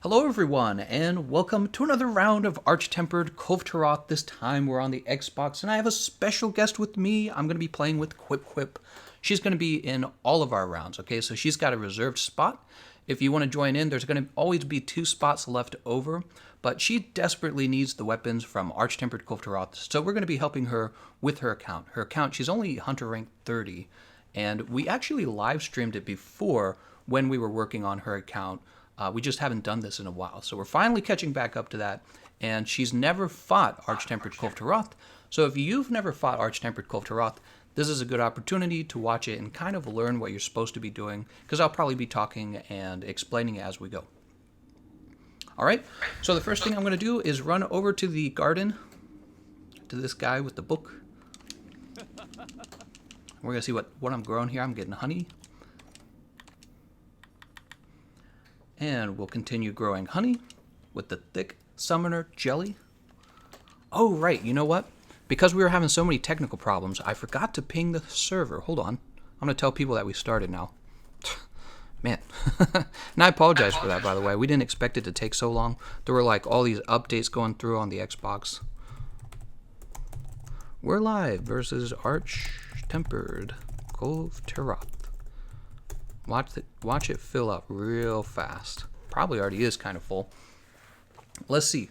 Hello everyone, and welcome to another round of Arch-Tempered Kulve Taroth. This time we're on the Xbox, and I have a special guest with me. I'm going to be playing with Quip. She's going to be in all of our rounds, okay? So she's got a reserved spot. If you want to join in, there's going to always be 2 spots left over, but she desperately needs the weapons from Arch-Tempered Kulve Taroth, so we're going to be helping her with her account. Her account, she's only Hunter rank 30, and we actually live streamed it before when we were working on her account. We just haven't done this in a while, so we're finally catching back up to that. And she's never fought Arch-Tempered Kulve Taroth, so if you've never fought Arch-Tempered Kulve Taroth, this is a good opportunity to watch it and kind of learn what you're supposed to be doing, because I'll probably be talking and explaining it as we go. Alright, so the first thing I'm going to do is run over to the garden, to this guy with the book. We're going to see what I'm growing here. I'm getting honey. And we'll continue growing honey with the thick summoner jelly. Oh, right, you know what? Because we were having so many technical problems, I forgot to ping the server. Hold on. I'm going to tell people that we started now. Man. And I apologize for that, by the way. We didn't expect it to take so long. There were like all these updates going through on the Xbox. We're live versus Arch-Tempered Kulve Taroth. Watch it fill up real fast. Probably already is kind of full. Let's see.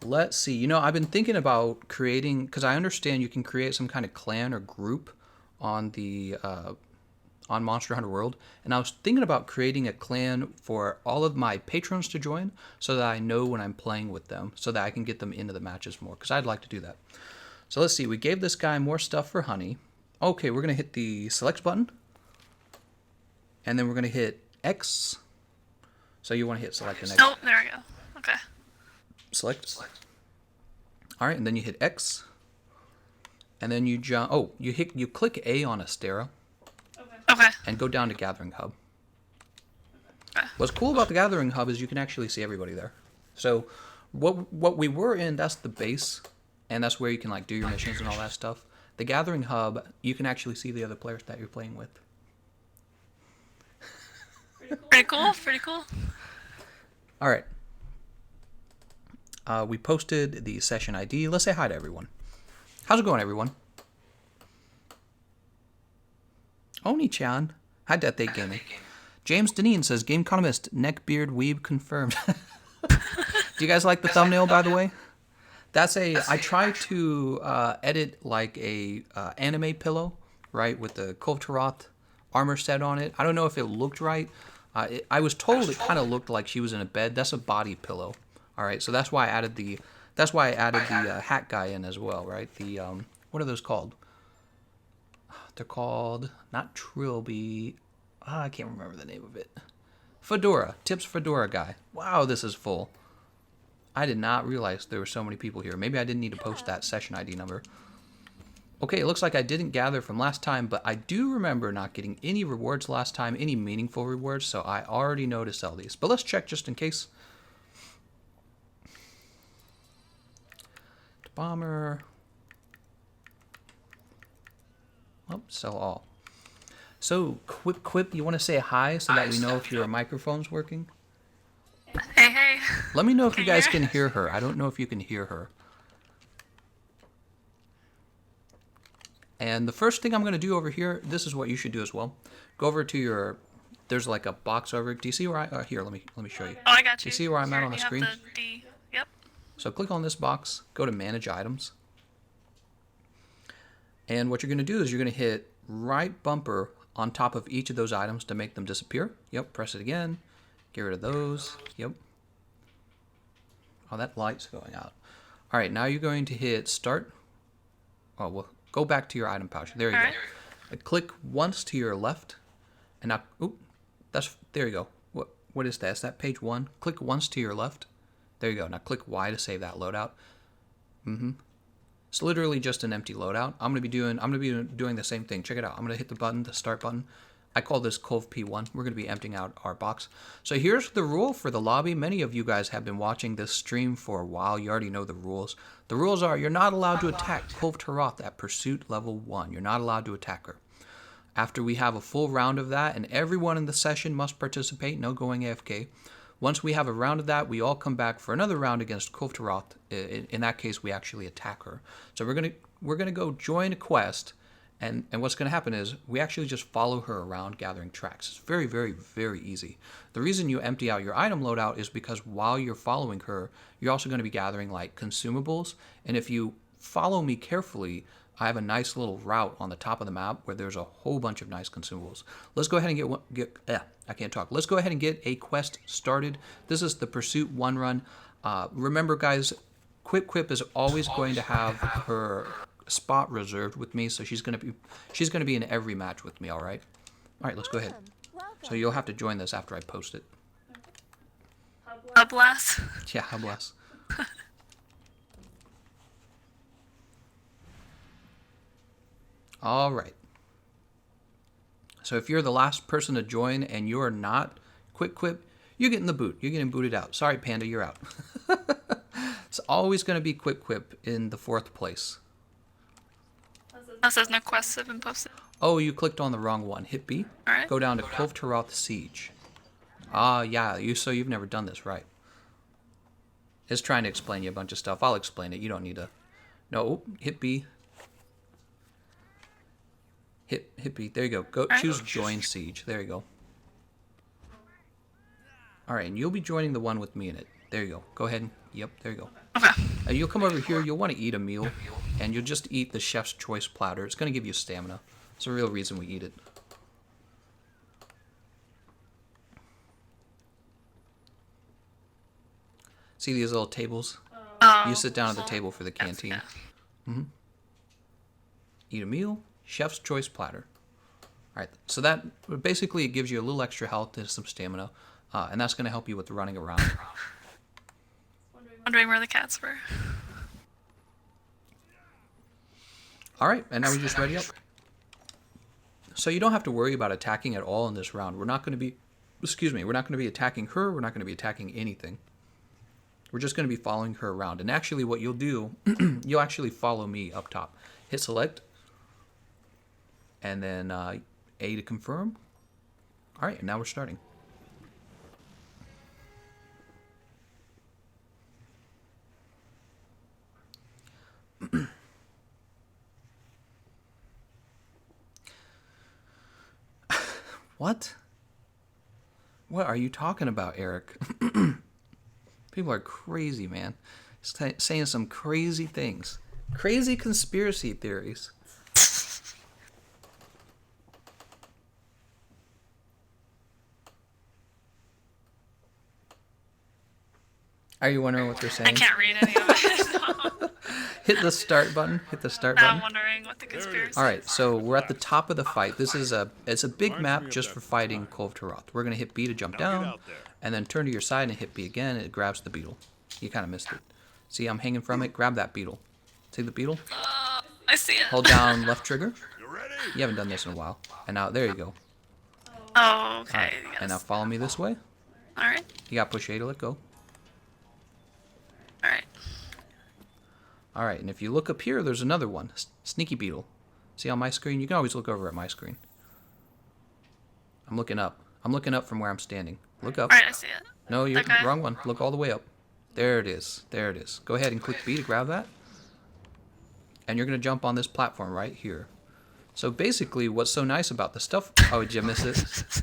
You know, I've been thinking about creating, because I understand you can create some kind of clan or group on the on Monster Hunter World, and I was thinking about creating a clan for all of my patrons to join, so that I know when I'm playing with them, so that I can get them into the matches more, because I'd like to do that. So let's see. We gave this guy more stuff for honey. Okay, we're gonna hit the select button. And then we're going to hit X. So you want to hit select and X. Oh, there we go. Okay. Select. All right, and then you hit X. And then you jump. Oh, you click A on Astera. Okay. And go down to Gathering Hub. Okay. What's cool about the Gathering Hub is you can actually see everybody there. So what we were in, that's the base, and that's where you can like do your missions and all that stuff. The Gathering Hub, you can actually see the other players that you're playing with. Pretty cool. All right. We posted the session ID. Let's say hi to everyone. How's it going, everyone? Oni-chan. Hi, Death 8 Gaming. James Deneen says, Gameconomist, neckbeard weeb confirmed. Do you guys like the thumbnail, by the way? I tried to edit like a anime pillow, right, with the Kulve Taroth armor set on it. I don't know if it looked right. I was told it kind of looked like she was in a bed. That's a body pillow. All right, so that's why I added the hat guy in as well, right? The what are those called? They're called not trilby. I can't remember the name of it. Fedora. Tips Fedora guy. Wow, this is full. I did not realize there were so many people here. Maybe I didn't need to post that session ID number. Okay, it looks like I didn't gather from last time, but I do remember not getting any rewards last time, any meaningful rewards, so I already know to sell these. But let's check just in case. Bomber. Oh, sell all. So, Quip, you want to say hi so that we know if your microphone's working? Hey. Let me know if you guys can hear her. I don't know if you can hear her. And the first thing I'm going to do over here, this is what you should do as well. Go over to your, there's like a box over. Do you see where here, let me show you. Oh, I got you. Do you see where I'm at on the screen? Have the D. Yep. So click on this box, go to Manage Items. And what you're going to do is you're going to hit right bumper on top of each of those items to make them disappear. Yep, press it again. Get rid of those. Yep. Oh, that light's going out. All right, now you're going to hit Start. Oh, well. Go back to your item pouch. There you go. Click once to your left, and now, there you go. What is that? Is that page 1? Click once to your left. There you go. Now click Y to save that loadout. It's literally just an empty loadout. I'm gonna be doing the same thing. Check it out. I'm gonna hit the button, the start button. I call this Kulve P1. We're going to be emptying out our box. So here's the rule for the lobby. Many of you guys have been watching this stream for a while. You already know the rules. The rules are you're not allowed to attack Kulve Taroth at Pursuit Level 1. You're not allowed to attack her. After we have a full round of that, and everyone in the session must participate, no going AFK, Once we have a round of that, we all come back for another round against Kulve Taroth. In that case, we actually attack her. So we're gonna go join a quest, and what's gonna happen is we actually just follow her around gathering tracks. It's very, very, very easy. The reason you empty out your item loadout is because while you're following her, you're also gonna be gathering like consumables. And if you follow me carefully, I have a nice little route on the top of the map where there's a whole bunch of nice consumables. Let's go ahead and I can't talk. Let's go ahead and get a quest started. This is the Pursuit 1 run. Remember, guys, Quip is always going to have her spot reserved with me, so she's gonna be in every match with me. All right, let's go ahead. So you'll have to join this after I post it. Bless. Yeah, bless. All right. So if you're the last person to join and you're not Quip, you're getting the boot. You're getting booted out. Sorry, Panda, you're out. It's always going to be Quip in the 4th place. That says no quests have been posted. Oh, you clicked on the wrong one. Hit B. All right. Go down to Kulve Taroth Siege. Yeah. You've never done this, right? It's trying to explain you a bunch of stuff. I'll explain it. You don't need to. No, hit B. Hit B. There you go. Go choose Join Siege. There you go. All right, and you'll be joining the one with me in it. There you go. Go ahead and yep. There you go. Okay. You'll come over here. You'll want to eat a meal, and you'll just eat the chef's choice platter. It's going to give you stamina. It's the real reason we eat it. See these little tables? Oh, You sit down at the table for the canteen. Yeah. Eat a meal, chef's choice platter. All right, so that basically it gives you a little extra health and some stamina, and that's going to help you with running around. Wondering where the cats were. All right, and now we just ready up. So you don't have to worry about attacking at all in this round. We're not going to be, we're not going to be attacking her. We're not going to be attacking anything. We're just going to be following her around. And actually what you'll do, you'll actually follow me up top. Hit select, and then A to confirm. All right, and now we're starting. What? What are you talking about, Eric? People are crazy, man. Saying some crazy things. Crazy conspiracy theories. Are you wondering what they're saying? I can't read any of it. Hit the start button. Hit the start Now button. I'm wondering what the conspiracy. All right, so we're at the top of the fight. This is it's a big map just for fighting Kulve Taroth. We're gonna hit B to jump down, and then turn to your side and hit B again. And it grabs the beetle. You kind of missed it. See, I'm hanging from it. Grab that beetle. See the beetle? I see it. Hold down left trigger. You haven't done this in a while. And now there you go. Oh, okay. All right, Yes. and now follow me this way. All right. You got push A to let go. All right. All right, and if you look up here, there's another one. Sneaky beetle. See on my screen? You can always look over at my screen. I'm looking up. I'm looking up from where I'm standing. Look up. All right, I see it. No, you're Okay. wrong one. Look all the way up. There it is. There it is. Go ahead and click B to grab that. And you're going to jump on this platform right here. So basically, what's so nice about the stuff... Oh, did you miss it?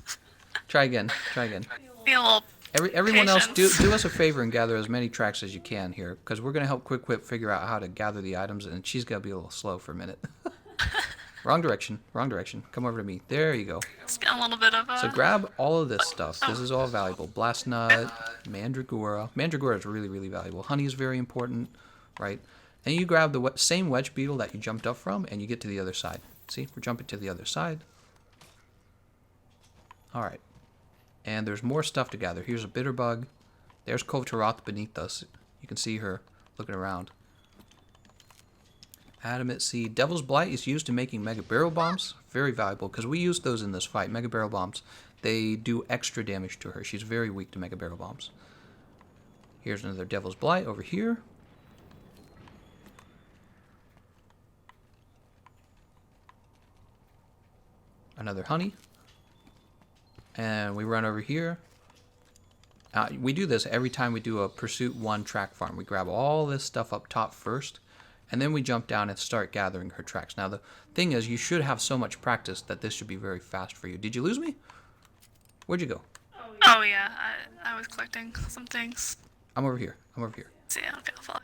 Try again. Try again. Be a little. Everyone else, do Patience. us a favor and gather as many tracks as you can here, because we're going to help Quip figure out how to gather the items, and she's going to be a little slow for a minute. Wrong direction. Wrong direction. Come over to me. There you go. It's been a little bit of a. So grab all of this stuff. This is all valuable. Blast nut, mandragora. Mandragora is really, really valuable. Honey is very important, right? And you grab the same wedge beetle that you jumped up from, and you get to the other side. See, we're jumping to the other side. All right. And there's more stuff to gather. Here's a bitter bug. There's Kulve Taroth beneath us. You can see her looking around. Adamant seed. Devil's Blight is used in making mega barrel bombs. Very valuable because we used those in this fight. Mega barrel bombs. They do extra damage to her. She's very weak to mega barrel bombs. Here's another Devil's Blight over here. Another honey. And we run over here. We do this every time we do a Pursuit 1 track farm. We grab all this stuff up top first, and then we jump down and start gathering her tracks. Now, the thing is, you should have so much practice that this should be very fast for you. Did you lose me? Where'd you go? Oh yeah, I was collecting some things. I'm over here. I'm over here. So yeah, okay, I'll follow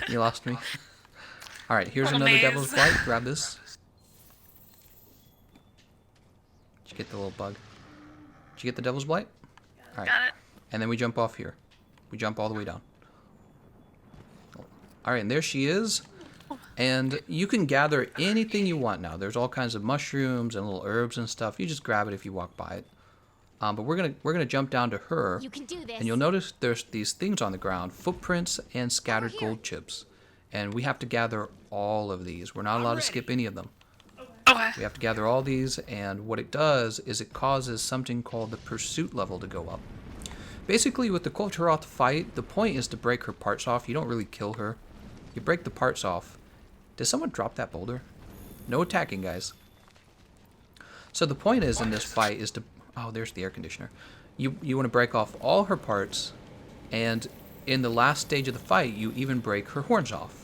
you. You lost me. All right, here's Little another maze. Devil's Blight. Grab this. Did you get the little bug? Did you get the Devil's Blight? All right. Got it. And then we jump off here. We jump all the way down. All right, and there she is. And you can gather anything you want now. There's all kinds of mushrooms and little herbs and stuff. You just grab it if you walk by it. But we're gonna jump down to her. You can do this. And you'll notice there's these things on the ground, footprints and scattered gold chips. And we have to gather all of these. We're not allowed to skip any of them. Okay. We have to gather all these, and what it does is it causes something called the pursuit level to go up. Basically, with the Kulve Taroth fight, the point is to break her parts off. You don't really kill her. You break the parts off. Did someone drop that boulder? No attacking, guys. So the point is in this fight is to... Oh, there's the air conditioner. You want to break off all her parts, and in the last stage of the fight, you even break her horns off.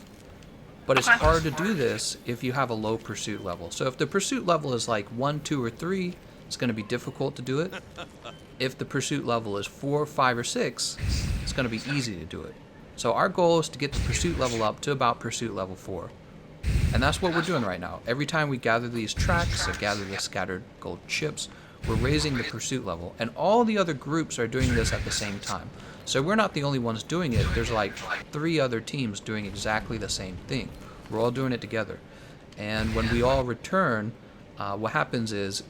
But it's hard to do this if you have a low pursuit level. So if the pursuit level is like 1, 2, or 3, it's going to be difficult to do it. If the pursuit level is 4, 5, or 6, it's going to be easy to do it. So our goal is to get the pursuit level up to about pursuit level 4. And that's what we're doing right now. Every time we gather these tracks or gather the scattered gold chips, we're raising the pursuit level. And all the other groups are doing this at the same time. So we're not the only ones doing it. There's like 3 other teams doing exactly the same thing. We're all doing it together. And when we all return, what happens is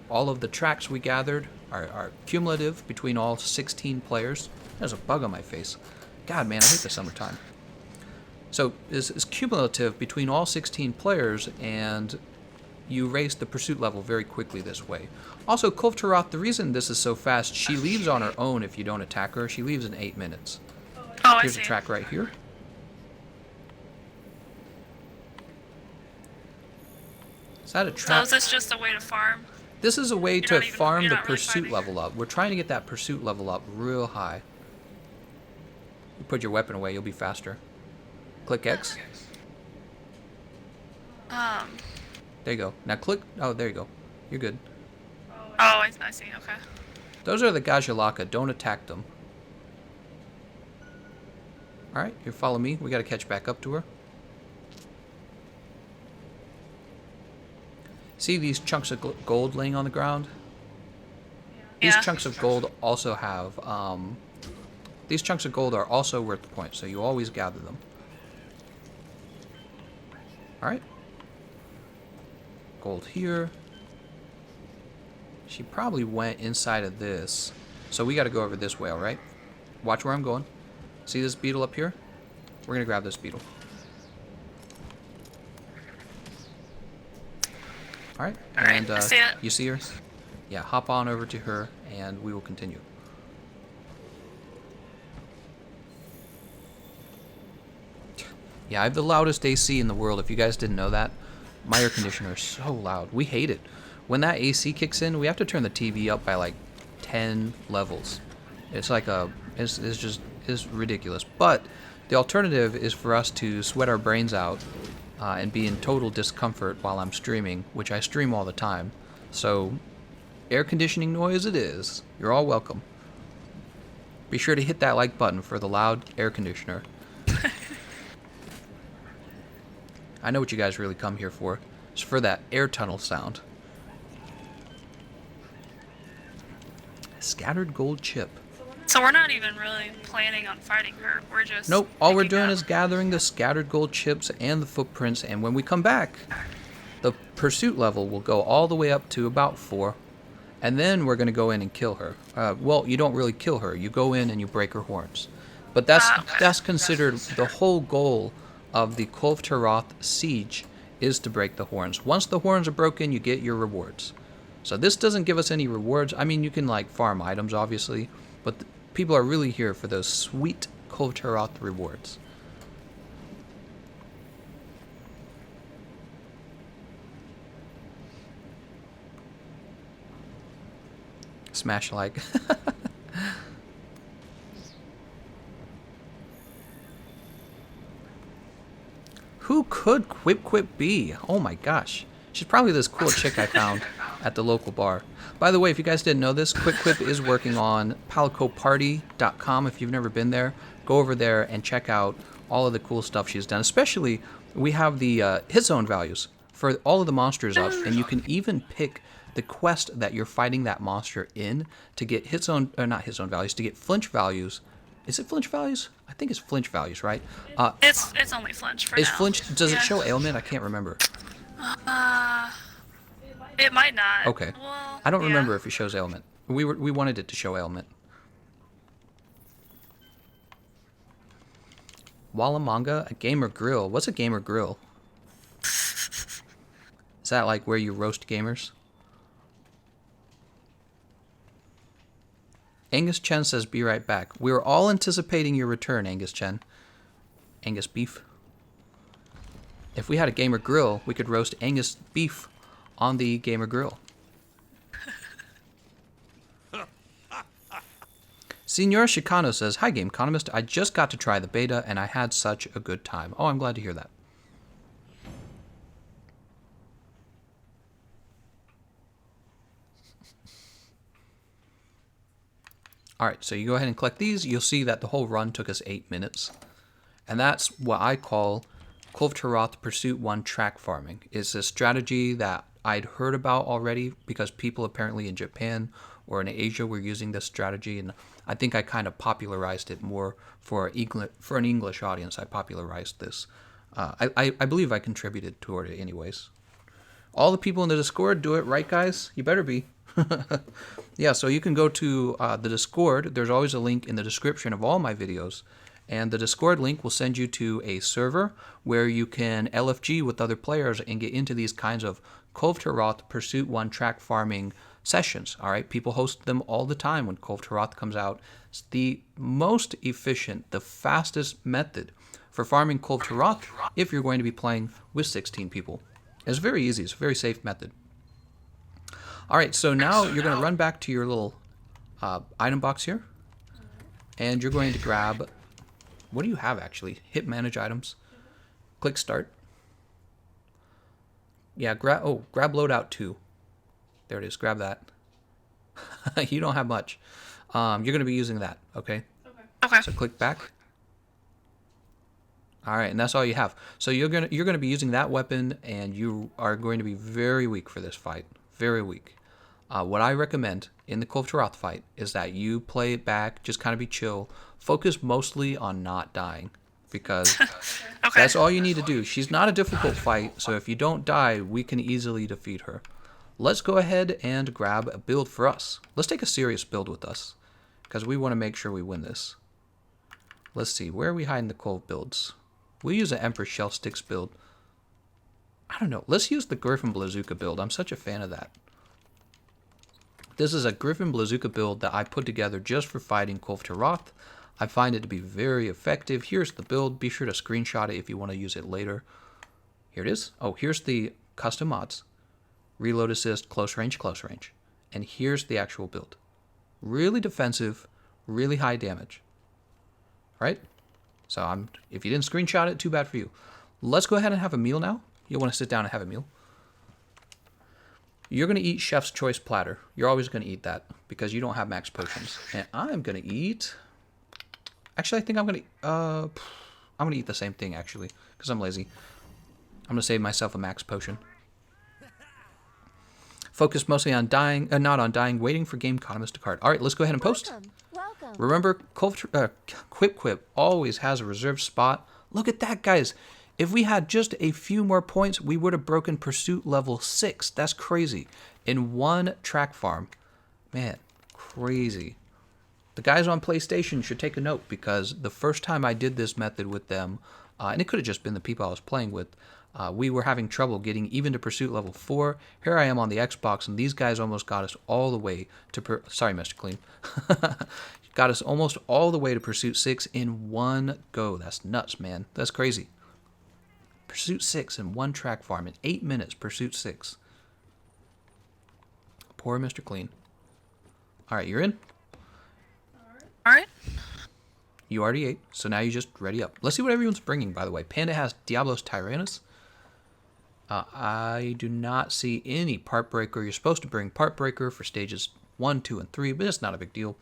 all of the tracks we gathered are cumulative between all 16 players. There's a bug on my face. God, man, I hate the summertime. So it's cumulative between all 16 players, and you raise the pursuit level very quickly this way. Also, Kulve Taroth, the reason this is so fast, she leaves on her own if you don't attack her. She leaves in 8 minutes. Oh, Here's I a see. track right here. Is that a So trap? is this just a way to farm? This is a way You're to not even- farm you're the not really pursuit fighting. level up. We're trying to get that pursuit level up real high. You put your weapon away, you'll be faster. Click X. There you go. Now click... Oh, there you go. You're good. Oh, I see. Okay. Those are the Gajalaka. Don't attack them. Alright, you follow me. We gotta catch back up to her. See these chunks of gold laying on the ground? These Yeah. chunks of gold also have... these chunks of gold are also worth the point, so you always gather them. Alright. Gold here. She probably went inside of this. So we gotta go over this way, alright? Watch where I'm going. See this beetle up here? We're gonna grab this beetle. Alright, Alright, and I see it. you see her? Yeah, hop on over to her and we will continue. Yeah, I have the loudest AC in the world, if you guys didn't know that. My air conditioner is so loud. We hate it. When that AC kicks in, we have to turn the TV up by like 10 levels. It's like it's ridiculous. But the alternative is for us to sweat our brains out and be in total discomfort while I'm streaming, which I stream all the time. So, air conditioning noise it is. You're all welcome. Be sure to hit that like button for the loud air conditioner. I know what you guys really come here for. It's for that air tunnel sound. Scattered gold chip. So we're not even really planning on fighting her. We're just. Nope, all we're picking doing up. is gathering the scattered gold chips and the footprints, and when we come back, the pursuit level will go all the way up to about 4, and then we're going to go in and kill her. Well, you don't really kill her. You go in and you break her horns. But that's considered the whole goal of the Kulve Taroth siege is to break the horns. Once the horns are broken, you get your rewards. So this doesn't give us any rewards. I mean, you can like farm items, obviously, but people are really here for those sweet Kulve Taroth rewards. Smash like. could Quip be? Oh my gosh. She's probably this cool chick I found at the local bar. By the way, if you guys didn't know this, Quip is working on palicoparty.com. If you've never been there, go over there and check out all of the cool stuff she's done. Especially, we have the hit zone values for all of the monsters up, and you can even pick the quest that you're fighting that monster in to get hit zone, or not hit zone values, to get flinch values. Is it flinch values? I think it's flinch values, right? It's only flinch for now. Is flinch, does it show ailment? I can't remember. It might not. Okay. Well, I don't remember if it shows ailment. We wanted it to show ailment. Wallamanga, a gamer grill. What's a gamer grill? Is that like where you roast gamers? Angus Chen says, be right back. We were all anticipating your return, Angus Chen. Angus beef. If we had a gamer grill, we could roast Angus beef on the gamer grill. Senor Chicano says, hi, Gameconomist. I just got to try the beta, and I had such a good time. Oh, I'm glad to hear that. Alright, so you go ahead and collect these. You'll see that the whole run took us 8 minutes. And that's what I call Kulve Taroth Pursuit 1 track farming. It's a strategy that I'd heard about already because people apparently in Japan or in Asia were using this strategy, and I think I kind of popularized it more for an English audience. I popularized this. I believe I contributed toward it anyways. All the people in the Discord do it, right, guys? You better be. Yeah, so you can go to the Discord. There's always a link in the description of all my videos. And the Discord link will send you to a server where you can LFG with other players and get into these kinds of Kulve Taroth Pursuit 1 track farming sessions. All right, people host them all the time when Kulve Taroth comes out. It's the most efficient, the fastest method for farming Kulve Taroth if you're going to be playing with 16 people. It's very easy. It's a very safe method. All right, so now you're going to run back to your little item box here, and you're going to grab, what do you have actually? Hit manage items. Click start. Yeah, grab loadout 2. There it is, grab that. You don't have much. You're going to be using that, okay? Okay. So click back. All right, and that's all you have. So you're going to be using that weapon, and you are going to be very weak for this fight. Very weak. What I recommend in the Kulve Taroth fight is that you play it back, just kind of be chill, focus mostly on not dying, because that's all you need to do. She's not a difficult fight, so if you don't die, we can easily defeat her. Let's go ahead and grab a build for us. Let's take a serious build with us, because we want to make sure we win this. Let's see, where are we hiding the Kulve builds? We'll use an Emperor Shell Sticks build. I don't know, let's use the Griffin Blazuka build. I'm such a fan of that. This is a Griffin Blazuka build that I put together just for fighting Kulve Taroth. I find it to be very effective. Here's the build. Be sure to screenshot it if you want to use it later. Here it is. Oh, here's the custom mods. Reload assist, close range, close range. And here's the actual build. Really defensive, really high damage. Right? So if you didn't screenshot it, too bad for you. Let's go ahead and have a meal now. You'll want to sit down and have a meal. You're going to eat Chef's Choice Platter. You're always going to eat that because you don't have max potions. And I'm going to eat... Actually, I think I'm going to eat the same thing, actually, because I'm lazy. I'm going to save myself a max potion. Focus mostly on dying, not on dying, waiting for Gameconomist to card. All right, let's go ahead and post. Welcome. Remember, Quip always has a reserved spot. Look at that, guys. If we had just a few more points, we would have broken Pursuit level 6. That's crazy. In one track farm. Man, crazy. The guys on PlayStation should take a note, because the first time I did this method with them, and it could have just been the people I was playing with, we were having trouble getting even to Pursuit level 4. Here I am on the Xbox, and these guys almost got us all the way to... Sorry, Mr. Clean. Got us almost all the way to Pursuit 6 in one go. That's nuts, man. That's crazy. Pursuit 6 in one track farm. In 8 minutes, Pursuit 6. Poor Mr. Clean. Alright, you're in? Alright. You already ate, so now you just ready up. Let's see what everyone's bringing, by the way. Panda has Diablos Tyrannus. I do not see any part breaker. You're supposed to bring part breaker for stages 1, 2, and 3, but it's not a big deal.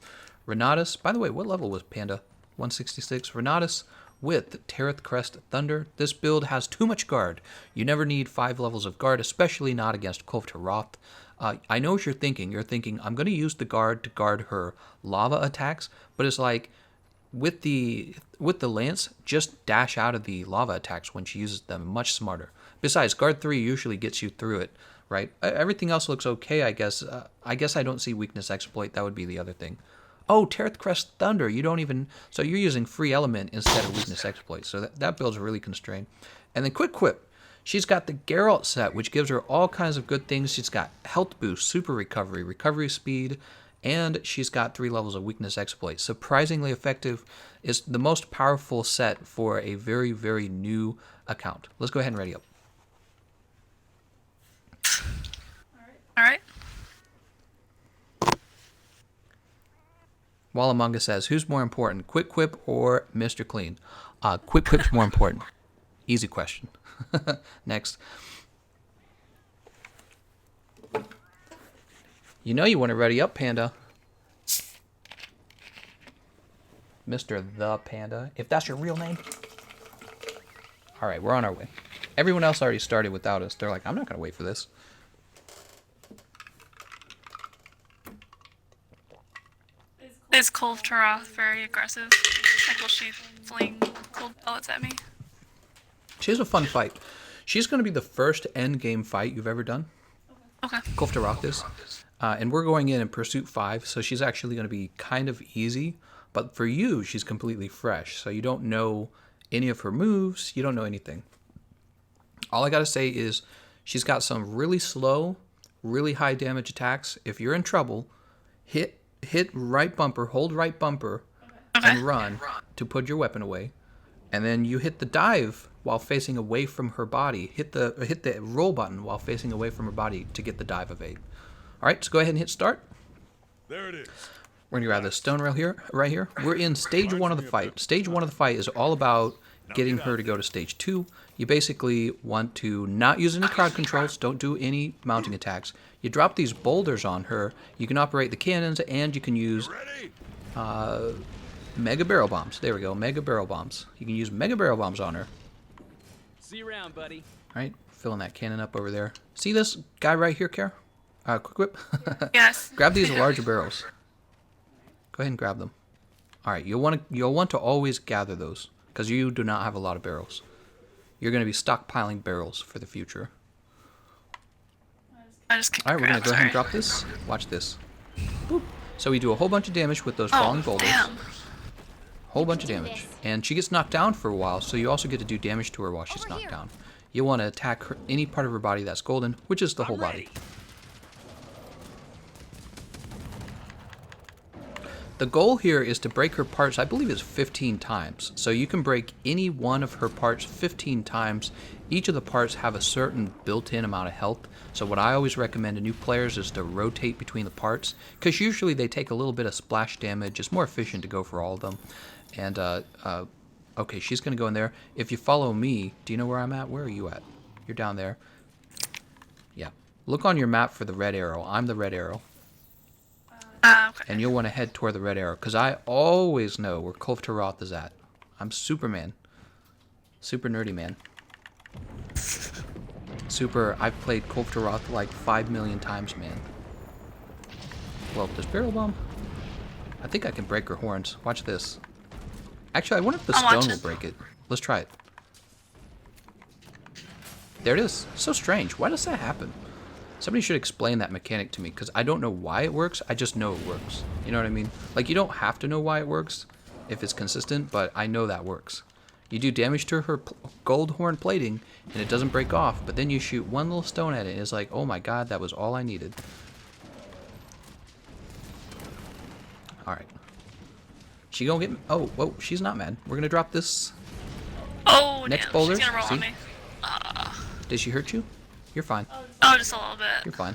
Renatus, by the way, what level was Panda? 166. Renatus with Taroth Crest Thunder. This build has too much guard. You never need 5 levels of guard, especially not against Kulve Taroth. I know what you're thinking. You're thinking, I'm going to use the guard to guard her lava attacks, but it's like, with the lance, just dash out of the lava attacks when she uses them. Much smarter. Besides, guard 3 usually gets you through it, right? Everything else looks okay, I guess. I guess I don't see weakness exploit. That would be the other thing. Oh, Taroth Crest Thunder. You don't even... So you're using free element instead of weakness exploit. So that build's really constrained. And then quick quip. She's got the Geralt set, which gives her all kinds of good things. She's got health boost, super recovery, recovery speed, and she's got 3 levels of weakness exploit. Surprisingly effective. Is the most powerful set for a very, very new account. Let's go ahead and ready up. Alright. While Among Us says, who's more important, Quick Quip or Mr. Clean? Quick Quip's more important. Easy question. Next. You know you want to ready up, Panda. Mr. The Panda, if that's your real name. Alright, we're on our way. Everyone else already started without us. They're like, I'm not going to wait for this. Is Kulve Taroth very aggressive? Like, will she fling cold pellets at me? She has a fun fight. She's going to be the first end game fight you've ever done. Okay. Kulve Taroth is. And we're going in Pursuit 5, so she's actually going to be kind of easy. But for you, she's completely fresh, so you don't know any of her moves. You don't know anything. All I got to say is she's got some really slow, really high damage attacks. If you're in trouble, hit right bumper, hold right bumper, and run to put your weapon away. And then you hit the dive while facing away from her body. Hit the roll button while facing away from her body to get the dive evade. All right, so go ahead and hit start. There it is. We're going to grab this stone rail here, right here. We're in stage 1 of the fight. Stage 1 of the fight is all about getting her to go to stage 2. You basically want to not use any crowd controls. Don't do any mounting attacks. You drop these boulders on her. You can operate the cannons, and you can use mega barrel bombs. There we go, mega barrel bombs. You can use mega barrel bombs on her. See you around, buddy. All right, filling that cannon up over there. See this guy right here, Kara? Quick whip. Yes. Grab these larger barrels. Go ahead and grab them. All right, you'll want to always gather those because you do not have a lot of barrels. You're going to be stockpiling barrels for the future. I just can't All right, we're going grab, to go ahead and sorry. drop this. Watch this. Boop. So we do a whole bunch of damage with those falling boulders. Damn. Whole bunch of damage. And she gets knocked down for a while, so you also get to do damage to her while she's knocked down. You want to attack her, any part of her body that's golden, which is the whole body. The goal here is to break her parts, I believe it's 15 times. So you can break any one of her parts 15 times. Each of the parts have a certain built-in amount of health. So what I always recommend to new players is to rotate between the parts, because usually they take a little bit of splash damage. It's more efficient to go for all of them. And, okay, she's going to go in there. If you follow me, do you know where I'm at? Where are you at? You're down there. Yeah. Look on your map for the red arrow. I'm the red arrow. Okay. And you'll want to head toward the red arrow, because I always know where Kulve Taroth is at. I'm Superman. Super nerdy man. I've played Kulve Taroth like 5 million times, man. Well, this barrel bomb. I think I can break her horns. Watch this. Actually, I wonder if the I'm stone watching. will break it. Let's try it. There it is. So strange. Why does that happen? Somebody should explain that mechanic to me, because I don't know why it works. I just know it works. You know what I mean? Like, you don't have to know why it works if it's consistent, but I know that works. You do damage to her gold horn plating, and it doesn't break off, but then you shoot one little stone at it, and it's like, oh my god, that was all I needed. Alright. She gonna get... Oh, whoa, she's not mad. We're gonna drop this. Oh, Next damn. boulder, She's gonna roll see? on me. Did she hurt you? You're fine. Oh, just a little bit. You're fine.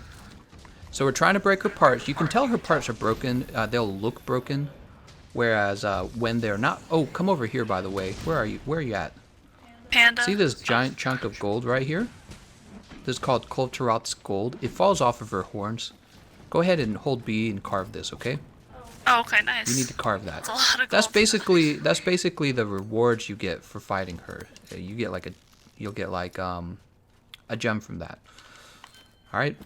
So we're trying to break her parts. You can tell her parts are broken. They'll look broken. Whereas when they're not... Oh, come over here, by the way. Where are you? Where are you at? Panda. See this giant chunk of gold right here? This is called Kulve Taroth's gold. It falls off of her horns. Go ahead and hold B and carve this, okay? Oh, okay, nice. You need to carve that. That's a lot of That's gold. basically the rewards you get for fighting her. You get like you'll get like a gem from that. All right.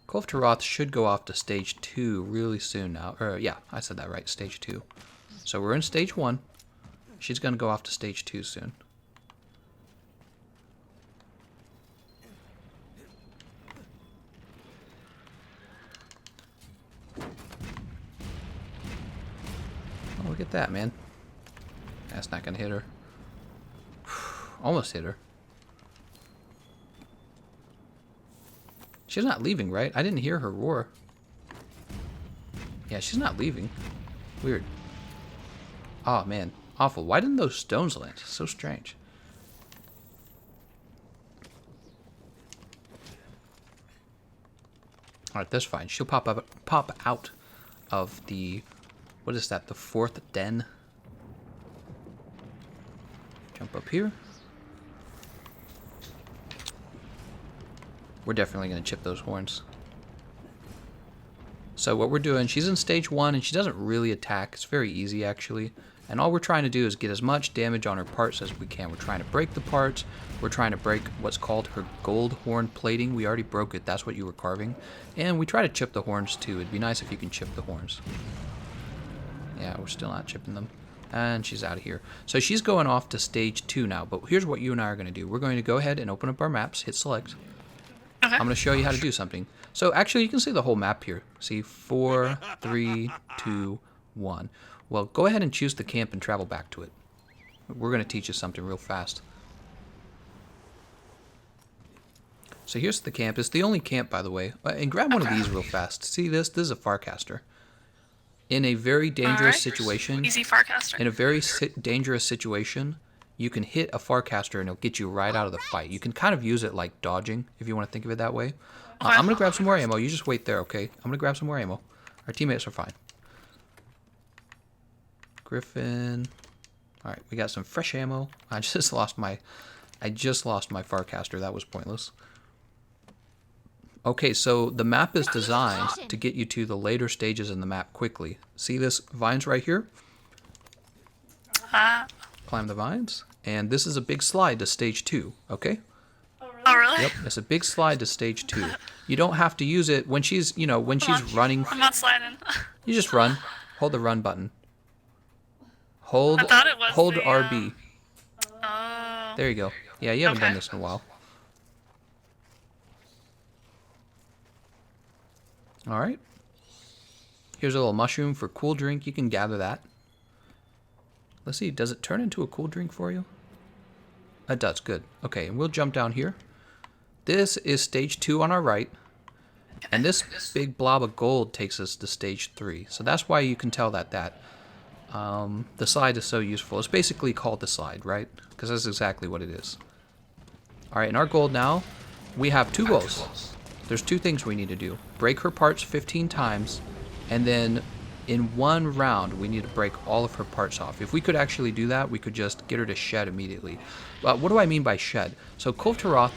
Kulve Taroth should go off to stage 2 really soon now. Or yeah, I said that right, stage 2. So we're in stage 1. She's gonna go off to stage 2 soon. Oh, look at that, man. That's not gonna hit her. Almost hit her. She's not leaving, right? I didn't hear her roar. Yeah, she's not leaving. Weird. Oh, man. Awful. Why didn't those stones land? So strange. Alright, that's fine. She'll pop out of the... What is that? The 4th den? Jump up here. We're definitely going to chip those horns. So what we're doing, she's in stage 1 and she doesn't really attack. It's very easy actually. And all we're trying to do is get as much damage on her parts as we can. We're trying to break the parts. We're trying to break what's called her gold horn plating. We already broke it. That's what you were carving. And we try to chip the horns too. It'd be nice if you can chip the horns. Yeah, we're still not chipping them. And she's out of here. So she's going off to stage 2 now. But here's what you and I are going to do. We're going to go ahead and open up our maps. Hit select. Okay. I'm going to show you how to do something. So actually, you can see the whole map here. See, 4, 3, 2, 1. Well, go ahead and choose the camp and travel back to it. We're going to teach you something real fast. So here's the camp. It's the only camp, by the way. And grab one of these real fast. See this? This is a Farcaster. In a very dangerous situation, Easy Farcaster. in a very dangerous situation, you can hit a Farcaster and it'll get you right out of the fight. You can kind of use it like dodging, if you want to think of it that way. I'm going to grab some more ammo. You just wait there, okay? I'm going to grab some more ammo. Our teammates are fine. Griffin. All right, we got some fresh ammo. I just lost my Farcaster. That was pointless. Okay, so the map is designed to get you to the later stages in the map quickly. See this vines right here? Climb the vines. And this is a big slide to stage 2, okay? Oh, really? Yep, it's a big slide to stage 2. You don't have to use it when she's, when she's running. I'm not sliding. You just run. Hold the run button. Hold I thought it was hold the, RB. Oh. There you go. Yeah, you haven't done Okay. this in a while. All right. Here's a little mushroom for cool drink. You can gather that. Let's see. Does it turn into a cool drink for you? It does. Good. Okay, and we'll jump down here. This is stage 2 on our right. And this big blob of gold takes us to stage 3. So that's why you can tell that the slide is so useful. It's basically called the slide, right? Because that's exactly what it is. All right, in our gold now, we have 2 goals. There's 2 things we need to do. Break her parts 15 times, and then in 1 round, we need to break all of her parts off. If we could actually do that, we could just get her to shed immediately. But what do I mean by shed? So Kulve Taroth,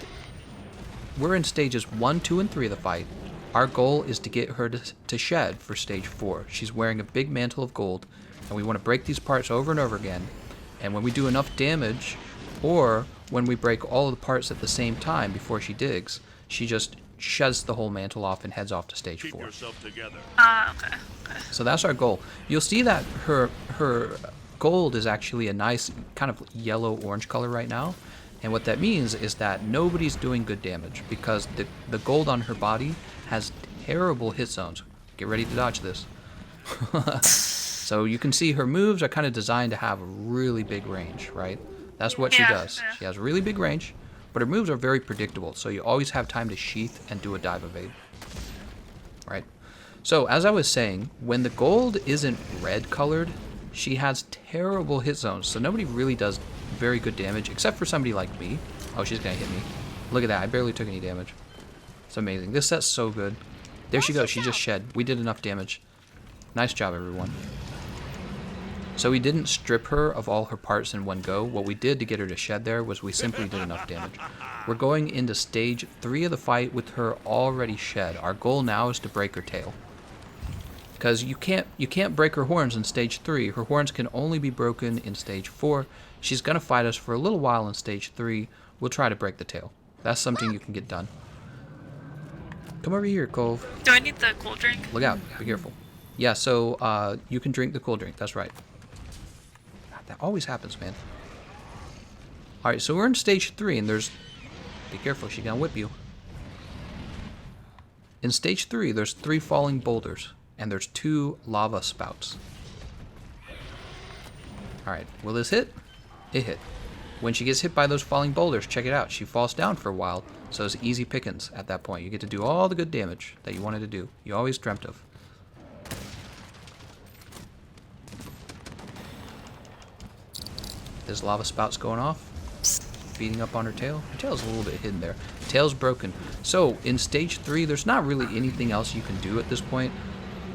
we're in stages 1, 2, and 3 of the fight. Our goal is to get her to shed for stage 4. She's wearing a big mantle of gold, and we want to break these parts over and over again. And when we do enough damage, or when we break all of the parts at the same time before she digs, she just sheds the whole mantle off and heads off to stage 4. Keep yourself together. Okay. So that's our goal. You'll see that her gold is actually a nice kind of yellow-orange color right now. And what that means is that nobody's doing good damage because the gold on her body has terrible hit zones. Get ready to dodge this. So you can see her moves are kind of designed to have a really big range, right? That's what she does. Yeah. She has really big range, but her moves are very predictable, so you always have time to sheath and do a dive evade. Right? So, as I was saying, when the gold isn't red colored, she has terrible hit zones, so nobody really does very good damage, except for somebody like me. Oh, she's gonna hit me. Look at that, I barely took any damage. It's amazing. This set's so good. There she goes, she just shed. We did enough damage. Nice job, everyone. So we didn't strip her of all her parts in one go. What we did to get her to shed there was we simply did enough damage. We're going into stage 3 of the fight with her already shed. Our goal now is to break her tail. Because you can't break her horns in stage 3. Her horns can only be broken in stage 4. She's going to fight us for a little while in stage 3. We'll try to break the tail. That's something you can get done. Come over here, Cove. Do I need the cool drink? Look out. Be careful. Yeah, so you can drink the cool drink. That's right. God, that always happens, man. Alright, so we're in stage 3, and there's... Be careful, she's gonna whip you. In stage 3, there's 3 falling boulders, and there's 2 lava spouts. Alright, will this hit? It hit. When she gets hit by those falling boulders, check it out. She falls down for a while, so it's easy pickings at that point. You get to do all the good damage that you wanted to do. You always dreamt of. There's lava spouts going off. Beating up on her tail. Her tail's a little bit hidden there. Tail's broken. So, in stage 3, there's not really anything else you can do at this point.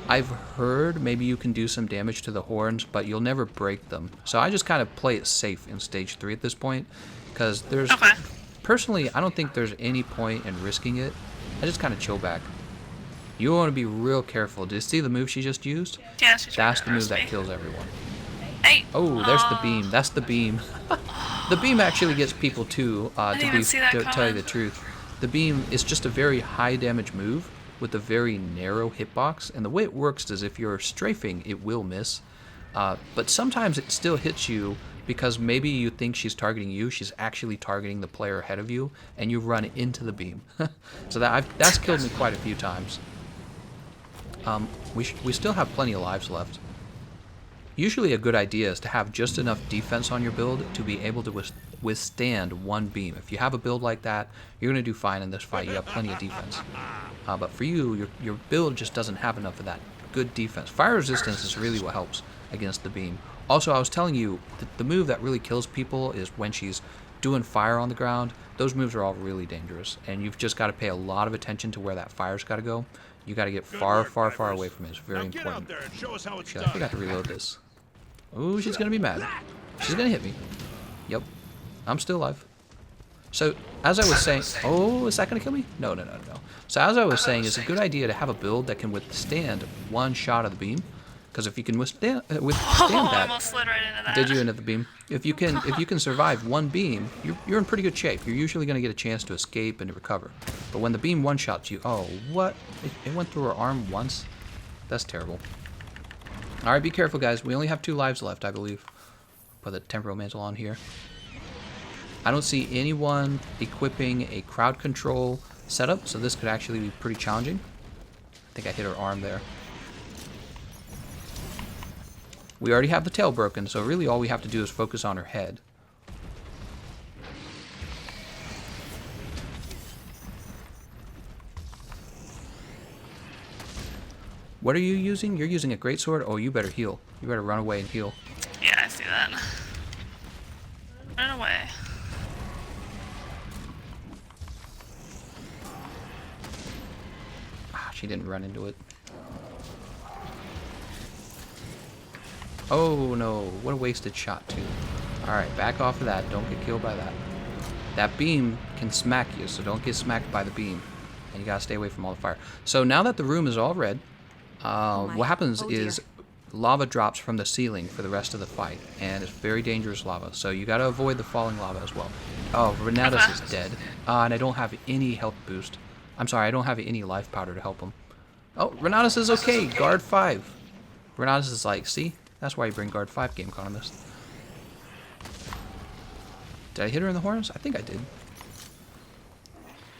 I've heard maybe you can do some damage to the horns, but you'll never break them. So I just kind of play it safe in stage 3 at this point, because there's... Okay. Personally, I don't think there's any point in risking it. I just kind of chill back. You want to be real careful. Did you see the move she just used? Yeah, she's That's trying the to move roast that me. kills everyone. Hey. Oh, there's the beam. That's the beam. The beam actually gets people too, didn't even see that to tell you coming. the truth. The beam is just a very high damage move with a very narrow hitbox, and the way it works is if you're strafing, it will miss. But sometimes it still hits you because maybe you think she's targeting you, she's actually targeting the player ahead of you, and you run into the beam. So that's killed me quite a few times. We still have plenty of lives left. Usually a good idea is to have just enough defense on your build to be able to withstand one beam. If you have a build like that, you're going to do fine in this fight. You have plenty of defense. But for you, your build just doesn't have enough of that good defense. Fire resistance is really what helps against the beam. Also, I was telling you, the move that really kills people is when she's doing fire on the ground. Those moves are all really dangerous, and you've just got to pay a lot of attention to where that fire's got to go. You got to get far, far, far away from it. It's very important. Shit, I forgot to reload this. Oh, she's going to be mad. She's going to hit me. Yep. I'm still alive. So, as I was saying... Oh, is that going to kill me? No, no, no, no. So, as I was saying, it's a good idea to have a build that can withstand one shot of the beam. Because if you can withstand I that... almost slid right into that. Did you into the beam? If you can survive one beam, you're in pretty good shape. You're usually going to get a chance to escape and to recover. But when the beam one-shots you... Oh, what? It went through her arm once? That's terrible. Alright, be careful, guys. We only have 2 lives left, I believe. Put the temporal mantle on here. I don't see anyone equipping a crowd control setup, so this could actually be pretty challenging. I think I hit her arm there. We already have the tail broken, so really all we have to do is focus on her head. What are you using? You're using a greatsword? Oh, you better heal. You better run away and heal. Yeah, I see that. Run away. Ah, she didn't run into it. Oh no, what a wasted shot too. Alright, back off of that. Don't get killed by that. That beam can smack you, so don't get smacked by the beam. And you gotta stay away from all the fire. So now that the room is all red, what happens is lava drops from the ceiling for the rest of the fight, and it's very dangerous lava, so you gotta avoid the falling lava as well. Oh, Renatus is dead, and I don't have any health boost. I'm sorry, I don't have any life powder to help him. Oh, Renatus is okay, guard 5. Renatus is like, see? That's why you bring guard 5, Gameconomist. Did I hit her in the horns? I think I did.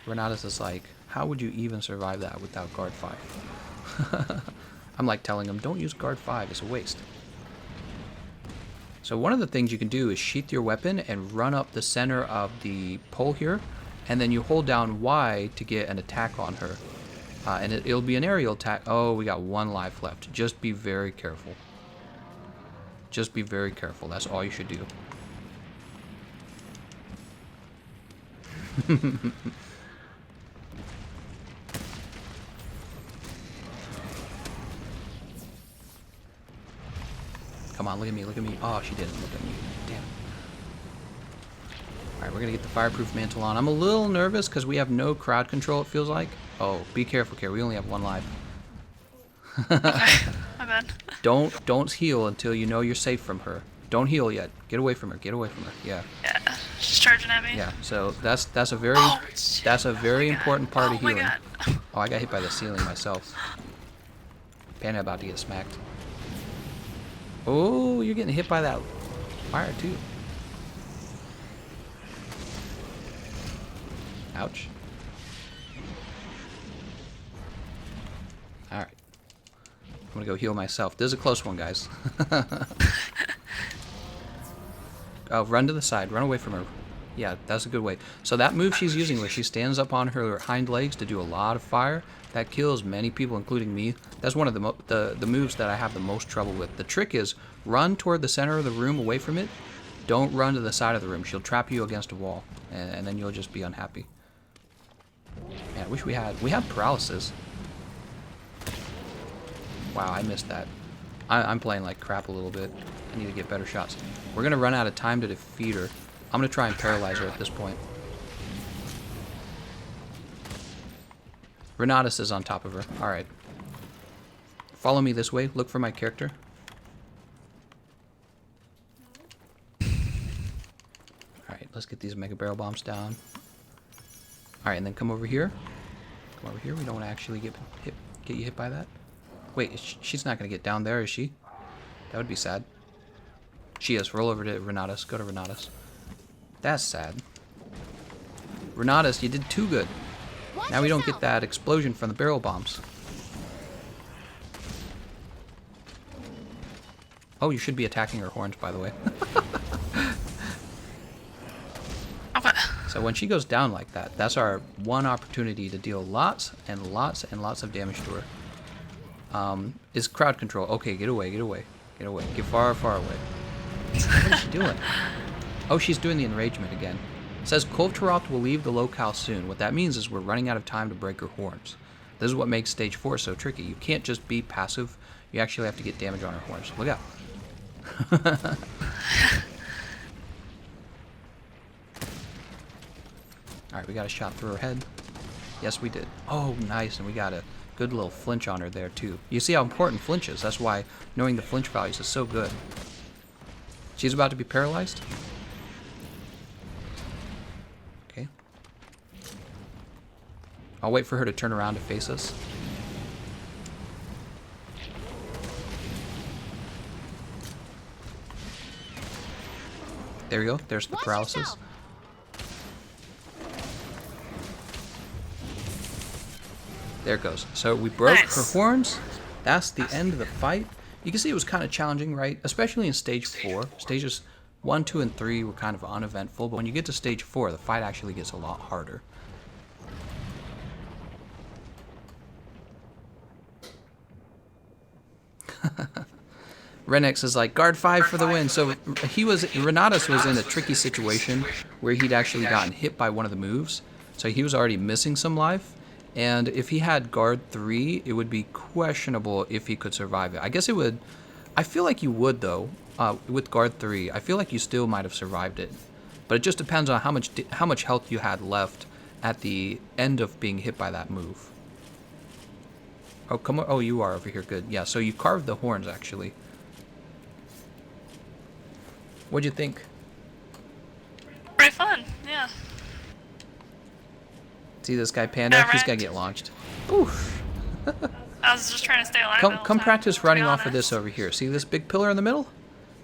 Renatus is like, how would you even survive that without guard 5? I'm like telling him, don't use guard 5, it's a waste. So one of the things you can do is sheath your weapon and run up the center of the pole here, and then you hold down Y to get an attack on her. And it'll be an aerial attack. Oh, we got 1 life left. Just be very careful. Just be very careful. That's all you should do. Come Come on, look at me, look at me. Oh, she didn't look at me. Damn. Alright, we're gonna get the fireproof mantle on. I'm a little nervous because we have no crowd control, it feels like. Oh, be careful, Care. We only have 1 life. Okay, my bad. Don't heal until you know you're safe from her. Don't heal yet. Get away from her. Get away from her. Yeah. Yeah, she's charging at me. Yeah. So that's a very important part of healing. God. Oh, I got hit by the ceiling myself. Panda about to get smacked. Oh, you're getting hit by that fire too. Ouch. Alright. I'm gonna go heal myself. This is a close one, guys. Oh, run to the side. Run away from her. Yeah, that's a good way. So that move she's using where she stands up on her hind legs to do a lot of fire, that kills many people, including me. That's one of the moves that I have the most trouble with. The trick is run toward the center of the room away from it. Don't run to the side of the room. She'll trap you against a wall, and then you'll just be unhappy. Man, I wish we had paralysis. Wow, I missed that. I'm playing like crap a little bit. I need to get better shots. We're going to run out of time to defeat her. I'm going to try and paralyze her at this point. Renatus is on top of her. Alright. Follow me this way. Look for my character. Alright, let's get these mega barrel bombs down. Alright, and then come over here. Come over here. We don't want to actually get you hit by that. Wait, she's not going to get down there, is she? That would be sad. She is. Roll over to Renatus. Go to Renatus. That's sad. Renatus, you did too good. Now we don't get that explosion from the barrel bombs. Oh, you should be attacking her horns, by the way. Okay. So when she goes down like that, that's our one opportunity to deal lots and lots and lots of damage to her. Is crowd control. Okay, get away, get away. Get away. Get far, far away. What is she doing? Oh, she's doing the enragement again. It says Kulve Taroth will leave the locale soon. What that means is we're running out of time to break her horns. This is what makes stage 4 so tricky. You can't just be passive. You actually have to get damage on her horns. Look out. Alright, we got a shot through her head. Yes, we did. Oh, nice. And we got a good little flinch on her there, too. You see how important flinch is. That's why knowing the flinch values is so good. She's about to be paralyzed. Okay. I'll wait for her to turn around to face us. There we go. There's the paralysis. There it goes. So we broke her horns. That's the end of the fight. You can see it was kind of challenging, right? Especially in stage 4. Stages 1, 2, and 3 were kind of uneventful, but when you get to stage 4, the fight actually gets a lot harder. Renex is like, guard 5 for the win. So Renatus was in a tricky situation where he'd actually gotten hit by one of the moves. So he was already missing some life. And if he had guard 3, it would be questionable if he could survive it. I guess it would. I feel like you would, though, with guard 3. I feel like you still might have survived it. But it just depends on how much health you had left at the end of being hit by that move. Oh, come on. Oh, you are over here. Good. Yeah, so you carved the horns, actually. What'd you think? Pretty fun, yeah. See this guy, Panda? Yeah, right. He's gonna get launched. Oof. I was just trying to stay alive. Come practice running off of this over here. See this big pillar in the middle?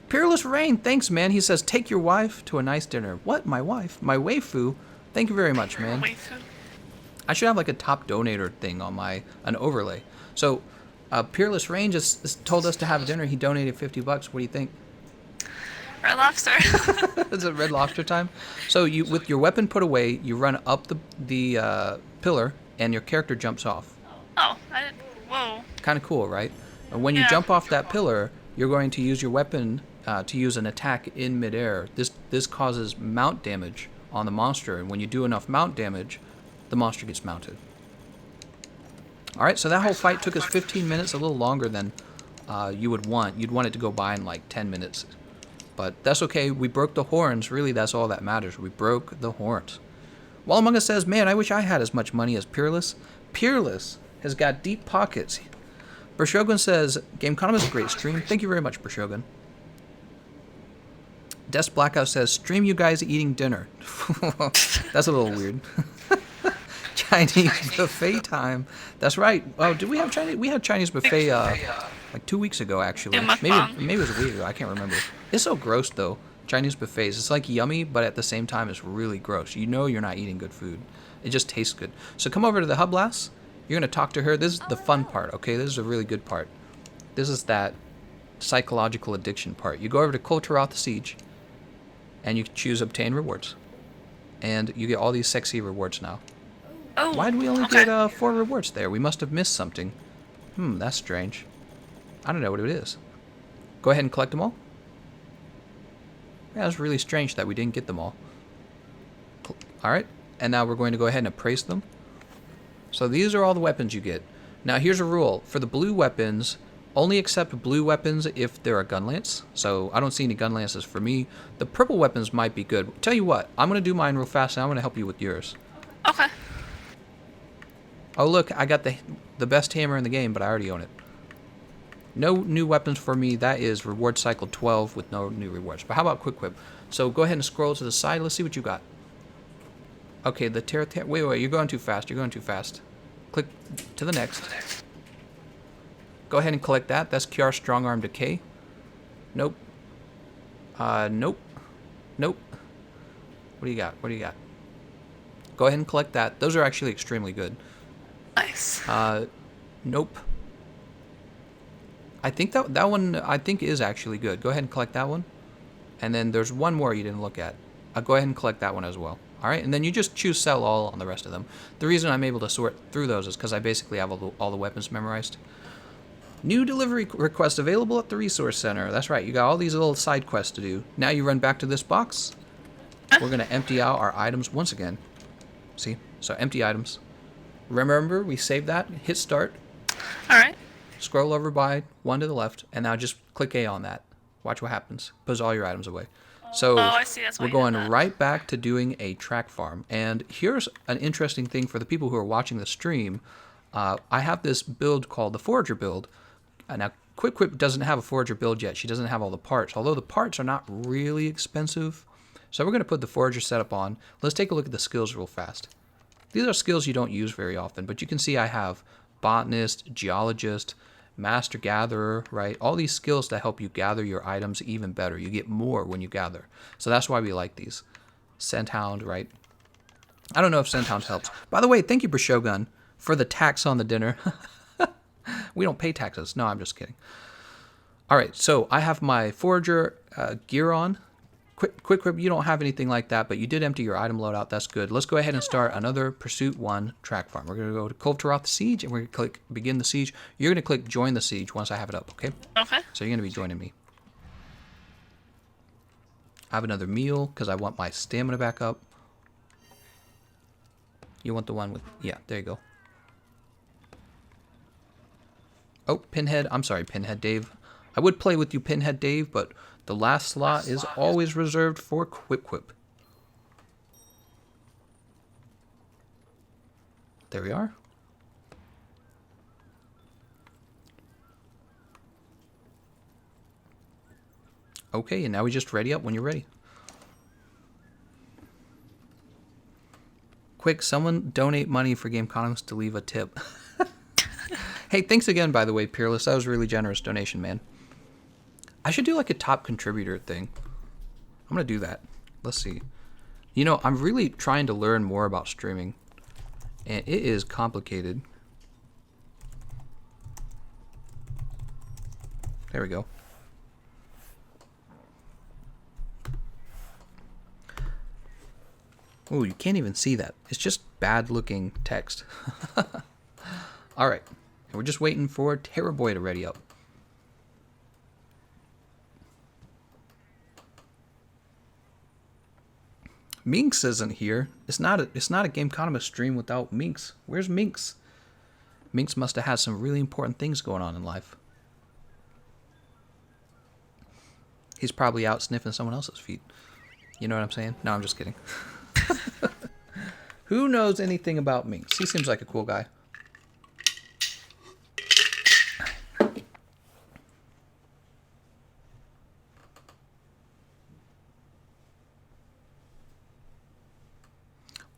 Peerless Rain, thanks, man. He says, take your wife to a nice dinner. What? My wife? My waifu? Thank you very much, man. Waifu. I should have like a top donator thing on an overlay. So, Peerless Rain just told us to have dinner. He donated $50. What do you think? Red Lobster. Is it Red Lobster time? So you, with your weapon put away, you run up the pillar, and your character jumps off. Oh, I didn't. Whoa. Kind of cool, right? And when you jump off that pillar, you're going to use your weapon to use an attack in midair. This causes mount damage on the monster, and when you do enough mount damage, the monster gets mounted. All right, so that whole fight took us 15 minutes, a little longer than you'd want it to go by in like 10 minutes. But that's okay. We broke the horns. Really, that's all that matters. We broke the horns. While Among Us says, man, I wish I had as much money as Peerless. Peerless has got deep pockets. Bershogun says, Gameconomist, great stream. Thank you very much, Bershogun. Des Blackout says, stream you guys eating dinner. That's a little weird. Chinese buffet time. That's right. Oh, did we have Chinese? We had Chinese buffet like 2 weeks ago, actually. Maybe it was a week ago. I can't remember. It's so gross, though. Chinese buffets. It's like yummy, but at the same time, it's really gross. You know you're not eating good food. It just tastes good. So come over to the Hub Blast. You're going to talk to her. This is the fun part, okay? This is a really good part. This is that psychological addiction part. You go over to Kulve Taroth Siege, and you choose Obtain Rewards. And you get all these sexy rewards now. Oh, why did we only get 4 rewards there? We must have missed something. That's strange. I don't know what it is. Go ahead and collect them all. Yeah, it's really strange that we didn't get them all. Alright, and now we're going to go ahead and appraise them. So these are all the weapons you get. Now here's a rule. For the blue weapons, only accept blue weapons if they're a gun lance. So I don't see any gun lances for me. The purple weapons might be good. Tell you what, I'm going to do mine real fast and I'm going to help you with yours. Okay. Oh look, I got the best hammer in the game, but I already own it. No new weapons for me. That is reward cycle 12 with no new rewards. But how about Quick Whip? So go ahead and scroll to the side. Let's see what you got. Okay, the wait, you're going too fast. You're going too fast. Click to the next. Go ahead and collect that. That's QR Strong Arm Decay. Nope. Nope. Nope. What do you got? What do you got? Go ahead and collect that. Those are actually extremely good. Nice. Nope. I think that one is actually good. Go ahead and collect that one. And then there's one more you didn't look at. Go ahead and collect that one as well. All right, and then you just choose sell all on the rest of them. The reason I'm able to sort through those is because I basically have all the weapons memorized. New delivery request available at the resource center. That's right, you got all these little side quests to do. Now you run back to this box. We're gonna empty out our items once again. See, so empty items. Remember, we saved that. Hit start. All right. Scroll over by one to the left, and now just click A on that. Watch what happens. Puts all your items away. So I see. That's why we're going right back to doing a track farm. And here's an interesting thing for the people who are watching the stream. I have this build called the Forager Build. Now, Quick Whip doesn't have a Forager Build yet. She doesn't have all the parts, although the parts are not really expensive. So we're going to put the Forager setup on. Let's take a look at the skills real fast. These are skills you don't use very often, but you can see I have Botanist, Geologist, Master Gatherer, right? All these skills that help you gather your items even better. You get more when you gather. So that's why we like these. Scent Hound, right? I don't know if Scent Hound helps. By the way, thank you, Bershogun, for the tax on the dinner. We don't pay taxes. No, I'm just kidding. All right, so I have my Forager gear on. Quick Whip, you don't have anything like that, but you did empty your item loadout. That's good. Let's go ahead and start another Pursuit 1 track farm. We're going to go to Kulve Taroth Siege, and we're going to click Begin the Siege. You're going to click Join the Siege once I have it up, okay? Okay. So you're going to be joining me. I have another meal because I want my stamina back up. You want the one with... Yeah, there you go. Oh, Pinhead. I'm sorry, Pinhead Dave. I would play with you, Pinhead Dave, but the last slot is always reserved for Quick Whip. There we are. Okay, and now we just ready up when you're ready. Quick, someone donate money for Gameconomist to leave a tip. Hey, thanks again, by the way, Peerless. That was a really generous donation, man. I should do like a top contributor thing. I'm going to do that. Let's see. You know, I'm really trying to learn more about streaming. And it is complicated. There we go. Oh, you can't even see that. It's just bad looking text. Alright. We're just waiting for Terrorboy to ready up. Minx isn't here. It's not a Gameconomist stream without Minx. Where's Minx? Minx must have had some really important things going on in life. He's probably out sniffing someone else's feet. You know what I'm saying? No, I'm just kidding. Who knows anything about minks? He seems like a cool guy.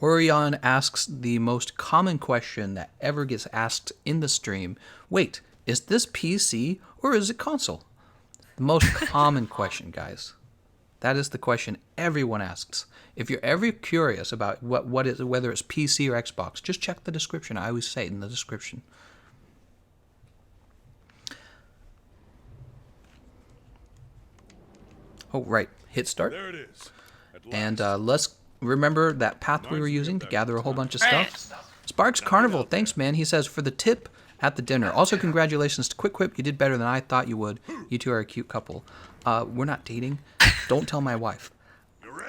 Orion asks the most common question that ever gets asked in the stream. Wait, is this PC or is it console? The most common question, guys. That is the question everyone asks. If you're ever curious about what is, whether it's PC or Xbox, just check the description. I always say it in the description. Oh, right. Hit start. There it is. And let's remember that path we were using to gather a whole bunch of stuff. Sparks Carnival, thanks, man. He says, for the tip at the dinner. Also, congratulations to Quick Quip. You did better than I thought you would. You two are a cute couple. We're not dating. Don't tell my wife.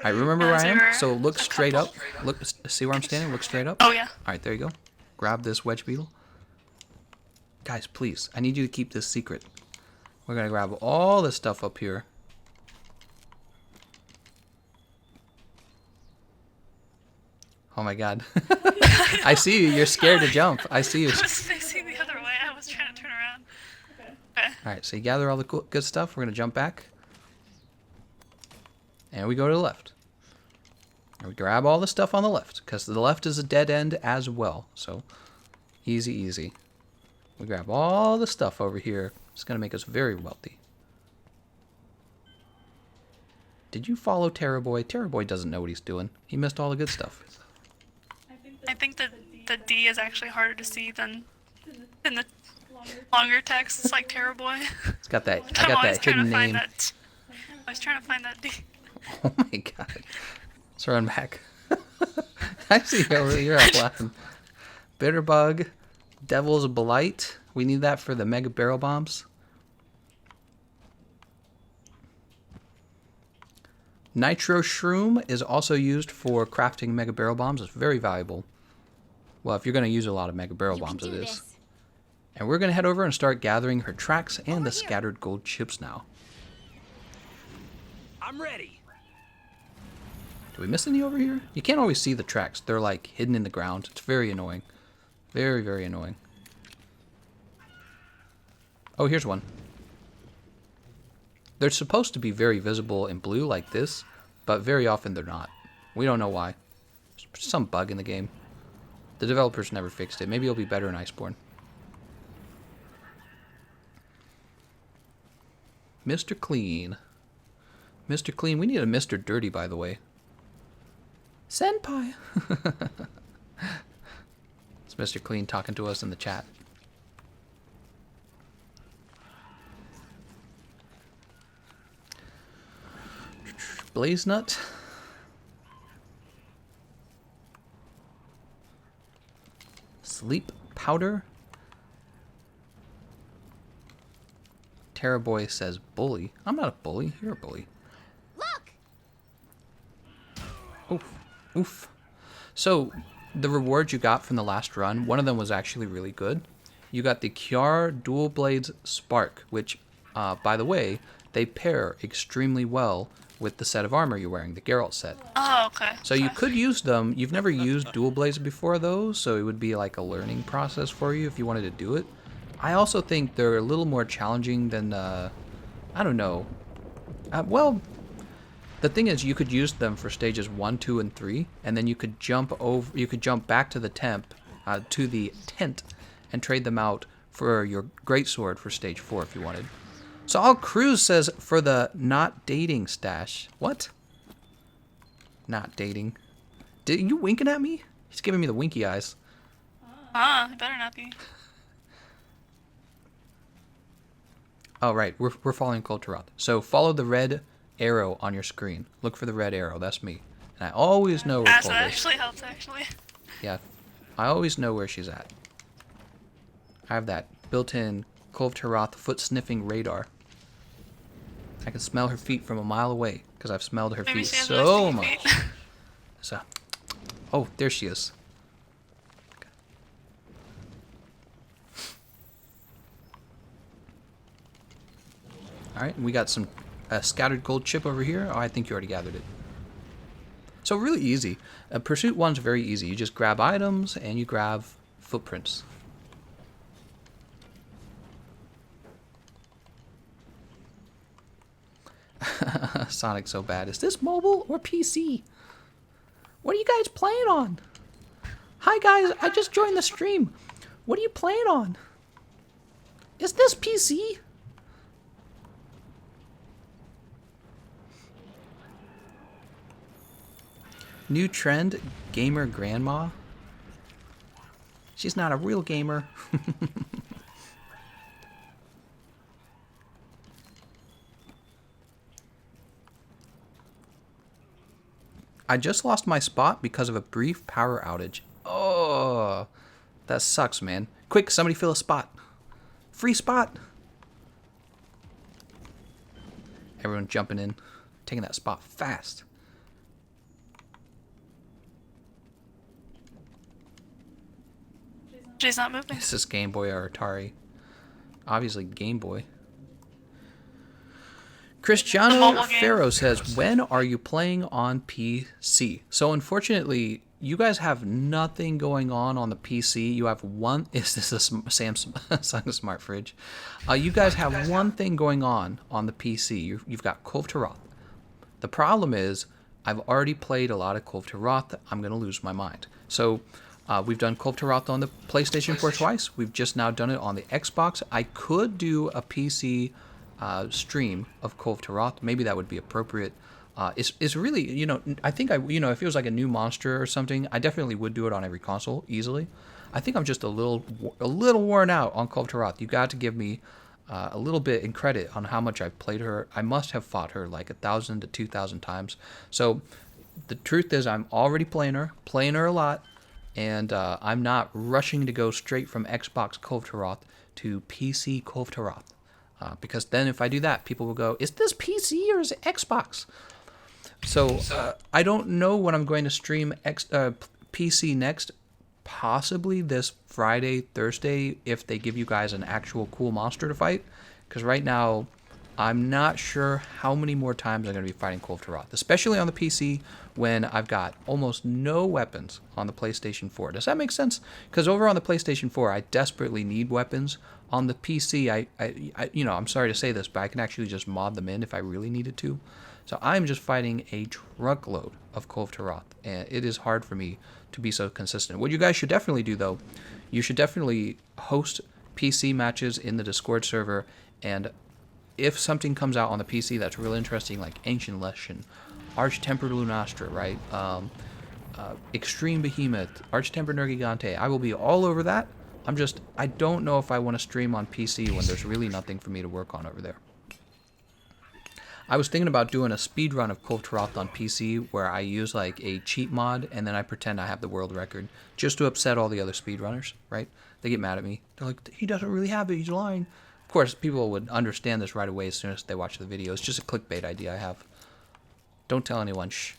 I remember where I am, so look straight up. Look, see where I'm standing? Look straight up. Oh, yeah. All right, there you go. Grab this wedge beetle. Guys, please, I need you to keep this secret. We're going to grab all this stuff up here. Oh my god. I see you. You're scared to jump. I see you. I was facing the other way. I was trying to turn around. Okay. Alright, so you gather all the cool, good stuff. We're going to jump back. And we go to the left. And we grab all the stuff on the left, because the left is a dead end as well. So, easy, easy. We grab all the stuff over here. It's going to make us very wealthy. Did you follow Terrorboy? Terrorboy doesn't know what he's doing. He missed all the good stuff. I think that the D is actually harder to see than in the longer text. It's like Terrorboy. It's got that. I got that hidden name. I was trying to find that D. Oh my god. Let's run back. I see you over there. You're up laughing. Bitterbug, Devil's Blight. We need that for the mega barrel bombs. Nitro Shroom is also used for crafting mega barrel bombs. It's very valuable. Well, if you're going to use a lot of mega barrel bombs, it is. And we're going to head over and start gathering her tracks and the scattered gold chips now. I'm ready. Do we miss any over here? You can't always see the tracks. They're like hidden in the ground. It's very annoying. Very, very annoying. Oh, here's one. They're supposed to be very visible in blue like this, but very often they're not. We don't know why. There's some bug in the game. The developers never fixed it. Maybe it'll be better in Iceborne. Mr. Clean. Mr. Clean. We need a Mr. Dirty, by the way. Senpai. It's Mr. Clean talking to us in the chat. Blaze Nut. Sleep Powder. Terrorboy says bully. I'm not a bully. You're a bully. Look! Oof. Oof. So, the rewards you got from the last run, one of them was actually really good. You got the Kiar Dual Blades Spark, which, by the way, they pair extremely well with the set of armor you're wearing, the Geralt set. Oh, okay. So you could use them. You've never used dual blades before, though, so it would be like a learning process for you if you wanted to do it. I also think they're a little more challenging than, I don't know. Well, the thing is, you could use them for stages 1, 2, and 3, and then you could jump over. You could jump back to the tent, and trade them out for your greatsword for stage 4 if you wanted. So All Cruz says for the not dating stash. What? Not dating. Did you winking at me? He's giving me the winky eyes. It better not be. Oh, right. We're following Cold Taroth. So follow the red arrow on your screen. Look for the red arrow. That's me. And I always know where So Cold that is. actually helps, actually. Yeah. I always know where she's at. I have that built-in Kulve Taroth foot-sniffing radar. I can smell her feet from a mile away because I've smelled her Maybe feet she has so those much. feet. So, oh, there she is. All right, we got some a scattered gold chip over here. Oh, I think you already gathered it. So really easy. Pursuit 1's very easy. You just grab items and you grab footprints. Sonic's so bad. Is this mobile or PC? What are you guys playing on? Hi guys, I just joined the stream. What are you playing on? Is this PC? New trend, gamer grandma. She's not a real gamer. I just lost my spot because of a brief power outage. Oh, that sucks, man. Quick, somebody fill a spot. Free spot. Everyone jumping in, taking that spot fast. She's not moving. Is this Game Boy or Atari? Obviously Game Boy. Cristiano Ferro says, when are you playing on PC? So unfortunately, you guys have nothing going on the PC. You have one. Is this a Samsung Smart Fridge? You guys have one thing going on the PC. You've got Kulve Taroth. The problem is, I've already played a lot of Kulve Taroth. I'm going to lose my mind. So we've done Kulve Taroth on the PlayStation 4 twice. We've just now done it on the Xbox. I could do a PC stream of Kulve Taroth. Maybe that would be appropriate. It's really, I think if it was like a new monster or something, I definitely would do it on every console easily. I think I'm just a little worn out on Kulve Taroth. You got to give me a little bit in credit on how much I've played her. I must have fought her like 1,000 to 2,000 times. So the truth is, I'm already playing her a lot, and I'm not rushing to go straight from Xbox Kulve Taroth to PC Kulve Taroth. Because then if I do that, people will go, is this PC or is it Xbox? So I don't know when I'm going to stream PC next. Possibly this Friday, Thursday, if they give you guys an actual cool monster to fight. Because right now, I'm not sure how many more times I'm going to be fighting Kulve Taroth. Especially on the PC when I've got almost no weapons on the PlayStation 4. Does that make sense? Because over on the PlayStation 4, I desperately need weapons. On the PC, I'm sorry to say this, but I can actually just mod them in if I really needed to. So I'm just fighting a truckload of Kulve Taroth, and it is hard for me to be so consistent. What you guys should definitely do, though, you should definitely host PC matches in the Discord server, and if something comes out on the PC that's really interesting, like Ancient Lesson, Arch-Tempered Lunastra, right? Extreme Behemoth, Arch-Tempered Nergigante, I will be all over that. I don't know if I want to stream on PC when there's really nothing for me to work on over there. I was thinking about doing a speed run of Kulve Taroth on PC where I use like a cheat mod and then I pretend I have the world record just to upset all the other speedrunners, right? They get mad at me. They're like, he doesn't really have it, he's lying. Of course, people would understand this right away as soon as they watch the video. It's just a clickbait idea I have. Don't tell anyone, shh.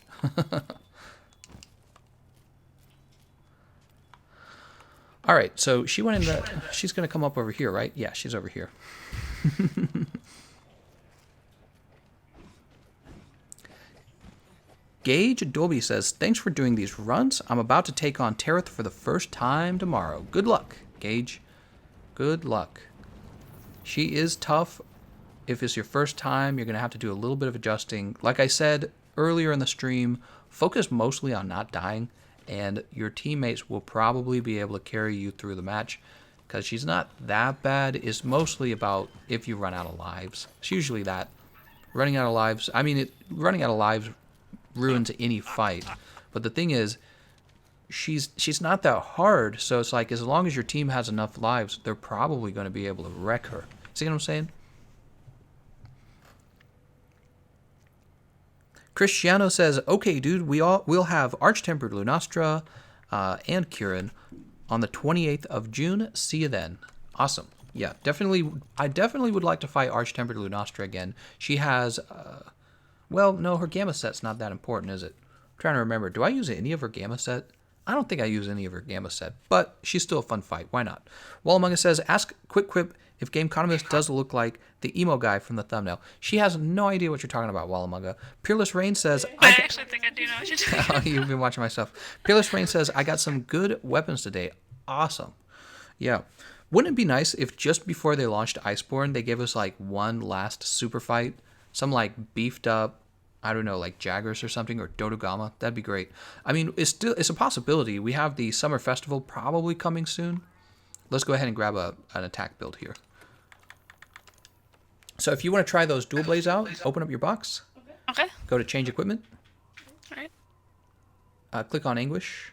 All right, so she went in she's going to come up over here, right? Yeah, she's over here. Gage Adobe says, thanks for doing these runs. I'm about to take on Taroth for the first time tomorrow. Good luck, Gage. Good luck. She is tough. If it's your first time, you're going to have to do a little bit of adjusting. Like I said earlier in the stream, focus mostly on not dying, and your teammates will probably be able to carry you through the match because she's not that bad. It's mostly about if you run out of lives. It's usually that. Running out of lives, running out of lives ruins any fight. But the thing is, she's not that hard, so it's like as long as your team has enough lives, they're probably going to be able to wreck her. See what I'm saying? Cristiano says, okay, dude, we'll have Arch-Tempered Lunastra and Kieran on the 28th of June. See you then. Awesome. Yeah, definitely. I definitely would like to fight Arch-Tempered Lunastra again. She has, well, no, her Gamma set's not that important, is it? I'm trying to remember. Do I use any of her Gamma set? I don't think I use any of her Gamma set, but she's still a fun fight. Why not? Well, Among Us says, ask Quick Quip if Gameconomist does look like the emo guy from the thumbnail. She has no idea what you're talking about, Wallamunga. Peerless Rain says, I actually think I do know what you're talking about. You've been watching my stuff. Peerless Rain says, I got some good weapons today. Awesome. Yeah. Wouldn't it be nice if just before they launched Iceborne, they gave us like one last super fight? Some like beefed up, I don't know, like Jaggers or something, or Dodogama. That'd be great. I mean, it's a possibility. We have the Summer Festival probably coming soon. Let's go ahead and grab an attack build here. So if you want to try those dual blades out, open up your box. Okay. Go to change equipment. All right. Click on Anguish.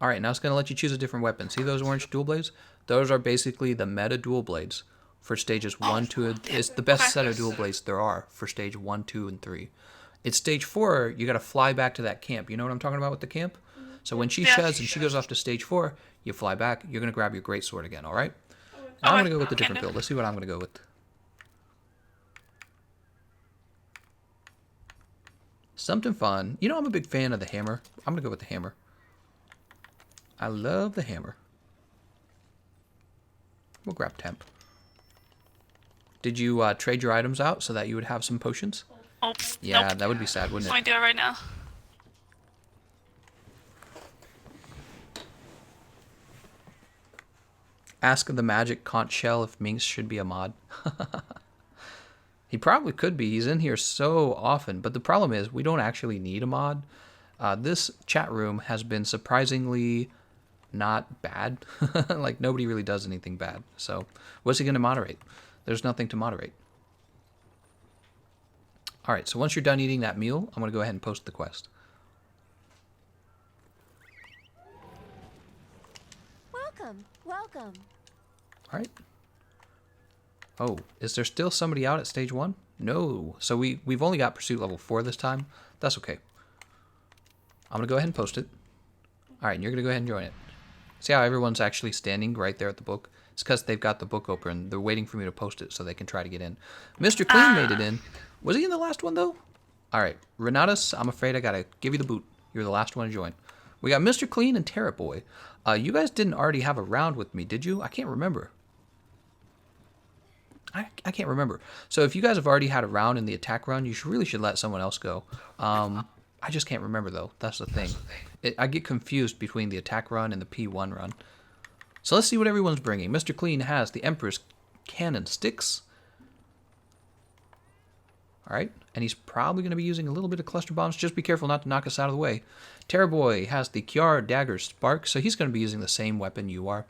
All right, now it's going to let you choose a different weapon. See those orange dual blades? Those are basically the meta dual blades for stages 1, 2, and it's the best set of dual blades there are for stage 1, 2, and 3. It's stage 4, you got to fly back to that camp. You know what I'm talking about with the camp? So when she sheds and she goes off to stage 4, you fly back, you're going to grab your greatsword again, all right? Now I'm going to go with a different build. Let's see what I'm going to go with. Something fun. You know, I'm a big fan of the hammer. I'm going to go with the hammer. I love the hammer. We'll grab temp. Did you trade your items out so that you would have some potions? Oh, Yeah, nope. that would be sad, wouldn't Let it? me do it right now. Ask the magic conch shell if Minx should be a mod. He probably could be. He's in here so often. But the problem is we don't actually need a mod. This chat room has been surprisingly not bad. Like, nobody really does anything bad. So what's he going to moderate? There's nothing to moderate. All right, so once you're done eating that meal, I'm going to go ahead and post the quest. Welcome, welcome. All right. Oh, is there still somebody out at stage 1? No. So we've only got pursuit level 4 this time. That's okay. I'm going to go ahead and post it. All right, and you're going to go ahead and join it. See how everyone's actually standing right there at the book? It's because they've got the book open. They're waiting for me to post it so they can try to get in. Mr. Clean made it in. Was he in the last one, though? All right. Renatus, I'm afraid I got to give you the boot. You're the last one to join. We got Mr. Clean and Terra Boy. You guys didn't already have a round with me, did you? I can't remember. I can't remember. So if you guys have already had a round in the attack run, you really should let someone else go. I just can't remember, though. That's the thing. I get confused between the attack run and the P1 run. So let's see what everyone's bringing. Mr. Clean has the Empress Cannon Sticks. All right. And he's probably going to be using a little bit of cluster bombs. Just be careful not to knock us out of the way. Terror Boy has the Kiara Dagger Spark. So he's going to be using the same weapon you are.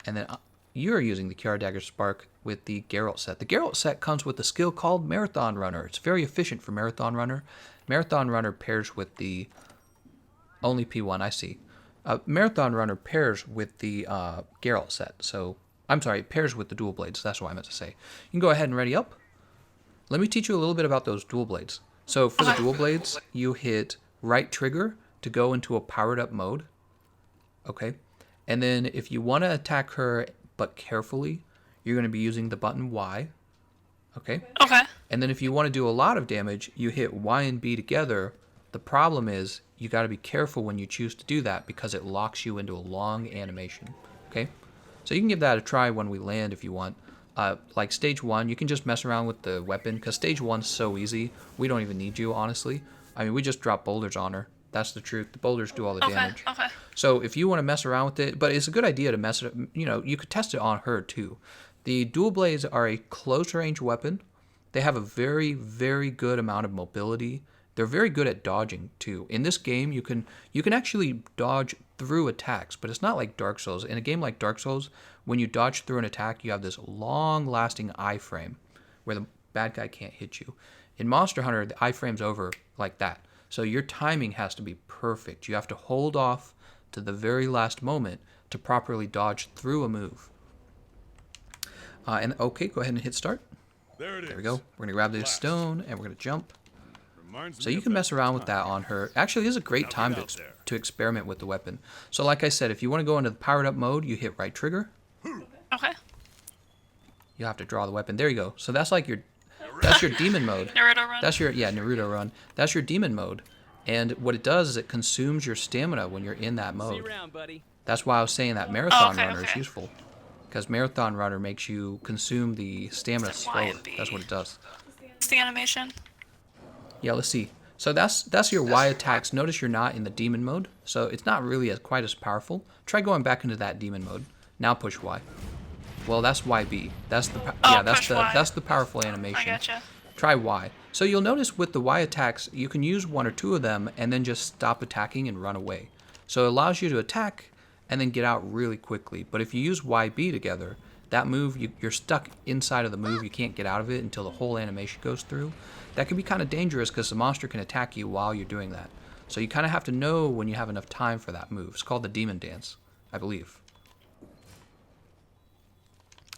And then you're using the Kiara Dagger Spark with the Geralt set. The Geralt set comes with a skill called Marathon Runner. It's very efficient for Marathon Runner. Marathon Runner pairs with the... Only P1, I see. Marathon Runner pairs with the Geralt set. So, I'm sorry, it pairs with the dual blades. That's what I meant to say. You can go ahead and ready up. Let me teach you a little bit about those dual blades. So, for the dual blades, you hit right trigger to go into a powered up mode. Okay. And then if you want to attack her, but carefully, you're going to be using the button Y. Okay. Okay. And then if you want to do a lot of damage, you hit Y and B together. The problem is you got to be careful when you choose to do that because it locks you into a long animation. Okay. So you can give that a try when we land if you want. Like stage 1, you can just mess around with the weapon because stage 1's so easy. We don't even need you, honestly. I mean, we just drop boulders on her. That's the truth. The boulders do all the damage. Okay. So if you want to mess around with it, but it's a good idea to mess it, you know, you could test it on her too. The dual blades are a close range weapon. They have a very, very good amount of mobility. They're very good at dodging too. In this game, you can actually dodge through attacks, but it's not like Dark Souls. In a game like Dark Souls, when you dodge through an attack, you have this long-lasting iframe where the bad guy can't hit you. In Monster Hunter, the iframe's over like that. So your timing has to be perfect. You have to hold off to the very last moment to properly dodge through a move. And okay, go ahead and hit start. There it is. There we go. We're going to grab this stone and we're going to jump. Reminds So me you of can that mess around with time. that on her. Actually, this is a great time to experiment with the weapon. So like I said, if you want to go into the powered up mode, you hit right trigger. Okay. You have to draw the weapon. There you go. So that's like your demon mode. Naruto run. That's your Naruto run. That's your demon mode. And what it does is it consumes your stamina when you're in that See mode. you around, buddy. That's why I was saying that marathon okay, runner is okay. useful. Because Marathon Runner makes you consume the stamina It's Y slower. and B. That's what it does. It's the animation. Yeah, let's see. So that's your Y attacks. Notice you're not in the demon mode, so it's not really quite as powerful. Try going back into that demon mode. Now push Y. Well, that's YB. That's the that's the powerful animation. I gotcha. Try Y. So you'll notice with the Y attacks, you can use one or two of them and then just stop attacking and run away. So it allows you to attack and then get out really quickly. But if you use YB together, that move, you're stuck inside of the move. You can't get out of it until the whole animation goes through. That can be kind of dangerous because the monster can attack you while you're doing that. So you kind of have to know when you have enough time for that move. It's called the Demon Dance, I believe.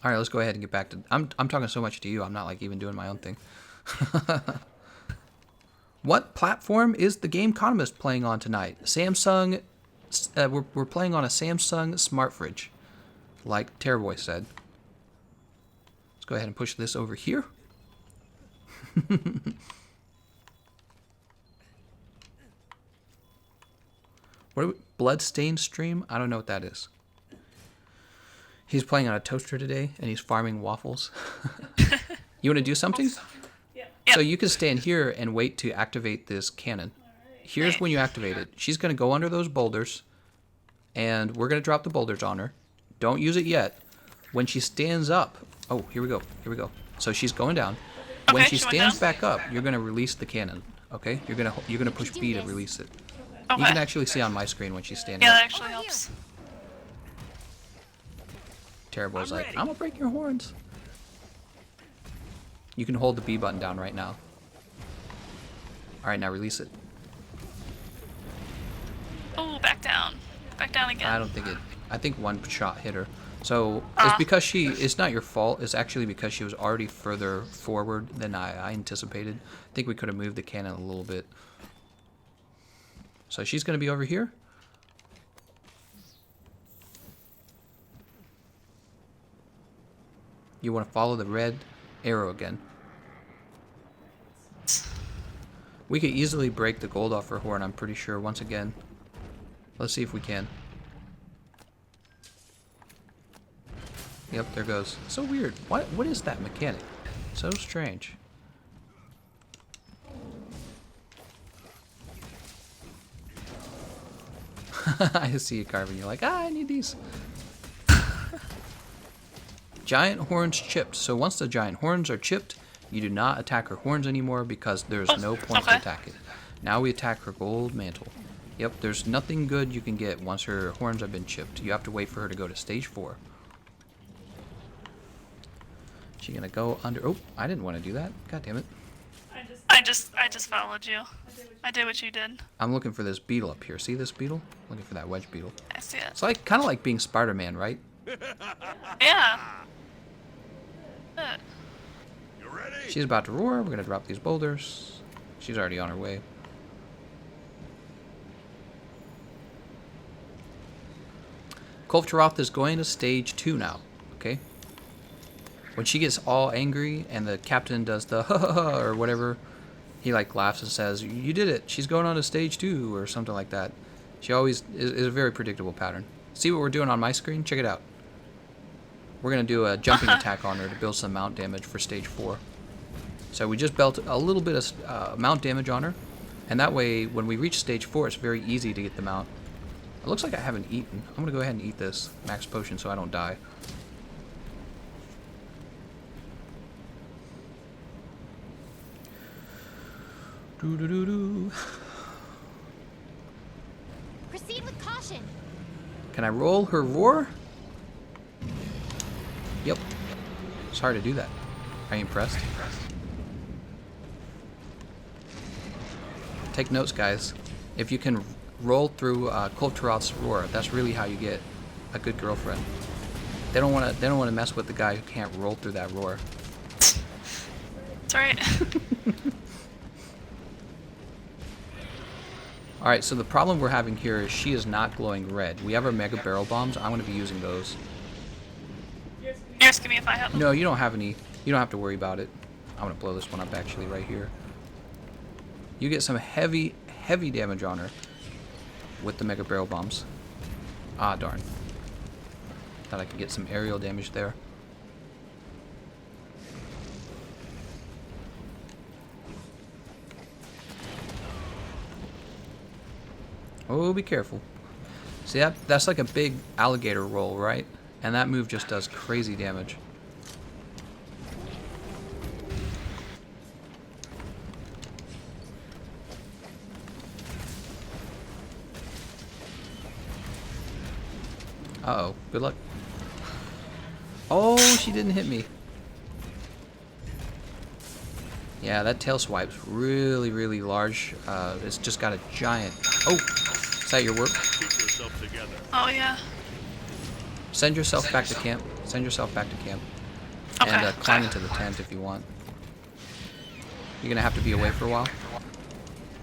All right, let's go ahead and get back to... I'm talking so much to you, I'm not like even doing my own thing. What platform is the Gameconomist playing on tonight? Samsung... we're playing on a Samsung smart fridge, like Terrorboy said. Let's go ahead and push this over here. Bloodstained stream? I don't know what that is. He's playing on a toaster today, and he's farming waffles. You want to do something? Yep. So you can stand here and wait to activate this cannon. Here's when you activate it. She's going to go under those boulders, and we're going to drop the boulders on her. Don't use it yet. When she stands up... Oh, here we go. Here we go. So she's going down. When Okay, she she went stands down. back up, you're going to release the cannon. Okay? You're gonna push B to release it. Okay. You can actually see on my screen when she's standing Yeah, up. that actually helps. Terrorboy's like, I'm gonna break your horns. You can hold the B button down right now. Alright, now release it. Oh, back down. Back down again. I don't think it... I think one shot hit her. So, it's because she... It's not your fault. It's actually because she was already further forward than I anticipated. I think we could have moved the cannon a little bit. So she's gonna be over here. You want to follow the red arrow again. We could easily break the gold off her horn, I'm pretty sure, once again. Let's see if we can. Yep, there goes. So weird. What is that mechanic? So strange. I see you carving. You're like, I need these. Giant horns chipped. So once the giant horns are chipped, you do not attack her horns anymore because there's no point to attack it. Now we attack her gold mantle. Yep, there's nothing good you can get once her horns have been chipped. You have to wait for her to go to stage 4. She's gonna go under... Oh, I didn't want to do that. God damn it. I just followed you. I did what you did. I'm looking for this beetle up here. See this beetle? Looking for that wedge beetle. I see it. It's like kind of like being Spider-Man, right? Yeah. You ready? She's about to roar. We're gonna drop these boulders. She's already on her way. Kulve Taroth is going to stage 2 now. Okay. When she gets all angry and the captain does the ha ha ha or whatever, he like laughs and says, "You did it. She's going on to stage 2" or something like that. She always is a very predictable pattern. See what we're doing on my screen? Check it out. We're going to do a jumping attack on her to build some mount damage for stage 4. So we just built a little bit of mount damage on her. And that way, when we reach stage 4, it's very easy to get the mount. It looks like I haven't eaten. I'm going to go ahead and eat this max potion so I don't die. Doo-doo-doo-doo. Proceed with caution. Can I roll her roar? Yep. It's hard to do that. Are you impressed? Take notes, guys. If you can roll through Kulve Taroth's roar, that's really how you get a good girlfriend. They don't want to mess with the guy who can't roll through that roar. That's right. Alright, so the problem we're having here is she is not glowing red. We have our mega barrel bombs. I'm going to be using those. You're asking me if I have them. No, you don't have any. You don't have to worry about it. I'm going to blow this one up actually right here. You get some heavy damage on her with the mega barrel bombs. Ah, darn. Thought I could get some aerial damage there. Oh, be careful. See, that's like a big alligator roll, right? And that move just does crazy damage. Uh-oh. Good luck. Oh, she didn't hit me. Yeah, that tail swipe's really, really large. It's just got a giant... Oh! Is that your work? Oh, yeah. Send yourself back to camp. Send yourself back to camp. Okay. And climb into the tent if you want. You're gonna have to be away for a while?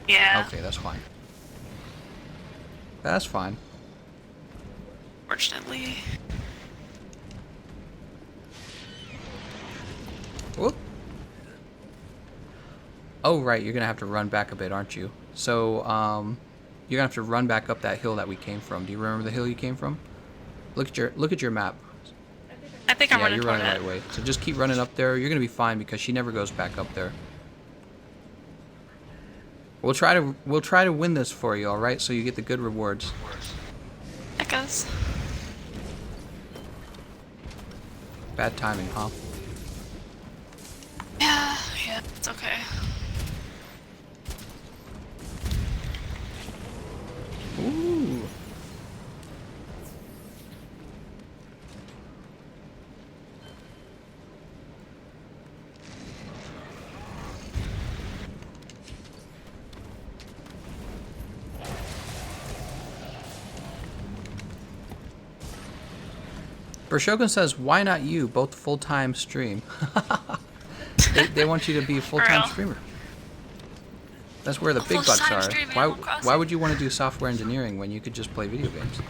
Yeah. Okay, that's fine. That's fine. Fortunately. Whoop. Oh, right, you're gonna have to run back a bit, aren't you? So, you're gonna have to run back up that hill that we came from. Do you remember the hill you came from? Look at your map. I think I'm Yeah, running you're toward running the it. right way. So just keep running up there. You're gonna be fine because she never goes back up there. We'll try to win this for you, all right? So you get the good rewards. It goes. Bad timing, huh? Yeah, it's okay. Ooh. Bershogun says, "Why not you? Both full-time stream." they want you to be a full-time real. streamer. That's where the A big bucks full-time are. stream, Animal Why Crossing. would you want to do software engineering when you could just play video games?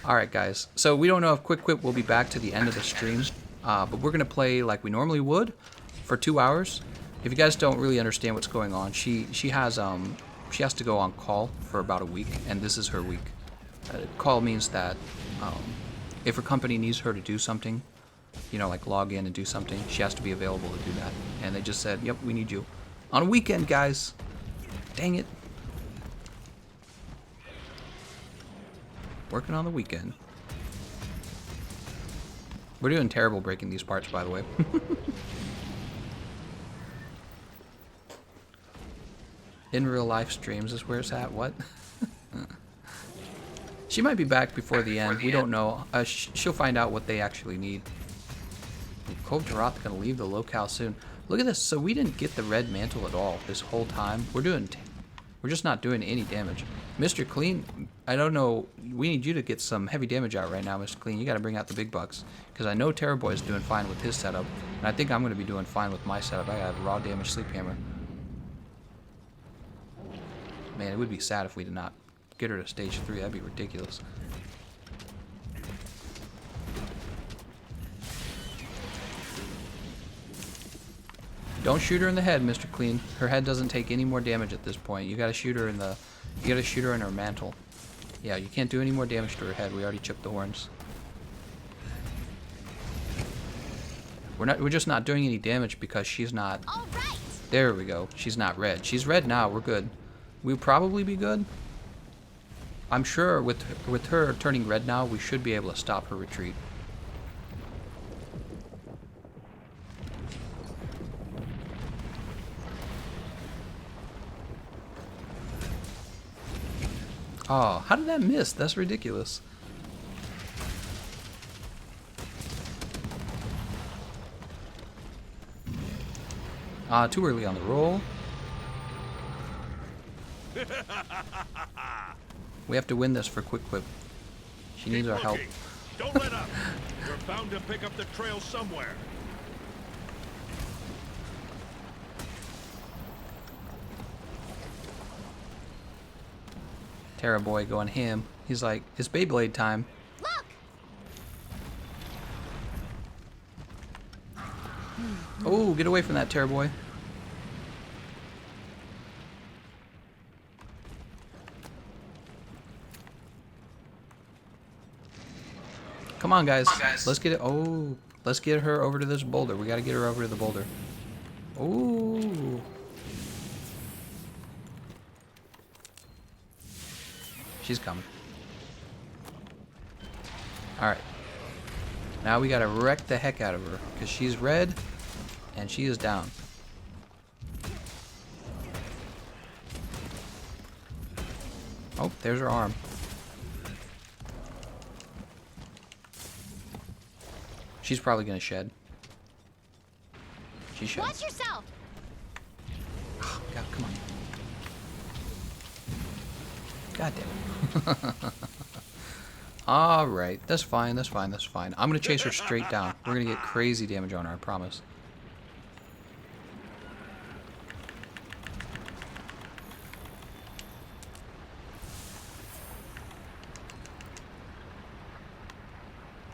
Alright guys, so we don't know if Quick Quip will be back to the end of the stream, but we're going to play like we normally would for 2 hours. If you guys don't really understand what's going on, she has to go on call for about a week, and this is her week. Call means that if her company needs her to do something, you know, like log in and do something, she has to be available to do that. And they just said, yep, we need you. On a weekend, guys. Dang it. Working on the weekend. We're doing terrible breaking these parts, by the way. In real life streams is where it's at. What? She might be back before the end. We don't know. She'll find out what they actually need. Kulve Taroth gonna leave the locale soon. Look at this. So we didn't get the red mantle at all this whole time. We're just not doing any damage. Mr. Clean, I don't know. We need you to get some heavy damage out right now, Mr. Clean. You got to bring out the big bucks. Because I know Terrorboy is doing fine with his setup. And I think I'm going to be doing fine with my setup. I got a raw damage sleep hammer. Man, it would be sad if we did not get her to stage 3. That'd be ridiculous. Don't shoot her in the head, Mr. Clean. Her head doesn't take any more damage at this point. You gotta shoot her in her mantle. Yeah, you can't do any more damage to her head. We already chipped the horns. We're just not doing any damage because she's not. All right. There we go. She's not red. She's red now. We're good. We'll probably be good. I'm sure with her turning red now, we should be able to stop her retreat. Oh, how did that miss? That's ridiculous. Too early on the roll. We have to win this for Quick Quip. She needs our help. Don't let up. We're bound to pick up the trail somewhere. Terrorboy going ham. He's like, it's Beyblade time. Look. Oh, get away from that, Terrorboy. Come on, guys. Let's get it. Oh, let's get her over to this boulder. We gotta get her over to the boulder. Ooh. She's coming. Alright. Now we gotta wreck the heck out of her. Because she's red and she is down. Oh, there's her arm. She's probably gonna shed. She should. Watch yourself. Oh, God, come on. God damn it. Alright, that's fine, that's fine, that's fine. I'm gonna chase her straight down. We're gonna get crazy damage on her, I promise.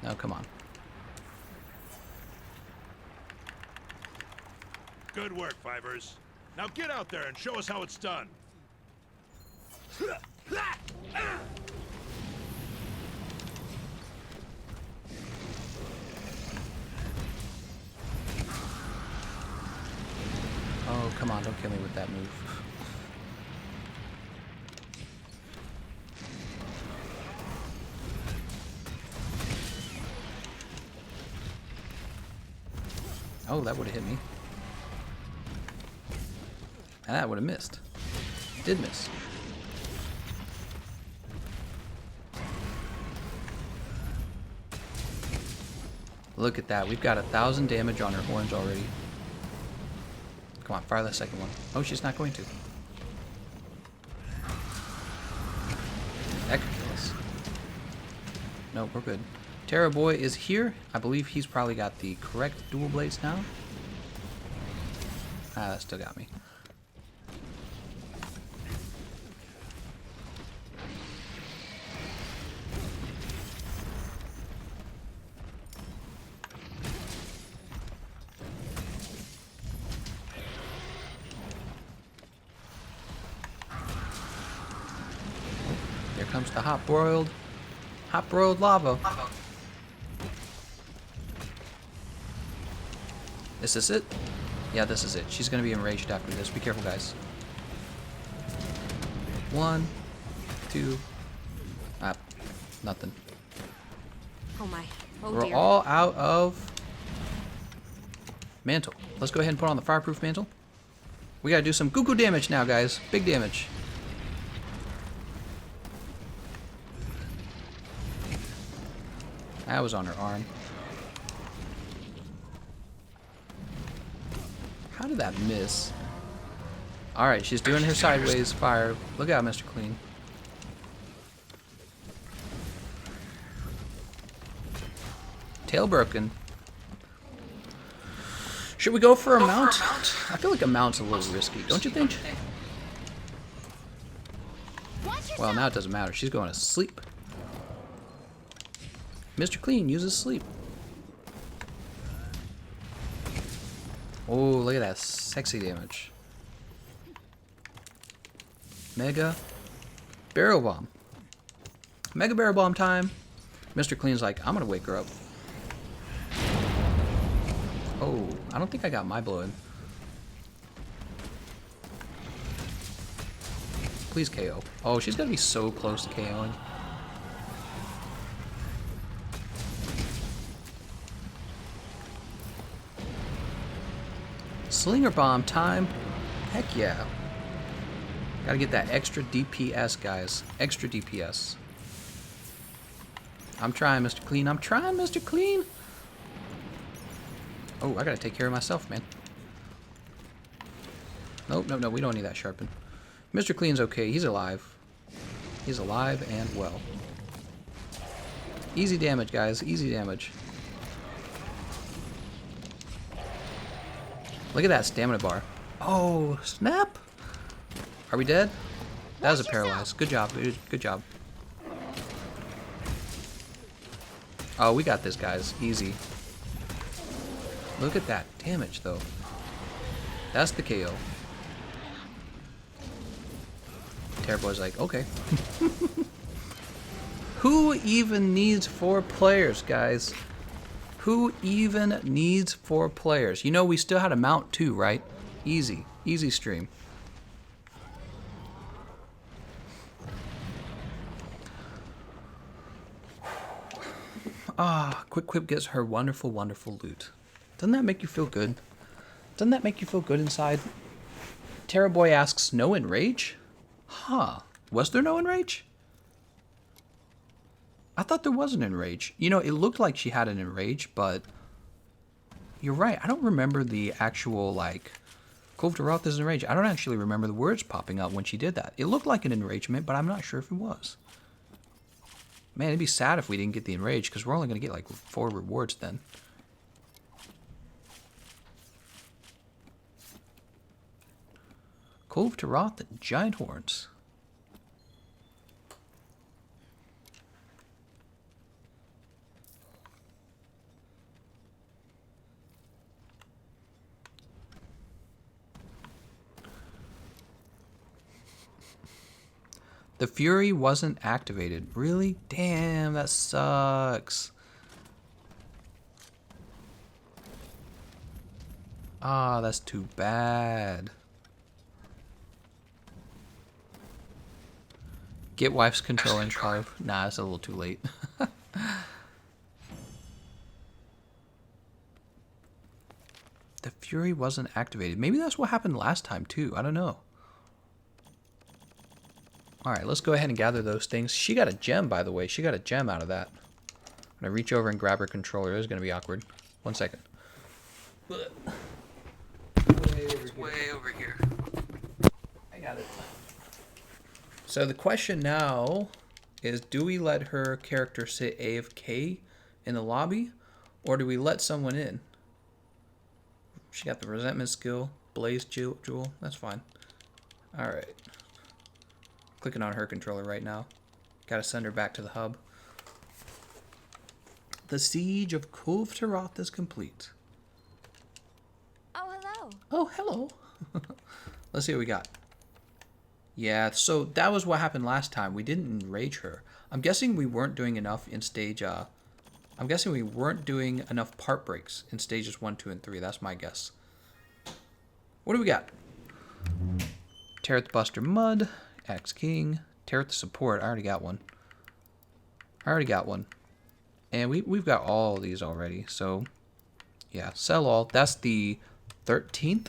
Now, come on. Good work, Fivers. Now get out there and show us how it's done. Oh, come on, don't kill me with that move. Oh, that would have hit me. And that would have missed. Did miss. Look at that. We've got 1,000 damage on her horns already. Come on, fire that second one. Oh, she's not going to. That could kill us. No, we're good. Terra Boy is here. I believe he's probably got the correct dual blades now. Ah, that still got me. Here comes the hot broiled lava. Is this it? Yeah, this is it. She's gonna be enraged after this. Be careful, guys. 1, 2. Ah, nothing. Oh my. Oh We're dear. all out of mantle. Let's go ahead and put on the fireproof mantle. We gotta do some cuckoo damage now, guys. Big damage. That was on her arm. How did that miss? Alright, she's doing her sideways fire. Look out, Mr. Clean. Tail broken. Should we go for a mount? I feel like a mount's a little risky, don't you think? Watch yourself. Well, now it doesn't matter. She's going to sleep. Mr. Clean uses sleep. Oh, look at that sexy damage. Mega barrel bomb. Mega barrel bomb time. Mr. Clean's like, I'm gonna wake her up. Oh, I don't think I got my blow in. Please KO. Oh, she's gonna be so close to KOing. Slinger bomb time. Heck yeah. Gotta get that extra DPS, guys. Extra DPS. I'm trying, Mr. Clean. I'm trying, Mr. Clean. Oh, I gotta take care of myself, man. Nope, no, we don't need that sharpen. Mr. Clean's okay. He's alive. He's alive and well. Easy damage, guys. Easy damage. Look at that stamina bar. Oh, snap. Are we dead? That was a paralyze. Good job, dude. Good job. Oh, we got this, guys. Easy. Look at that damage, though. That's the KO. Terrorboy's like, okay. Who even needs 4 players, guys? Who even needs 4 players? You know, we still had a mount too, right? Easy. Easy stream. Ah, Quick Quip gets her wonderful, wonderful loot. Doesn't that make you feel good? Doesn't that make you feel good inside? Terra Boy asks, no enrage? Huh. Was there no enrage? I thought there was an enrage. You know, it looked like she had an enrage, but you're right. I don't remember the actual, like, Kulve Taroth is enraged. I don't actually remember the words popping up when she did that. It looked like an enragement, but I'm not sure if it was. Man, it'd be sad if we didn't get the enrage, because we're only going to get, like, 4 rewards then. Kulve Taroth, the giant horns. The Fury wasn't activated. Really? Damn, that sucks. Ah, that's too bad. Get wife's controlling card. Nah, it's a little too late. The Fury wasn't activated. Maybe that's what happened last time too. I don't know. Alright, let's go ahead and gather those things. She got a gem, by the way. She got a gem out of that. I'm going to reach over and grab her controller. This is going to be awkward. 1 second. Way over here. I got it. So the question now is, do we let her character sit AFK in the lobby, or do we let someone in? She got the resentment skill, blaze jewel. That's fine. Alright. Clicking on her controller right now. Gotta send her back to the hub. The siege of Kulve Taroth is complete. Oh, hello. Oh, hello. Let's see what we got. Yeah, so that was what happened last time. We didn't enrage her. I'm guessing we weren't doing enough in stage... I'm guessing we weren't doing enough part breaks in stages 1, 2, and 3. That's my guess. What do we got? Taroth Buster Mud. Axe King. Taroth the Support. I already got one. And we've got all of these already. So, yeah. Sell all. That's the 13th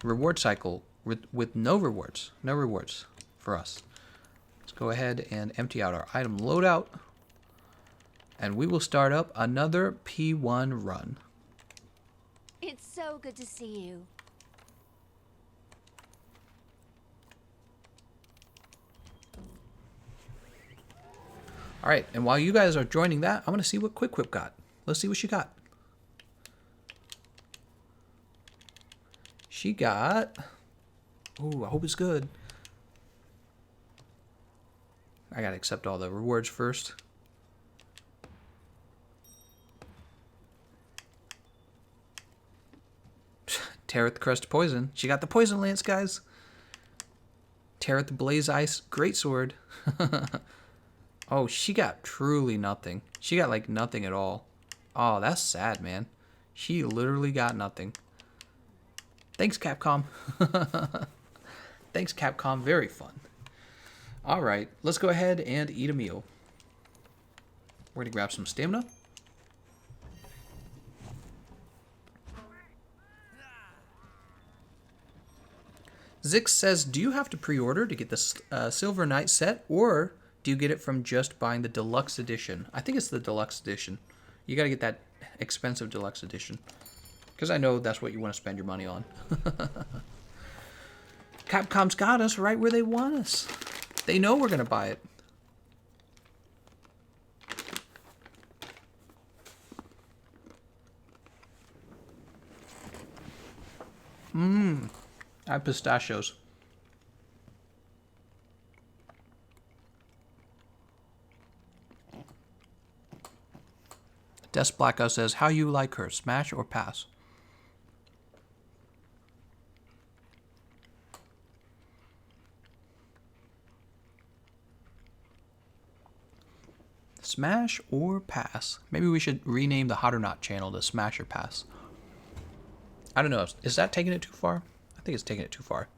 reward cycle with no rewards. No rewards for us. Let's go ahead and empty out our item loadout. And we will start up another P1 run. It's so good to see you. Alright, and while you guys are joining that, I'm going to see what Quick Quip got. Let's see what she got. She got... Ooh, I hope it's good. I got to accept all the rewards first. Taroth Crest Poison. She got the Poison Lance, guys. Taroth Blaze Ice Greatsword. Oh, she got truly nothing. She got, like, nothing at all. Oh, that's sad, man. She literally got nothing. Thanks, Capcom. Thanks, Capcom. Very fun. All right, let's go ahead and eat a meal. We're going to grab some stamina. Zix says, do you have to pre-order to get the Silver Knight set, or do you get it from just buying the deluxe edition? I think it's the deluxe edition. You got to get that expensive deluxe edition, because I know that's what you want to spend your money on. Capcom's got us right where they want us. They know we're going to buy it. I have pistachios. Des Blackout says, how you like her, smash or pass? Smash or pass? Maybe we should rename the Hot or Not channel to Smash or Pass. I don't know. Is that taking it too far? I think it's taking it too far.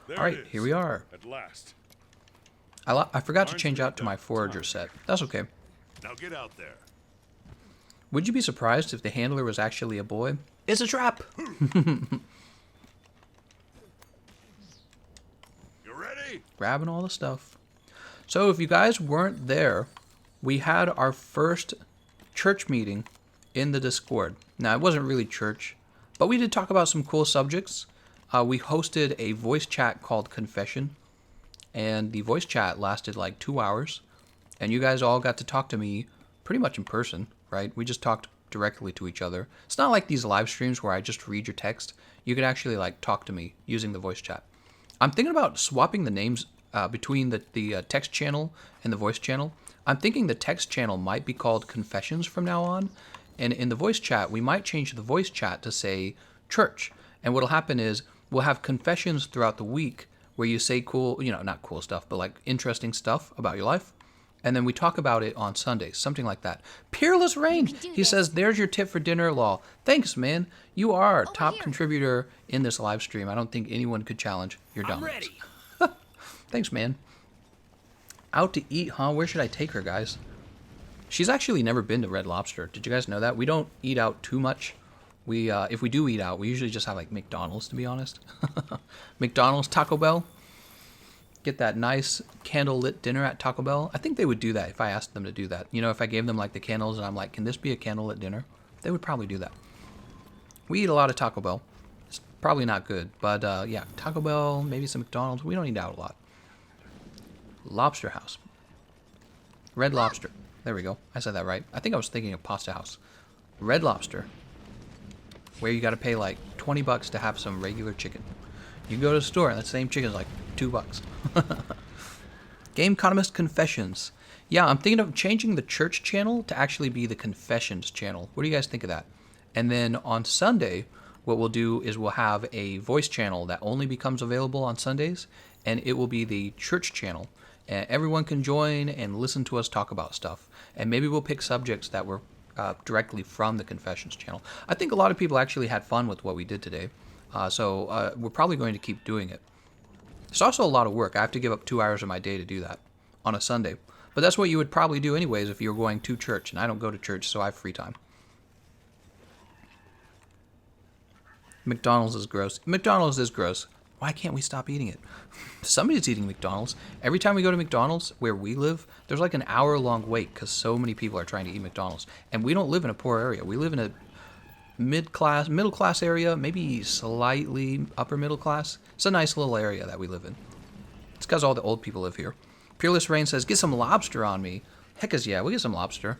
There All right, it is, here we are. At last. I forgot to change out to my Forager set. That's okay. Now get out there. Would you be surprised if the handler was actually a boy? It's a trap! You ready? Grabbing all the stuff. So if you guys weren't there, we had our first church meeting in the Discord. Now, it wasn't really church, but we did talk about some cool subjects. We hosted a voice chat called Confession, and the voice chat lasted like 2 hours, and you guys all got to talk to me pretty much in person, right? We just talked directly to each other. It's not like these live streams where I just read your text. You can actually like talk to me using the voice chat. I'm thinking about swapping the names between the text channel and the voice channel. I'm thinking the text channel might be called Confessions from now on, and in the voice chat, we might change the voice chat to say church. And what'll happen is we'll have confessions throughout the week where you say cool, not cool stuff, but like interesting stuff about your life. And then we talk about it on Sundays, something like that. Peerless Rain, he says, there's your tip for dinner, lol. Thanks, man. You are a top contributor in this live stream. I don't think anyone could challenge your dominance. Ready. Thanks, man. Out to eat, huh? Where should I take her, guys? She's actually never been to Red Lobster. Did you guys know that? We don't eat out too much. If we do eat out, we usually just have like McDonald's, to be honest. McDonald's, Taco Bell. Get that nice candle-lit dinner at Taco Bell. I think they would do that if I asked them to do that. If I gave them like the candles and I'm like, can this be a candle-lit dinner? They would probably do that. We eat a lot of Taco Bell. It's probably not good, but yeah, Taco Bell, maybe some McDonald's. We don't eat out a lot. Lobster House. Red Lobster. There we go. I said that right. I think I was thinking of Pasta House. Red Lobster. Where you got to pay like $20 to have some regular chicken. You go to the store and that same chicken is like $2. Gameconomist Confessions. Yeah, I'm thinking of changing the church channel to actually be the Confessions channel. What do you guys think of that? And then on Sunday, what we'll do is we'll have a voice channel that only becomes available on Sundays, and it will be the church channel. And everyone can join and listen to us talk about stuff. And maybe we'll pick subjects that were directly from the Confessions channel. I think a lot of people actually had fun with what we did today. So we're probably going to keep doing it. It's also a lot of work. I have to give up 2 hours of my day to do that on a Sunday. But that's what you would probably do anyways if you were going to church. And I don't go to church, so I have free time. McDonald's is gross. McDonald's is gross. Why can't we stop eating it? Somebody's eating McDonald's. Every time we go to McDonald's, where we live, there's like an hour-long wait because so many people are trying to eat McDonald's. And we don't live in a poor area. We live in a middle class area, maybe slightly upper middle class. It's a nice little area that we live in. It's because all the old people live here. Peerless Rain says, get some lobster on me. Heck is yeah, we'll get some lobster.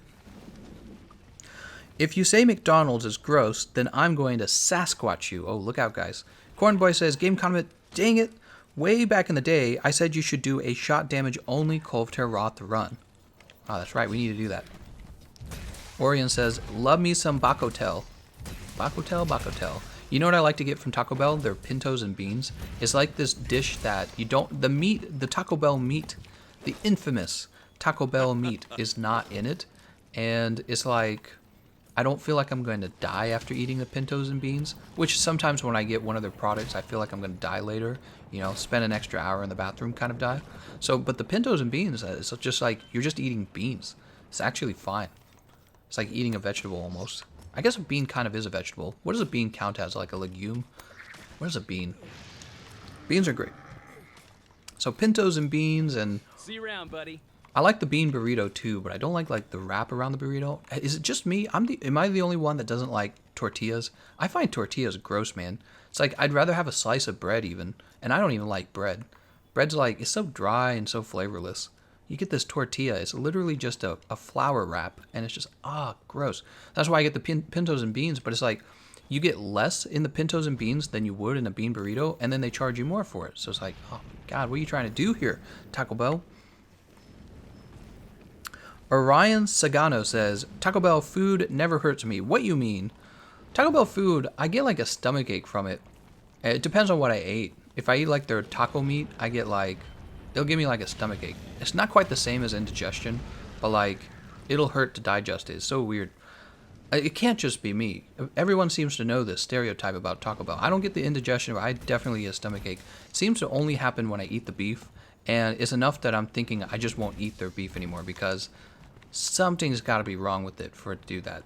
If you say McDonald's is gross, then I'm going to Sasquatch you. Oh, look out, guys. Cornboy says, Gameconomist, dang it. Way back in the day, I said you should do a shot damage only Kulve Taroth run. Oh, that's right, we need to do that. Orion says, love me some Bakotel. Bakotel. You know what I like to get from Taco Bell? Their pintos and beans. It's like this dish that you don't... The Taco Bell meat, the infamous Taco Bell meat is not in it. And it's like... I don't feel like I'm going to die after eating the pintos and beans, which sometimes when I get one of their products, I feel like I'm going to die later. Spend an extra hour in the bathroom kind of die. So, but the pintos and beans, it's just like, you're just eating beans. It's actually fine. It's like eating a vegetable almost. I guess a bean kind of is a vegetable. What does a bean count as? Like a legume? What is a bean? Beans are great. So pintos and beans and... See you around, buddy. I like the bean burrito too, but I don't like the wrap around the burrito. Is it just me? Am I the only one that doesn't like tortillas? I find tortillas gross, man. It's like I'd rather have a slice of bread even, and I don't even like bread. Bread's like, it's so dry and so flavorless. You get this tortilla, it's literally just a flour wrap, and it's just, gross. That's why I get the pintos and beans, but it's like, you get less in the pintos and beans than you would in a bean burrito, and then they charge you more for it. So it's like, oh God, what are you trying to do here, Taco Bell? Orion Sagano says, Taco Bell food never hurts me. What you mean? Taco Bell food, I get like a stomachache from it. It depends on what I ate. if I eat like their taco meat, I get like, it'll give me like a stomach ache. It's not quite the same as indigestion, but like, it'll hurt to digest it. It's so weird. It can't just be me. Everyone seems to know this stereotype about Taco Bell. I don't get the indigestion, but I definitely get a stomach ache. It seems to only happen when I eat the beef, and it's enough that I'm thinking I just won't eat their beef anymore because something's got to be wrong with it for it to do that.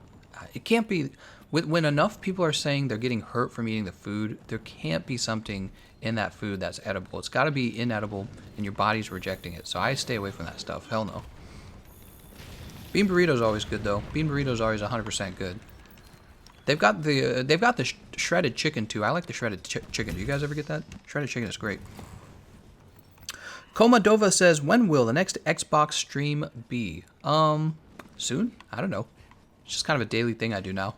It can't be. When enough people are saying they're getting hurt from eating the food, there can't be something in that food that's edible. It's got to be inedible, and your body's rejecting it. So I stay away from that stuff. Hell no. Bean burrito's always good though. Bean burrito's always 100% good. They've got the shredded chicken too. I like the shredded chicken. Do you guys ever get that? Shredded chicken is great. Komodova says, when will the next Xbox stream be? Soon? I don't know. It's just kind of a daily thing I do now.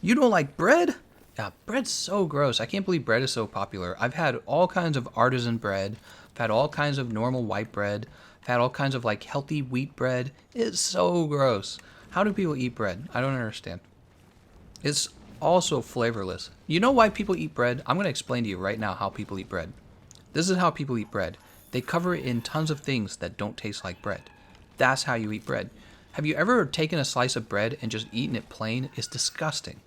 You don't like bread? Yeah, bread's so gross. I can't believe bread is so popular. I've had all kinds of artisan bread. I've had all kinds of normal white bread. I've had all kinds of like healthy wheat bread. It's so gross. How do people eat bread? I don't understand. It's also flavorless. You know why people eat bread? I'm going to explain to you right now how people eat bread. This is how people eat bread. They cover it in tons of things that don't taste like bread. That's how you eat bread. Have you ever taken a slice of bread and just eaten it plain? It's disgusting.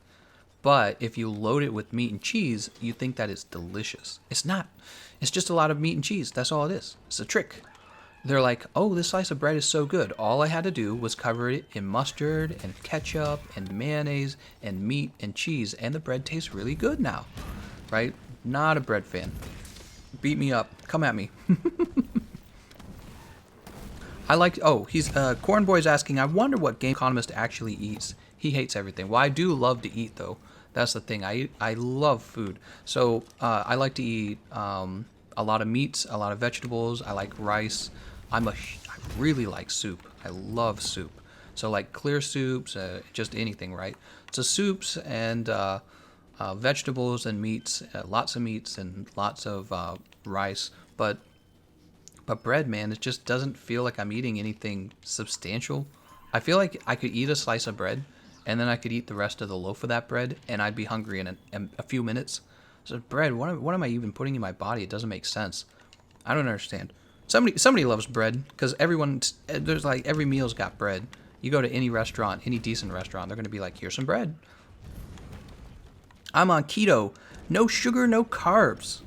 But if you load it with meat and cheese, you think that it's delicious. It's not. It's just a lot of meat and cheese. That's all it is. It's a trick. They're like, oh, this slice of bread is so good. All I had to do was cover it in mustard and ketchup and mayonnaise and meat and cheese, and the bread tastes really good now. Right? Not a bread fan. Beat me up. Come at me. I like, he's, Cornboy's asking, I wonder what Gameconomist actually eats. He hates everything. Well, I do love to eat, though. That's the thing. I love food. So, I like to eat, a lot of meats, a lot of vegetables. I like rice. I really like soup. I love soup. So, like clear soups, just anything, right? So, soups and, vegetables and meats, lots of meats and lots of, rice. But bread, man, it just doesn't feel like I'm eating anything substantial. I feel like I could eat a slice of bread, and then I could eat the rest of the loaf of that bread, and I'd be hungry in a few minutes. So bread, what am I even putting in my body? It doesn't make sense. I don't understand. Somebody loves bread, because there's like, every meal's got bread. You go to any restaurant, any decent restaurant, they're going to be like, here's some bread. I'm on keto. No sugar, no carbs.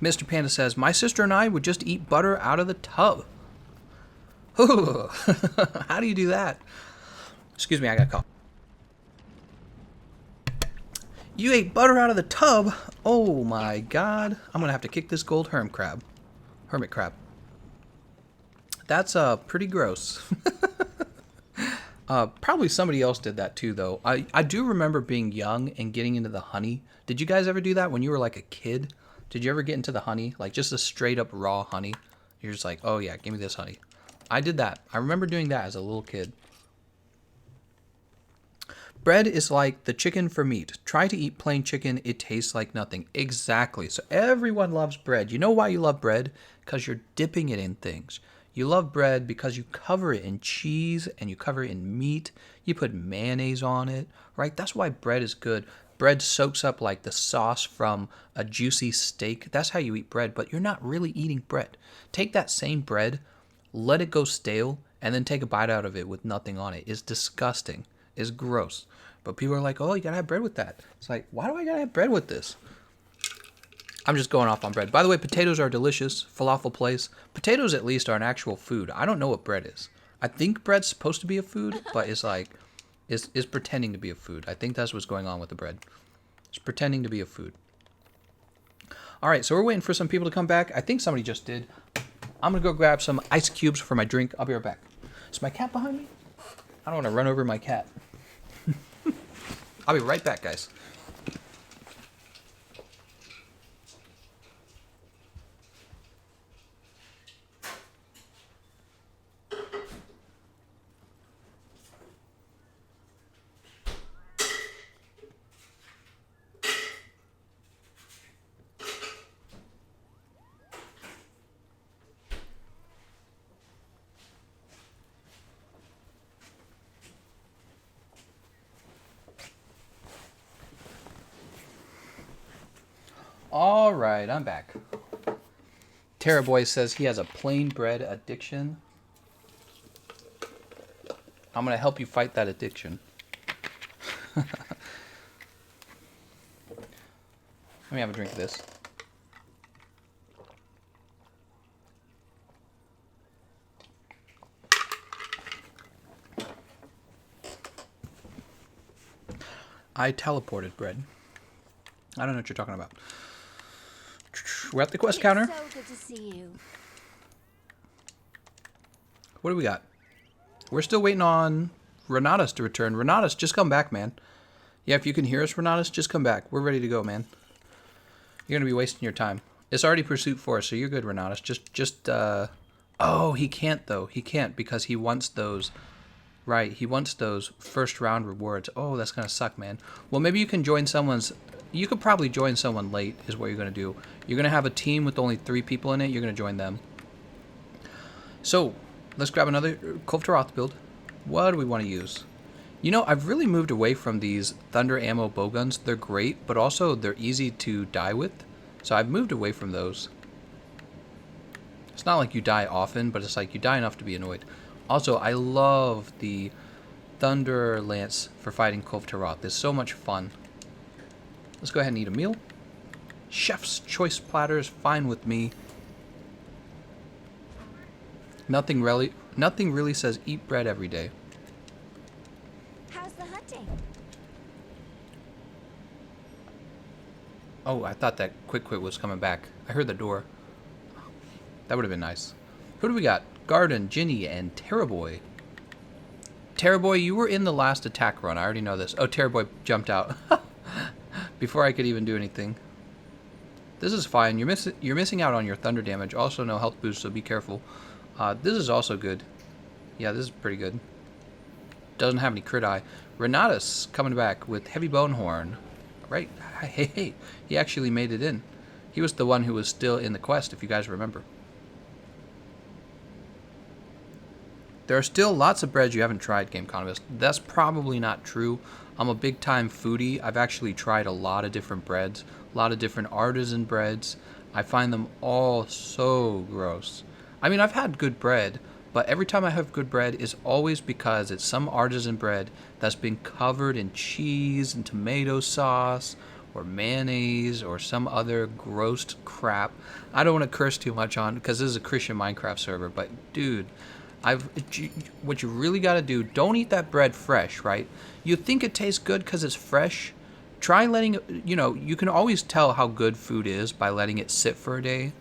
Mr. Panda says, my sister and I would just eat butter out of the tub. How do you do that? Excuse me, I got a cough. You ate butter out of the tub? Oh my god. I'm going to have to kick this gold hermit crab. That's pretty gross. Probably somebody else did that too, though. I do remember being young and getting into the honey. Did you guys ever do that when you were like a kid? Did you ever get into the honey? Like just a straight up raw honey? You're just like, oh yeah, give me this honey. I did that. I remember doing that as a little kid. Bread is like the chicken for meat. Try to eat plain chicken. It tastes like nothing. Exactly. So everyone loves bread. You know why you love bread? Because you're dipping it in things. You love bread because you cover it in cheese and you cover it in meat. You put mayonnaise on it, right? That's why bread is good. Bread soaks up like the sauce from a juicy steak. That's how you eat bread, but you're not really eating bread. Take that same bread, let it go stale, and then take a bite out of it with nothing on it. It's disgusting. It's gross. But people are like, oh, you gotta have bread with that. It's like, why do I gotta have bread with this? I'm just going off on bread. By the way, potatoes are delicious. Falafel place. Potatoes at least are an actual food. I don't know what bread is. I think bread's supposed to be a food, but it's like, is pretending to be a food. I think that's what's going on with the bread. It's pretending to be a food. All right, so we're waiting for some people to come back. I think somebody just did. I'm going to go grab some ice cubes for my drink. I'll be right back. Is my cat behind me? I don't want to run over my cat. I'll be right back, guys. All right, I'm back. Terraboy says he has a plain bread addiction. I'm going to help you fight that addiction. Let me have a drink of this. I teleported bread. I don't know what you're talking about. We're at the quest counter. So good to see you. What do we got? We're still waiting on Renatus to return. Renatus, just come back, man. Yeah, if you can hear us, Renatus, just come back. We're ready to go, man. You're going to be wasting your time. It's already Pursuit 4, so you're good, Renatus. Oh, he can't, though. He can't because he wants those... Right, he wants those first round rewards. Oh, that's going to suck, man. Well, maybe you can join someone's... You could probably join someone late, is what you're going to do. You're going to have a team with only 3 people in it. You're going to join them. So, let's grab another Kulve Taroth build. What do we want to use? You know, I've really moved away from these Thunder Ammo bowguns. They're great, but also they're easy to die with. So I've moved away from those. It's not like you die often, but it's like you die enough to be annoyed. Also, I love the Thunder Lance for fighting Kulve Taroth. It's so much fun. Let's go ahead and eat a meal. Chef's choice platter is fine with me. Nothing really says eat bread every day. How's the hunting? Oh, I thought that Quick Quit was coming back. I heard the door. That would have been nice. Who do we got? Garden, Ginny, and Terraboy. Terraboy, you were in the last attack run. I already know this. Oh, Terraboy jumped out. Before I could even do anything. This is fine. You're missing out on your thunder damage. Also no health boost, so be careful. This is also good. Yeah, this is pretty good. Doesn't have any crit eye. Renatus coming back with heavy bone horn. Right. Hey. He actually made it in. He was the one who was still in the quest, if you guys remember. There are still lots of breads you haven't tried, Gameconomist. That's probably not true. I'm a big time foodie. I've actually tried a lot of different breads, a lot of different artisan breads. I find them all so gross. I mean, I've had good bread, but every time I have good bread is always because it's some artisan bread that's been covered in cheese and tomato sauce or mayonnaise or some other gross crap. I don't want to curse too much on because this is a Christian Minecraft server, but dude, what you really got to do, don't eat that bread fresh, right? You think it tastes good because it's fresh. Try letting it, you can always tell how good food is by letting it sit for a day.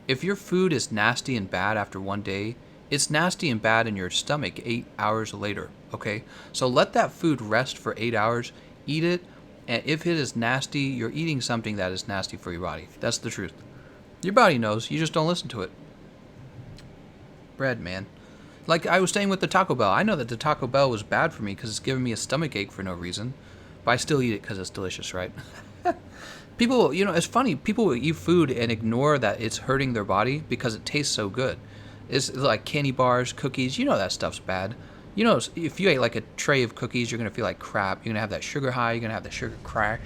If your food is nasty and bad after one day, it's nasty and bad in your stomach 8 hours later, okay? So let that food rest for 8 hours, eat it, and if it is nasty, you're eating something that is nasty for your body. That's the truth. Your body knows, you just don't listen to it. Bread, man. Like I was saying with the Taco Bell, I know that the Taco Bell was bad for me because it's giving me a stomach ache for no reason. But I still eat it because it's delicious, right? People, it's funny. People will eat food and ignore that it's hurting their body because it tastes so good. It's like candy bars, cookies. You know that stuff's bad. If you ate like a tray of cookies, you're going to feel like crap. You're going to have that sugar high. You're going to have that sugar crash,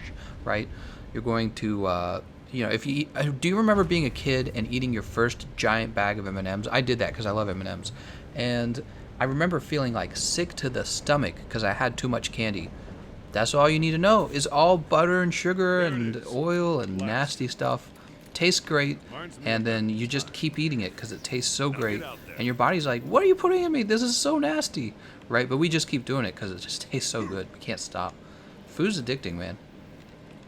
right? You're going to, if you eat, do you remember being a kid and eating your first giant bag of M&Ms? I did that because I love M&Ms. And I remember feeling like sick to the stomach because I had too much candy. That's all you need to know is all butter and sugar and oil and nasty stuff. Tastes great, and then you just keep eating it because it tastes so great. And your body's like, what are you putting in me? This is so nasty, right? But we just keep doing it because it just tastes so good. We can't stop. Food's addicting, man.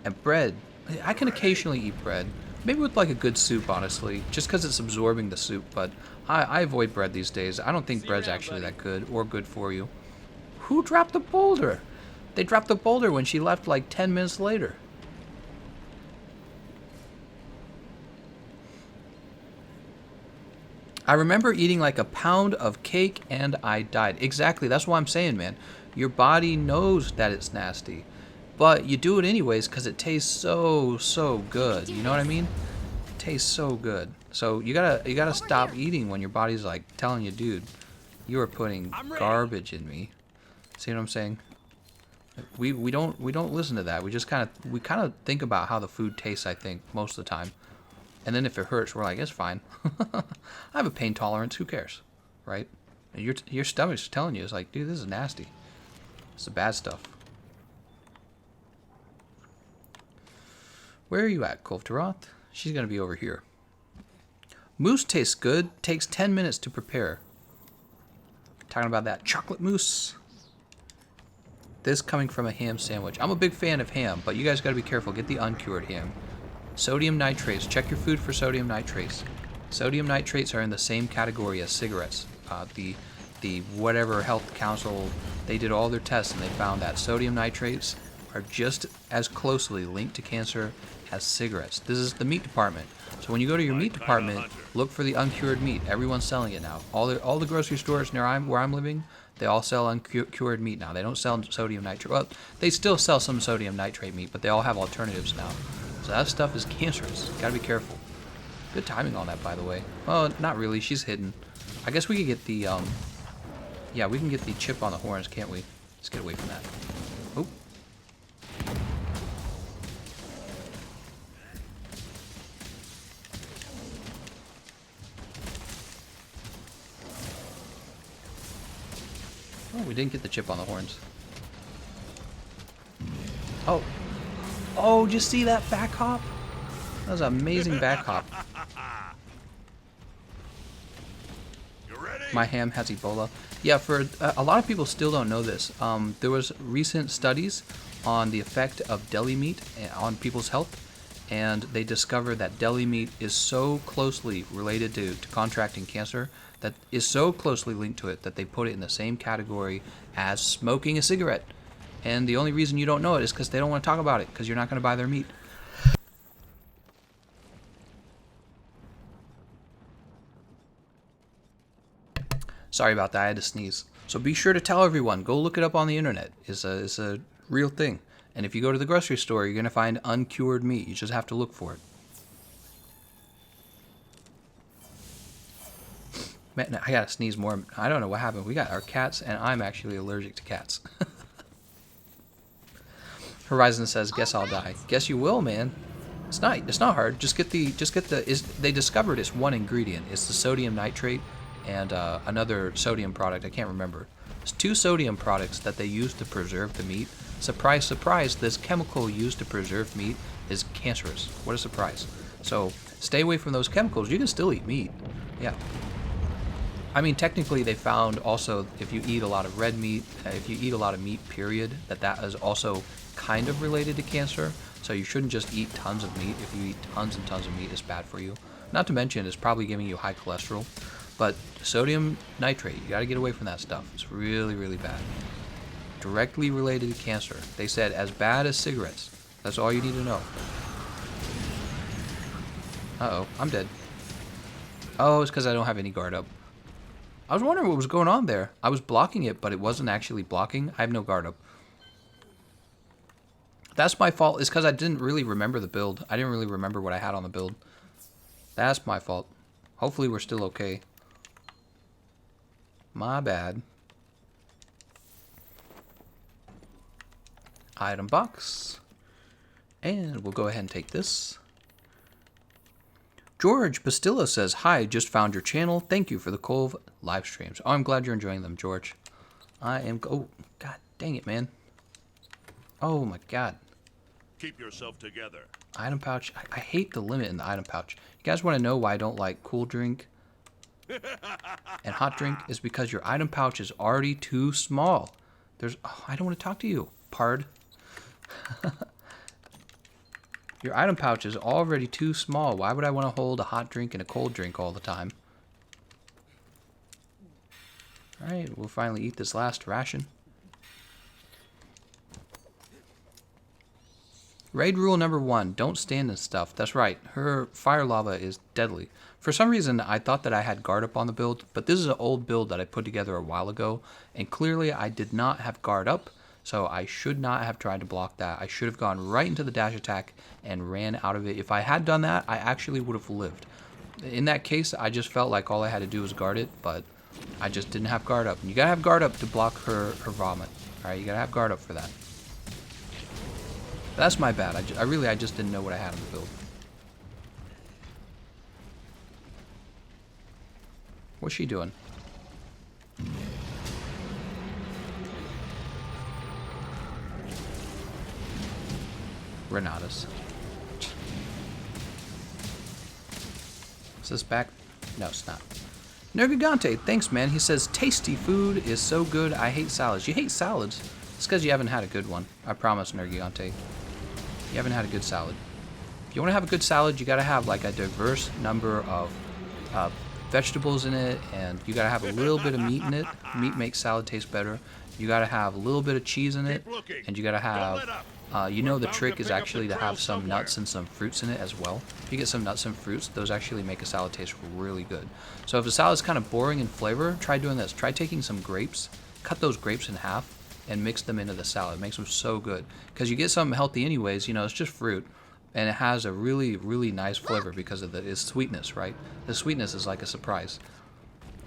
And bread. I can occasionally eat bread. Maybe with like a good soup, honestly, just because it's absorbing the soup, but I avoid bread these days. I don't think bread's actually that good or good for you. Who dropped the boulder? They dropped the boulder when she left like 10 minutes later. I remember eating like a pound of cake and I died. Exactly, that's what I'm saying, man. Your body knows that it's nasty, but you do it anyways because it tastes so good. You know what I mean? It tastes so good. So you gotta stop eating when your body's like telling you, dude, you are putting garbage in me. See what I'm saying? We don't listen to that. We just kind of think about how the food tastes, I think, most of the time. And then if it hurts, we're like, it's fine. I have a pain tolerance. Who cares, right? And your stomach's telling you, it's like, dude, this is nasty. It's the bad stuff. Where are you at, Kulve Taroth? She's gonna be over here. Mousse tastes good. Takes 10 minutes to prepare. Talking about that chocolate mousse. This coming from a ham sandwich. I'm a big fan of ham, but you guys gotta be careful. Get the uncured ham. Sodium nitrates. Check your food for sodium nitrates. Sodium nitrates are in the same category as cigarettes. The whatever health council, they did all their tests and they found that sodium nitrates are just as closely linked to cancer as cigarettes. This is the meat department. So when you go to your meat department, look for the uncured meat. Everyone's selling it now. All the grocery stores near where I'm living, they all sell uncured meat now. They don't sell sodium nitrate. Well, they still sell some sodium nitrate meat, but they all have alternatives now. So that stuff is cancerous. Gotta be careful. Good timing on that, by the way. Oh, not really. She's hidden. I guess we could get the, yeah, we can get the chip on the horns, can't we? Let's get away from that. Oh. Oh, we didn't get the chip on the horns. Oh. Oh, did you see that back hop? That was an amazing back hop. You ready? My ham has Ebola. Yeah, for a lot of people still don't know this. There was recent studies on the effect of deli meat on people's health, and they discovered that deli meat is so closely related to contracting cancer, that is so closely linked to it that they put it in the same category as smoking a cigarette. And the only reason you don't know it is because they don't want to talk about it, because you're not going to buy their meat. Sorry about that, I had to sneeze. So be sure to tell everyone, go look it up on the internet. It's a real thing. And if you go to the grocery store, you're going to find uncured meat. You just have to look for it. Man, I gotta sneeze more. I don't know what happened. We got our cats, and I'm actually allergic to cats. Horizon says, "Guess I'll die." Guess you will, man. It's not hard. They discovered it's one ingredient. It's the sodium nitrate and another sodium product. I can't remember. It's two sodium products that they use to preserve the meat. Surprise, surprise, this chemical used to preserve meat is cancerous. What a surprise. So stay away from those chemicals. You can still eat meat. Yeah. I mean, technically they found also if you eat a lot of red meat, if you eat a lot of meat, period, that is also kind of related to cancer. So you shouldn't just eat tons of meat. If you eat tons and tons of meat, it's bad for you. Not to mention, it's probably giving you high cholesterol. But sodium nitrate, you gotta get away from that stuff. It's really, really bad. Directly related to cancer. They said as bad as cigarettes. That's all you need to know. Uh-oh, I'm dead. Oh, it's because I don't have any guard up. I was wondering what was going on there. I was blocking it, but it wasn't actually blocking. I have no guard up. That's my fault. It's because I didn't really remember the build. I didn't really remember what I had on the build. That's my fault. Hopefully we're still okay. My bad. Item box. And we'll go ahead and take this. George Bastillo says, "Hi, just found your channel. Thank you for the Kulve live streams." Oh, I'm glad you're enjoying them, George. I am... Oh, god dang it, man. Oh, my god. Keep yourself together. Item pouch. I hate the limit in the item pouch. You guys want to know why I don't like cool drink and hot drink? Is because your item pouch is already too small. Oh, I don't want to talk to you, pard. Your item pouch is already too small. Why would I want to hold a hot drink and a cold drink all the time? Alright, we'll finally eat this last ration. Raid rule number 1, don't stand in stuff. That's right, her fire lava is deadly. For some reason, I thought that I had guard up on the build, but this is an old build that I put together a while ago, and clearly I did not have guard up, so I should not have tried to block that. I should have gone right into the dash attack and ran out of it. If I had done that, I actually would have lived. In that case, I just felt like all I had to do was guard it, but I just didn't have guard up. And you gotta have guard up to block her vomit. Alright, you gotta have guard up for that. That's my bad. I just didn't know what I had in the build. What's she doing? Renatus. Is this back? No, it's not. Nergigante, thanks, man. He says, tasty food is so good, I hate salads. You hate salads? It's because you haven't had a good one. I promise, Nergigante. You haven't had a good salad. If you want to have a good salad, you got to have like a diverse number of vegetables in it, and you got to have a little bit of meat in it. Meat makes salad taste better. You got to have a little bit of cheese in it, and you got to have, you know, the trick is actually to have some nuts and some fruits in it as well. If you get some nuts and fruits, those actually make a salad taste really good. So if the salad's kind of boring in flavor, try doing this. Try taking some grapes, cut those grapes in half, and mix them into the salad. It makes them so good. Because you get something healthy anyways, you know, it's just fruit. And it has a really, really nice flavor because of its sweetness, right? The sweetness is like a surprise.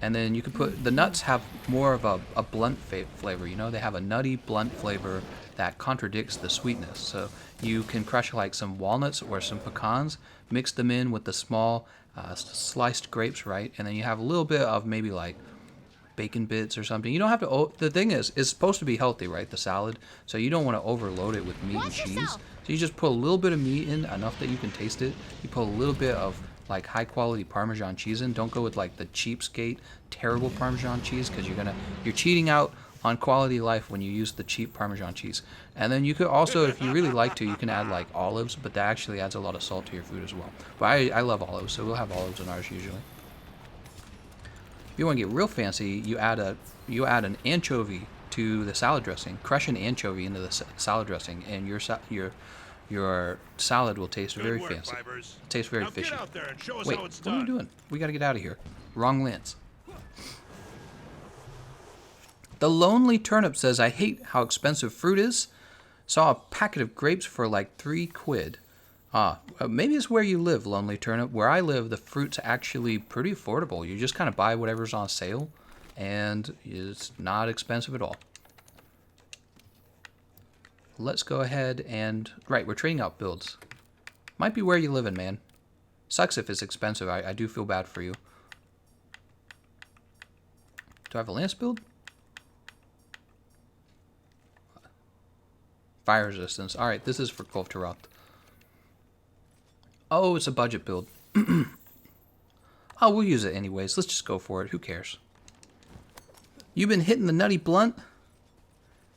And then you can put, the nuts have more of a blunt flavor, you know? They have a nutty, blunt flavor that contradicts the sweetness. So you can crush like some walnuts or some pecans, mix them in with the small sliced grapes, right? And then you have a little bit of maybe like bacon bits or something. You don't have to, the thing is, it's supposed to be healthy, right? The salad. So you don't want to overload it with meat and cheese. So you just put a little bit of meat in, enough that you can taste it. You put a little bit of like high quality Parmesan cheese in. Don't go with like the cheapskate, terrible Parmesan cheese, because you're cheating out on quality life when you use the cheap Parmesan cheese. And then you could also, if you really like to, you can add like olives, but that actually adds a lot of salt to your food as well. But I love olives, so we'll have olives in ours usually. If you want to get real fancy, you add an anchovy to the salad dressing. Crush an anchovy into the salad dressing, and your salad will taste very fancy. It'll taste very fishy. Wait, what are we doing? We got to get out of here. Wrong lens. The Lonely Turnip says, I hate how expensive fruit is. Saw a packet of grapes for like 3 quid. Maybe it's where you live, Lonely Turnip. Where I live, the fruit's actually pretty affordable. You just kind of buy whatever's on sale, and it's not expensive at all. Let's go ahead and... Right, we're trading out builds. Might be where you live in, man. Sucks if it's expensive. I do feel bad for you. Do I have a lance build? Fire resistance. Alright, this is for Kulve Taroth. Oh, it's a budget build. Oh, we'll use it anyways. Let's just go for it. Who cares? You been hitting the nutty blunt?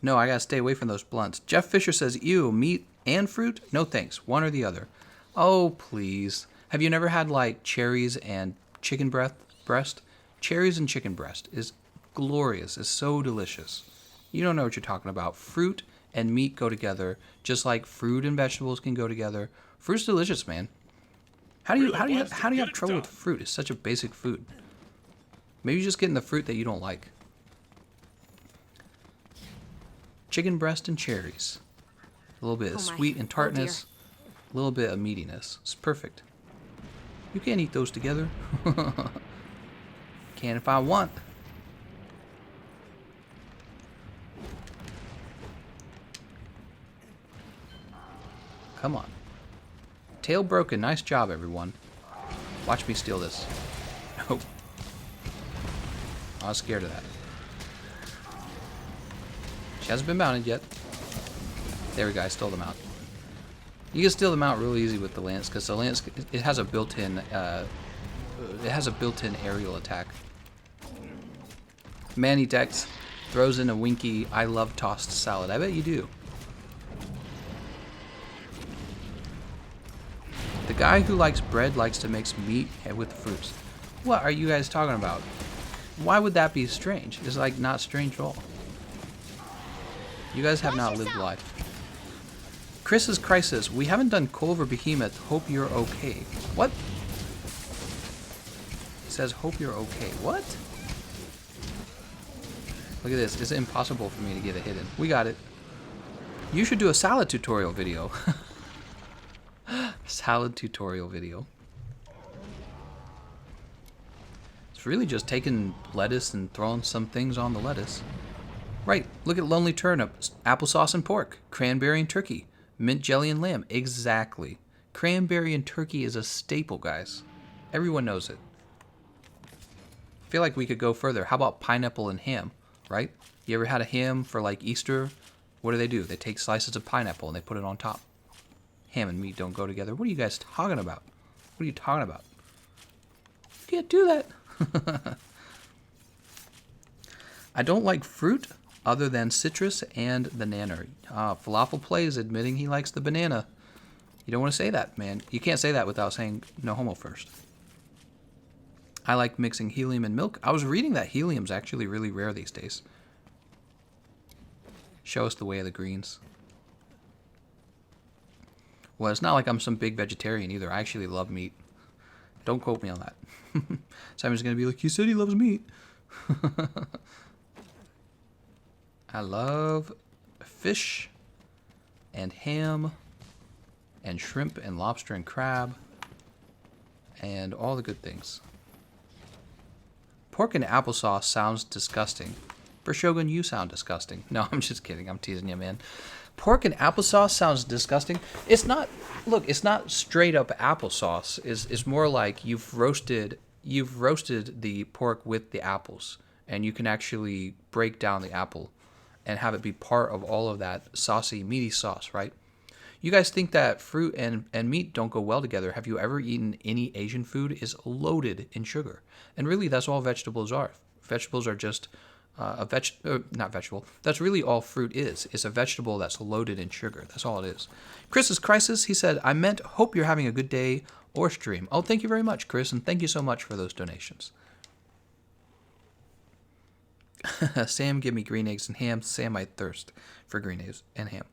No, I gotta stay away from those blunts. Jeff Fisher says, ew, meat and fruit? No thanks. One or the other. Oh, please. Have you never had, like, cherries and chicken breast? Cherries and chicken breast is glorious. It's so delicious. You don't know what you're talking about. Fruit and meat go together, just like fruit and vegetables can go together. Fruit's delicious, man. How do you have trouble with fruit? It's such a basic food. Maybe you're just getting the fruit that you don't like. Chicken breast and cherries. A little bit of sweet and tartness. A little bit of meatiness. It's perfect. You can't eat those together. Can if I want. Come on. Tail broken. Nice job, everyone. Watch me steal this. Nope. I was scared of that. She hasn't been mounted yet. There we go. I stole them out. You can steal them out real easy with the lance, because the lance, it has a built-in aerial attack. Manny Dex throws in a winky I love tossed salad. I bet you do. The guy who likes bread likes to mix meat with fruits. What are you guys talking about? Why would that be strange? It's like not strange at all. You guys have not lived life. Chris's Crisis. We haven't done Culve Behemoth. Hope you're okay. What? It says hope you're okay. What? Look at this. It's impossible for me to get it hidden. We got it. You should do a salad tutorial video. Salad tutorial video. It's really just taking lettuce and throwing some things on the lettuce. Right, look at Lonely Turnip, applesauce and pork, cranberry and turkey, Mint jelly and lamb. Exactly. Cranberry and turkey is a staple, guys. Everyone knows it. I feel like we could go further. How about pineapple and ham, right? You ever had a ham for like Easter? What do? They take slices of pineapple and they put it on top. Ham and meat don't go together. What are you guys talking about? What are you talking about? You can't do that. I don't like fruit other than citrus and the nanner. Falafel Play is admitting he likes the banana. You don't want to say that, man. You can't say that without saying no homo first. I like mixing helium and milk. I was reading that helium's actually really rare these days. Show us the way of the greens. Well, it's not like I'm some big vegetarian either. I actually love meat. Don't quote me on that. Simon's going to be like, he said he loves meat. I love fish and ham and shrimp and lobster and crab and all the good things. Pork and applesauce sounds disgusting. For Shogun, you sound disgusting. No, I'm just kidding. I'm teasing you, man. Pork and applesauce sounds disgusting. It's not, look, it's not straight up applesauce. It's more like you've roasted the pork with the apples, and you can actually break down the apple and have it be part of all of that saucy, meaty sauce, right? You guys think that fruit and meat don't go well together. Have you ever eaten any Asian food? Is loaded in sugar. And really, that's all vegetables are. Vegetables are just not vegetable. That's really all fruit is. It's a vegetable that's loaded in sugar. That's all it is. Chris's Crisis, he said, I meant hope you're having a good day or stream. Oh, thank you very much, Chris, and thank you so much for those donations. Sam, give me green eggs and ham. Sam, I thirst for green eggs and ham.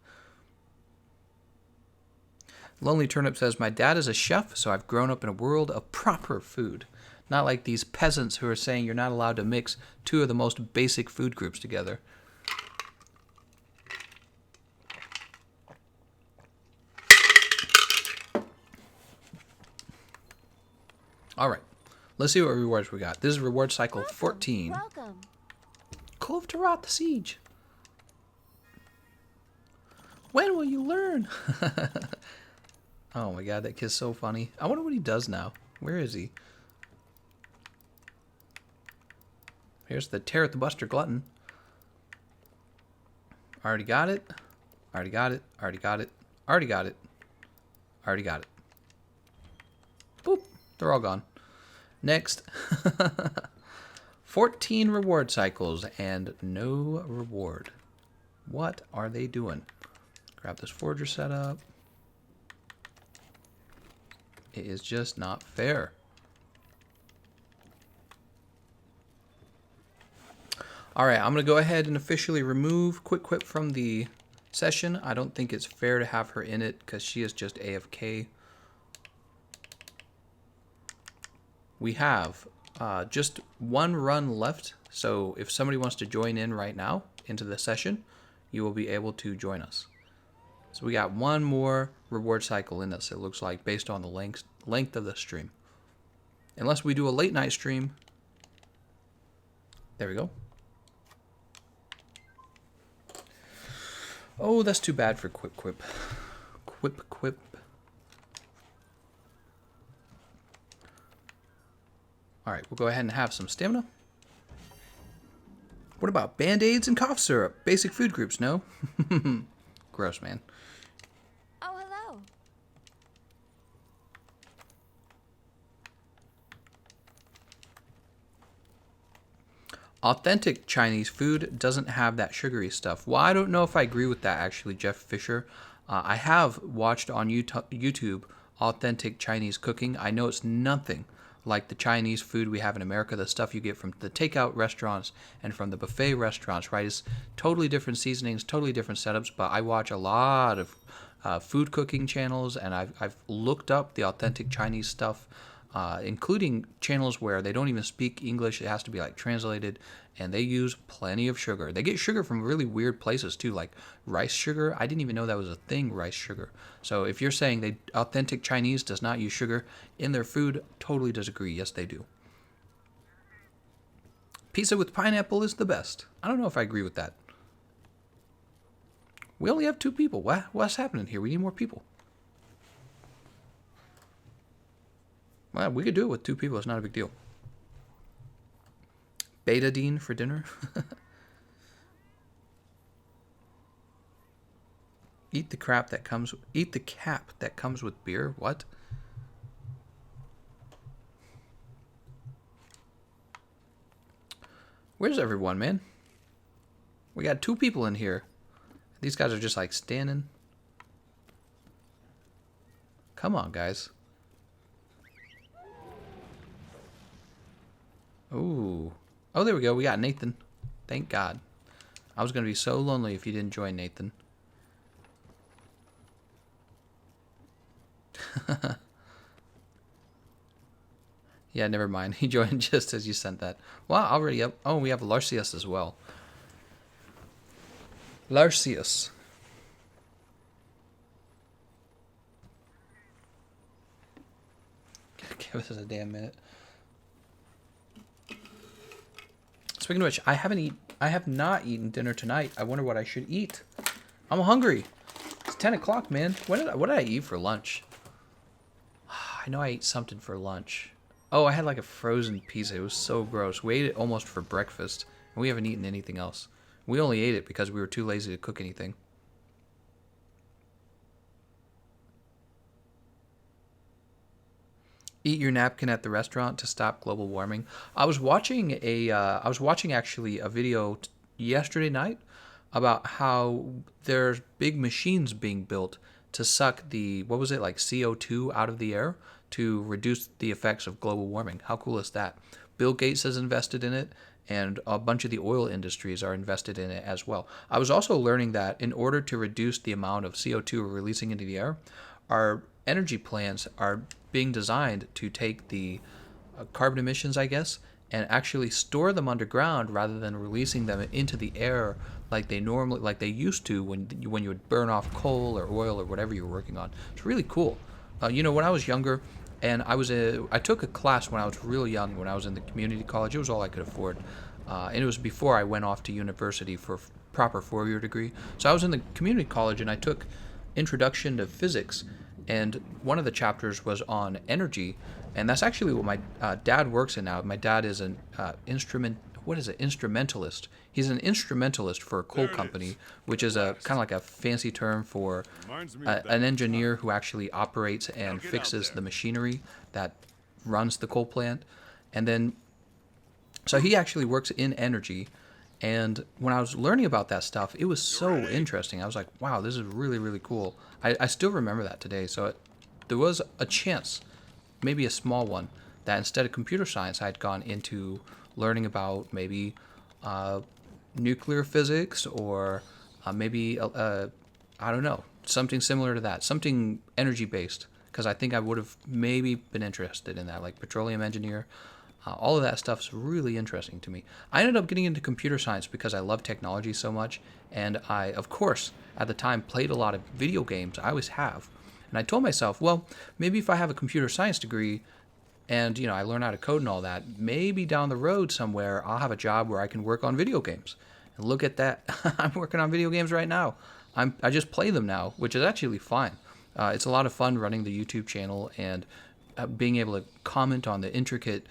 Lonely Turnip says, my dad is a chef, so I've grown up in a world of proper food. Not like these peasants who are saying you're not allowed to mix two of the most basic food groups together. All right. Let's see what rewards we got. This is reward cycle 14. Welcome. Kulve Taroth, the siege. When will you learn? Oh my god, that kid's so funny. I wonder what he does now. Where is he? Here's the Taroth the Buster Glutton. Already got it. Already got it. Already got it. Already got it. Already got it. Boop. They're all gone. Next. 14 reward cycles and no reward. What are they doing? Grab this Forager setup. It is just not fair. Alright, I'm going to go ahead and officially remove Quick Quip from the session. I don't think it's fair to have her in it because she is just AFK. We have just one run left, so if somebody wants to join in right now into the session, you will be able to join us. So we got one more reward cycle in us, it looks like, based on the length of the stream. Unless we do a late night stream. There we go. Oh, that's too bad for Quip Quip. Quip Quip. Alright, we'll go ahead and have some stamina. What about Band-Aids and cough syrup? Basic food groups, no? Gross, man. Oh, hello. Authentic Chinese food doesn't have that sugary stuff. Well, I don't know if I agree with that, actually, Jeff Fisher. I have watched on YouTube authentic Chinese cooking. I know it's nothing like the Chinese food we have in America, the stuff you get from the takeout restaurants and from the buffet restaurants, right? It's totally different seasonings, totally different setups, but I watch a lot of food cooking channels, and I've looked up the authentic Chinese stuff, including channels where they don't even speak English. It has to be like translated, and they use plenty of sugar. They get sugar from really weird places too, like rice sugar. I didn't even know that was a thing, rice sugar. So if you're saying authentic Chinese does not use sugar in their food, totally disagree. Yes, they do. Pizza with pineapple is the best. I don't know if I agree with that. We only have 2 people. What's happening here? We need more people. Well, we could do it with 2 people. It's not a big deal. Betadine for dinner. Eat the cap that comes with beer. What? Where's everyone, man? We got 2 people in here. These guys are just like standing. Come on, guys. Ooh. Oh, there we go. We got Nathan. Thank God. I was going to be so lonely if you didn't join, Nathan. Yeah, never mind. He joined just as you sent that. Wow, already up. Oh, we have Larcius as well. Larcius. Give us a damn minute. Speaking of which, I have not eaten dinner tonight. I wonder what I should eat. I'm hungry. It's 10 o'clock, man. What did I eat for lunch? I know I ate something for lunch. Oh, I had like a frozen pizza. It was so gross. We ate it almost for breakfast, and we haven't eaten anything else. We only ate it because we were too lazy to cook anything. Eat your napkin at the restaurant to stop global warming. I was watching actually a video yesterday night about how there's big machines being built to suck the, what was it, like CO2 out of the air to reduce the effects of global warming. How cool is that? Bill Gates has invested in it, and a bunch of the oil industries are invested in it as well. I was also learning that in order to reduce the amount of CO2 we're releasing into the air, our energy plants are being designed to take the carbon emissions, I guess, and actually store them underground rather than releasing them into the air like they used to when you would burn off coal or oil or whatever you were working on. It's really cool. When I was younger, and I took a class when I was real young, when I was in the community college. It was all I could afford, and it was before I went off to university for a proper 4-year degree. So I was in the community college, and I took Introduction to Physics, and one of the chapters was on energy, and that's actually what my dad works in now. My dad is an instrumentalist. He's an instrumentalist for a coal company, which is a kind of like a fancy term for an engineer who actually operates and fixes the machinery that runs the coal plant. And then, so he actually works in energy. And when I was learning about that stuff, it was so interesting. I was like, wow, this is really, really cool. I still remember that today. So there was a chance, maybe a small one, that instead of computer science, I had gone into learning about maybe nuclear physics or maybe, I don't know, something similar to that, something energy-based, because I think I would have maybe been interested in that, like petroleum engineer. All of that stuff's really interesting to me. I ended up getting into computer science because I love technology so much, and I, of course, at the time played a lot of video games. I always have. And I told myself, well, maybe if I have a computer science degree and, I learn how to code and all that, maybe down the road somewhere I'll have a job where I can work on video games. And look at that. I'm working on video games right now. I just play them now, which is actually fine. It's a lot of fun running the YouTube channel and being able to comment on the intricate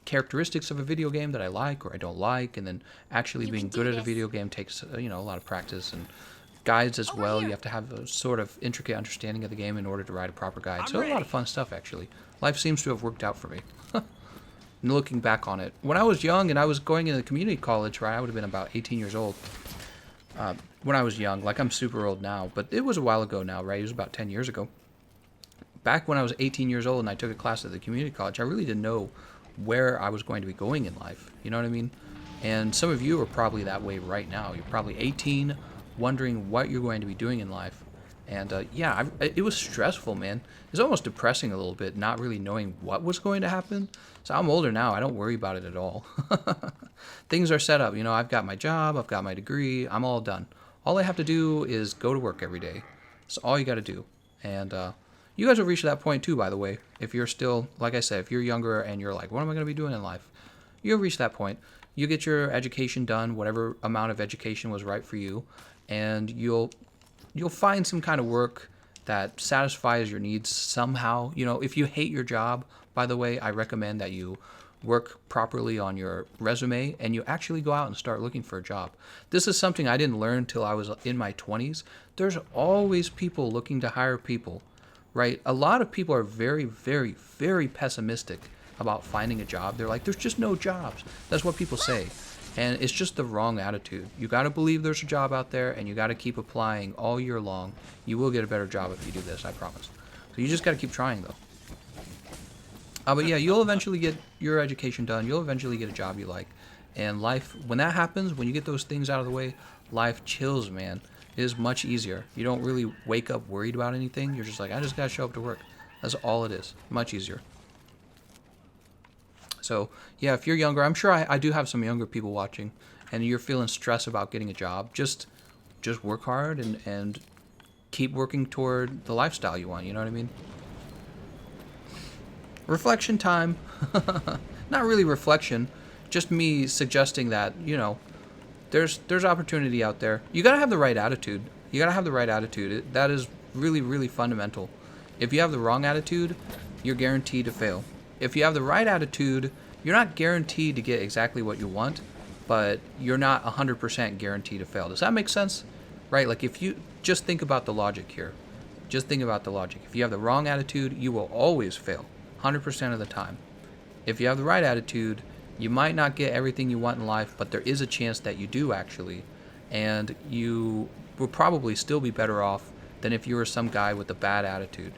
characteristics of a video game that I like or I don't like, and then actually being good at a video game takes a lot of practice and guides as well. You have to have a sort of intricate understanding of the game in order to write a proper guide. So a lot of fun stuff, actually. Life seems to have worked out for me. Looking back on it, when I was young and I was going into community college, right, I would have been about 18 years old. When I was young, like I'm super old now, but it was a while ago now, right? It was about 10 years ago. Back when I was 18 years old and I took a class at the community college, I really didn't know where I was going to be going in life. You know what I mean? And some of you are probably that way right now. You're probably 18, wondering what you're going to be doing in life. And it was stressful, man. It's almost depressing a little bit, not really knowing what was going to happen. So I'm older now. I don't worry about it at all. Things are set up. I've got my job. I've got my degree. I'm all done. All I have to do is go to work every day. That's all you got to do. And you guys will reach that point too, by the way. If you're still, like I said, if you're younger and you're like, what am I going to be doing in life? You'll reach that point. You get your education done, whatever amount of education was right for you. and you'll find some kind of work that satisfies your needs somehow. You know, if you hate your job, by the way, I recommend that you work properly on your resume and you actually go out and start looking for a job. This is something I didn't learn till I was in my 20s. There's always people looking to hire people, right? A lot of people are very, very, very pessimistic about finding a job. They're like, there's just no jobs. That's what people say. And it's just the wrong attitude. You got to believe there's a job out there, and you got to keep applying all year long. You will get a better job if you do this, I promise. So you just got to keep trying, though. But yeah, you'll eventually get your education done. You'll eventually get a job you like. And life, when that happens, when you get those things out of the way, life chills, man. It is much easier. You don't really wake up worried about anything. You're just like, I just got to show up to work. That's all it is. Much easier. So, yeah, if you're younger, I'm sure I do have some younger people watching, and you're feeling stress about getting a job, just work hard and keep working toward the lifestyle you want, you know what I mean? Reflection time. Not really reflection, just me suggesting that, you know, there's opportunity out there. You got to have the right attitude. You got to have the right attitude. That is really, really fundamental. If you have the wrong attitude, you're guaranteed to fail. If you have the right attitude, you're not guaranteed to get exactly what you want, but you're not 100% guaranteed to fail. Does that make sense? Right? Like, if you just think about the logic here. Just think about the logic. If you have the wrong attitude, you will always fail, 100% of the time. If you have the right attitude, you might not get everything you want in life, but there is a chance that you do actually, and you will probably still be better off than if you were some guy with a bad attitude.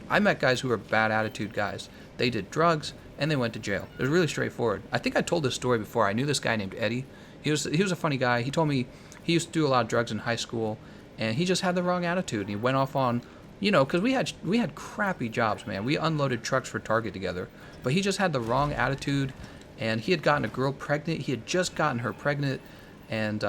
I met guys who were bad attitude guys. They did drugs and they went to jail. It was really straightforward. I think I told this story before. I knew this guy named Eddie. He was a funny guy. He told me he used to do a lot of drugs in high school, and he just had the wrong attitude. And he went off on, you know, because we had crappy jobs, man. We unloaded trucks for Target together, but he just had the wrong attitude, and he had gotten a girl pregnant. He had just gotten her pregnant, and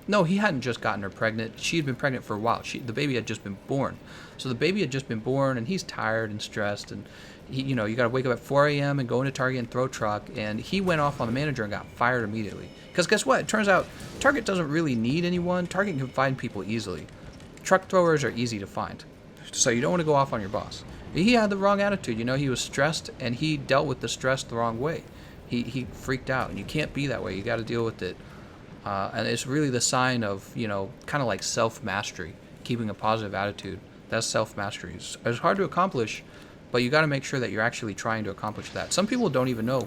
no, he hadn't just gotten her pregnant. She had been pregnant for a while. The baby had just been born. So the baby had just been born, and he's tired and stressed, and he, you know, you got to wake up at 4 a.m. and go into Target and throw a truck, and he went off on the manager and got fired immediately. Because guess what? It turns out Target doesn't really need anyone. Target can find people easily. Truck throwers are easy to find. So you don't want to go off on your boss. He had the wrong attitude. You know, he was stressed, and he dealt with the stress the wrong way. He freaked out, and you can't be that way. You got to deal with it. And it's really the sign of, you know, kind of like self-mastery, keeping a positive attitude. That's self-mastery. It's hard to accomplish, but you got to make sure that you're actually trying to accomplish that. Some people don't even know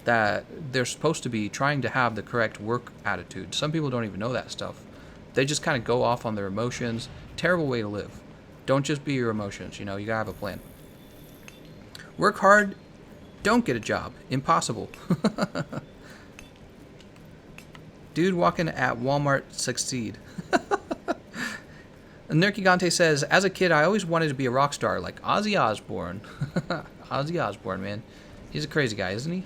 that they're supposed to be trying to have the correct work attitude. Some people don't even know that stuff. They just kind of go off on their emotions. Terrible way to live. Don't just be your emotions, you know, you got to have a plan. Work hard, don't get a job. Impossible. Dude walking at Walmart succeed. Nerkigante says, as a kid, I always wanted to be a rock star like Ozzy Osbourne. Ozzy Osbourne, man. He's a crazy guy, isn't he?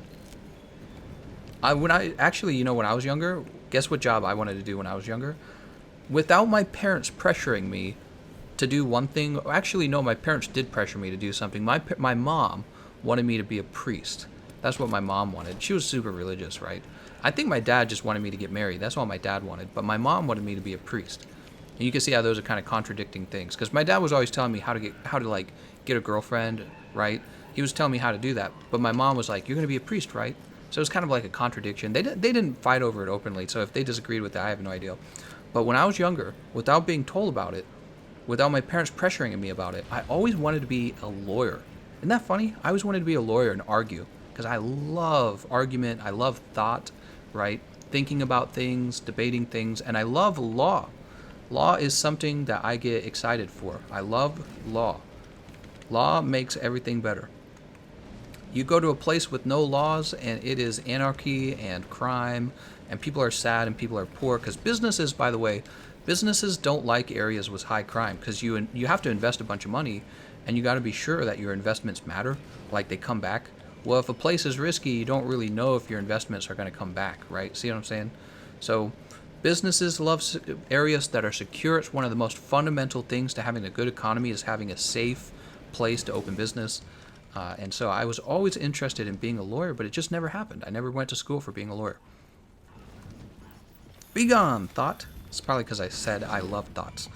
When I was younger, guess what job I wanted to do when I was younger? Without my parents pressuring me to do one thing. Actually, no, my parents did pressure me to do something. My mom wanted me to be a priest. That's what my mom wanted. She was super religious, right? I think my dad just wanted me to get married. That's all my dad wanted. But my mom wanted me to be a priest. And you can see how those are kind of contradicting things. Because my dad was always telling me how to get a girlfriend, right? He was telling me how to do that. But my mom was like, you're going to be a priest, right? So it was kind of like a contradiction. They didn't fight over it openly. So if they disagreed with that, I have no idea. But when I was younger, without being told about it, without my parents pressuring me about it, I always wanted to be a lawyer. Isn't that funny? I always wanted to be a lawyer and argue. Because I love argument. I love thought, right? Thinking about things, debating things. And I love law. Law is something that I get excited for. I love law. Law makes everything better. You go to a place with no laws and it is anarchy and crime and people are sad and people are poor because businesses, by the way, businesses don't like areas with high crime because you have to invest a bunch of money and you got to be sure that your investments matter, like they come back. Well, if a place is risky, you don't really know if your investments are going to come back, right? See what I'm saying? So businesses love areas that are secure. It's one of the most fundamental things to having a good economy is having a safe place to open business. And so I was always interested in being a lawyer, but it just never happened. I never went to school for being a lawyer. Be gone, thought. It's probably because I said I love thoughts.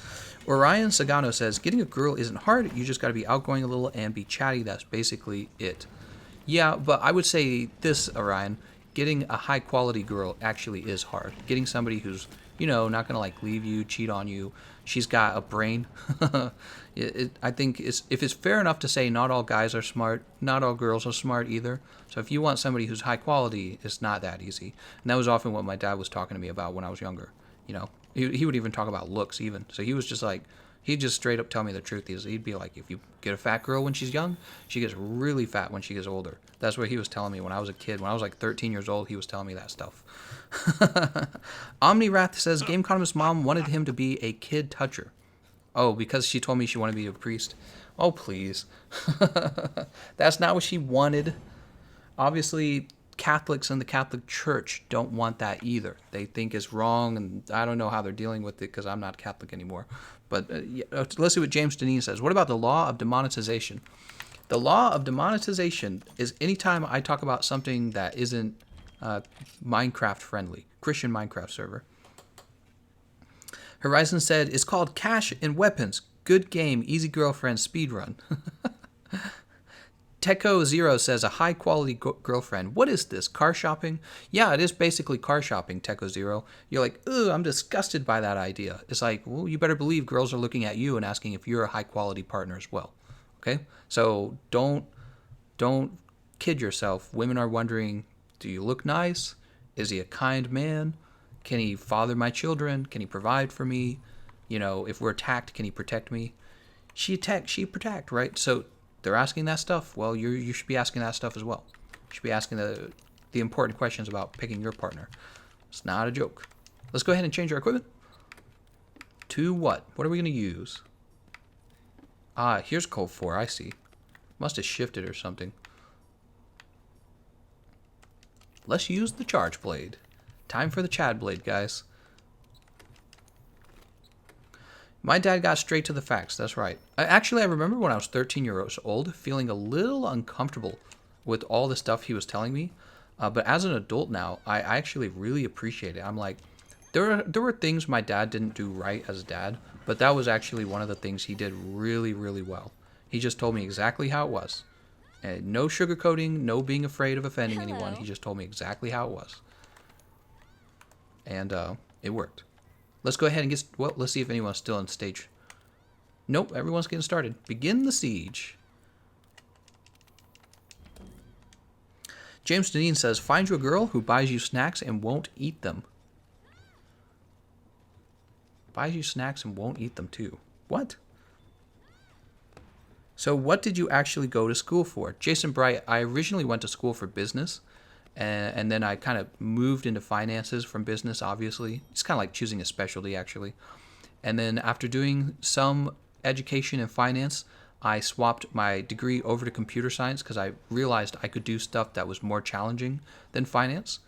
Orion Sagano says, getting a girl isn't hard. You just got to be outgoing a little and be chatty. That's basically it. Yeah, but I would say this, Orion. Getting a high quality girl actually is hard. Getting somebody who's, not going to like leave you, cheat on you. She's got a brain. I think if it's fair enough to say not all guys are smart, not all girls are smart either. So if you want somebody who's high quality, it's not that easy. And that was often what my dad was talking to me about when I was younger. He would even talk about looks even. So he was just like, he'd just straight up tell me the truth. He'd be like, if you get a fat girl when she's young, she gets really fat when she gets older. That's what he was telling me when I was a kid. When I was like 13 years old, he was telling me that stuff. Omnirath says, Gameconomist mom wanted him to be a kid toucher. Oh, because she told me she wanted to be a priest. Oh, please. That's not what she wanted. Obviously, Catholics in the Catholic Church don't want that either. They think it's wrong, and I don't know how they're dealing with it because I'm not Catholic anymore. But let's see what James Deneen says. What about the law of demonetization? The law of demonetization is anytime I talk about something that isn't Minecraft friendly, Christian Minecraft server. Horizon said, it's called Cash and Weapons. Good game, easy girlfriend, speedrun. Techo Zero says, a high quality girlfriend. What is this, car shopping? Yeah, it is basically car shopping, Techo Zero. You're like, ugh, I'm disgusted by that idea. It's like, well, you better believe girls are looking at you and asking if you're a high quality partner as well. Okay? So don't kid yourself. Women are wondering, do you look nice? Is he a kind man? Can he father my children? Can he provide for me? If we're attacked, can he protect me? She protect, right? So they're asking that stuff. Well, you should be asking that stuff as well. You should be asking the important questions about picking your partner. It's not a joke. Let's go ahead and change our equipment. To what? What are we going to use? Ah, here's Cove 4. I see. Must have shifted or something. Let's use the charge blade. Time for the Chad blade, guys. My dad got straight to the facts. That's right. I remember when I was 13 years old, feeling a little uncomfortable with all the stuff he was telling me. But as an adult now, I actually really appreciate it. I'm like, there were things my dad didn't do right as a dad, but that was actually one of the things he did really, really well. He just told me exactly how it was. And no sugarcoating, no being afraid of offending anyone. He just told me exactly how it was. And it worked. Let's go ahead and let's see if anyone's still on stage. Nope, everyone's getting started. Begin the siege. James Deneen says, find you a girl who buys you snacks and won't eat them. Buys you snacks and won't eat them too. What? So what did you actually go to school for? Jason Bright, I originally went to school for business. And then I kind of moved into finances from business, obviously. It's kind of like choosing a specialty, actually. And then after doing some education in finance, I swapped my degree over to computer science because I realized I could do stuff that was more challenging than finance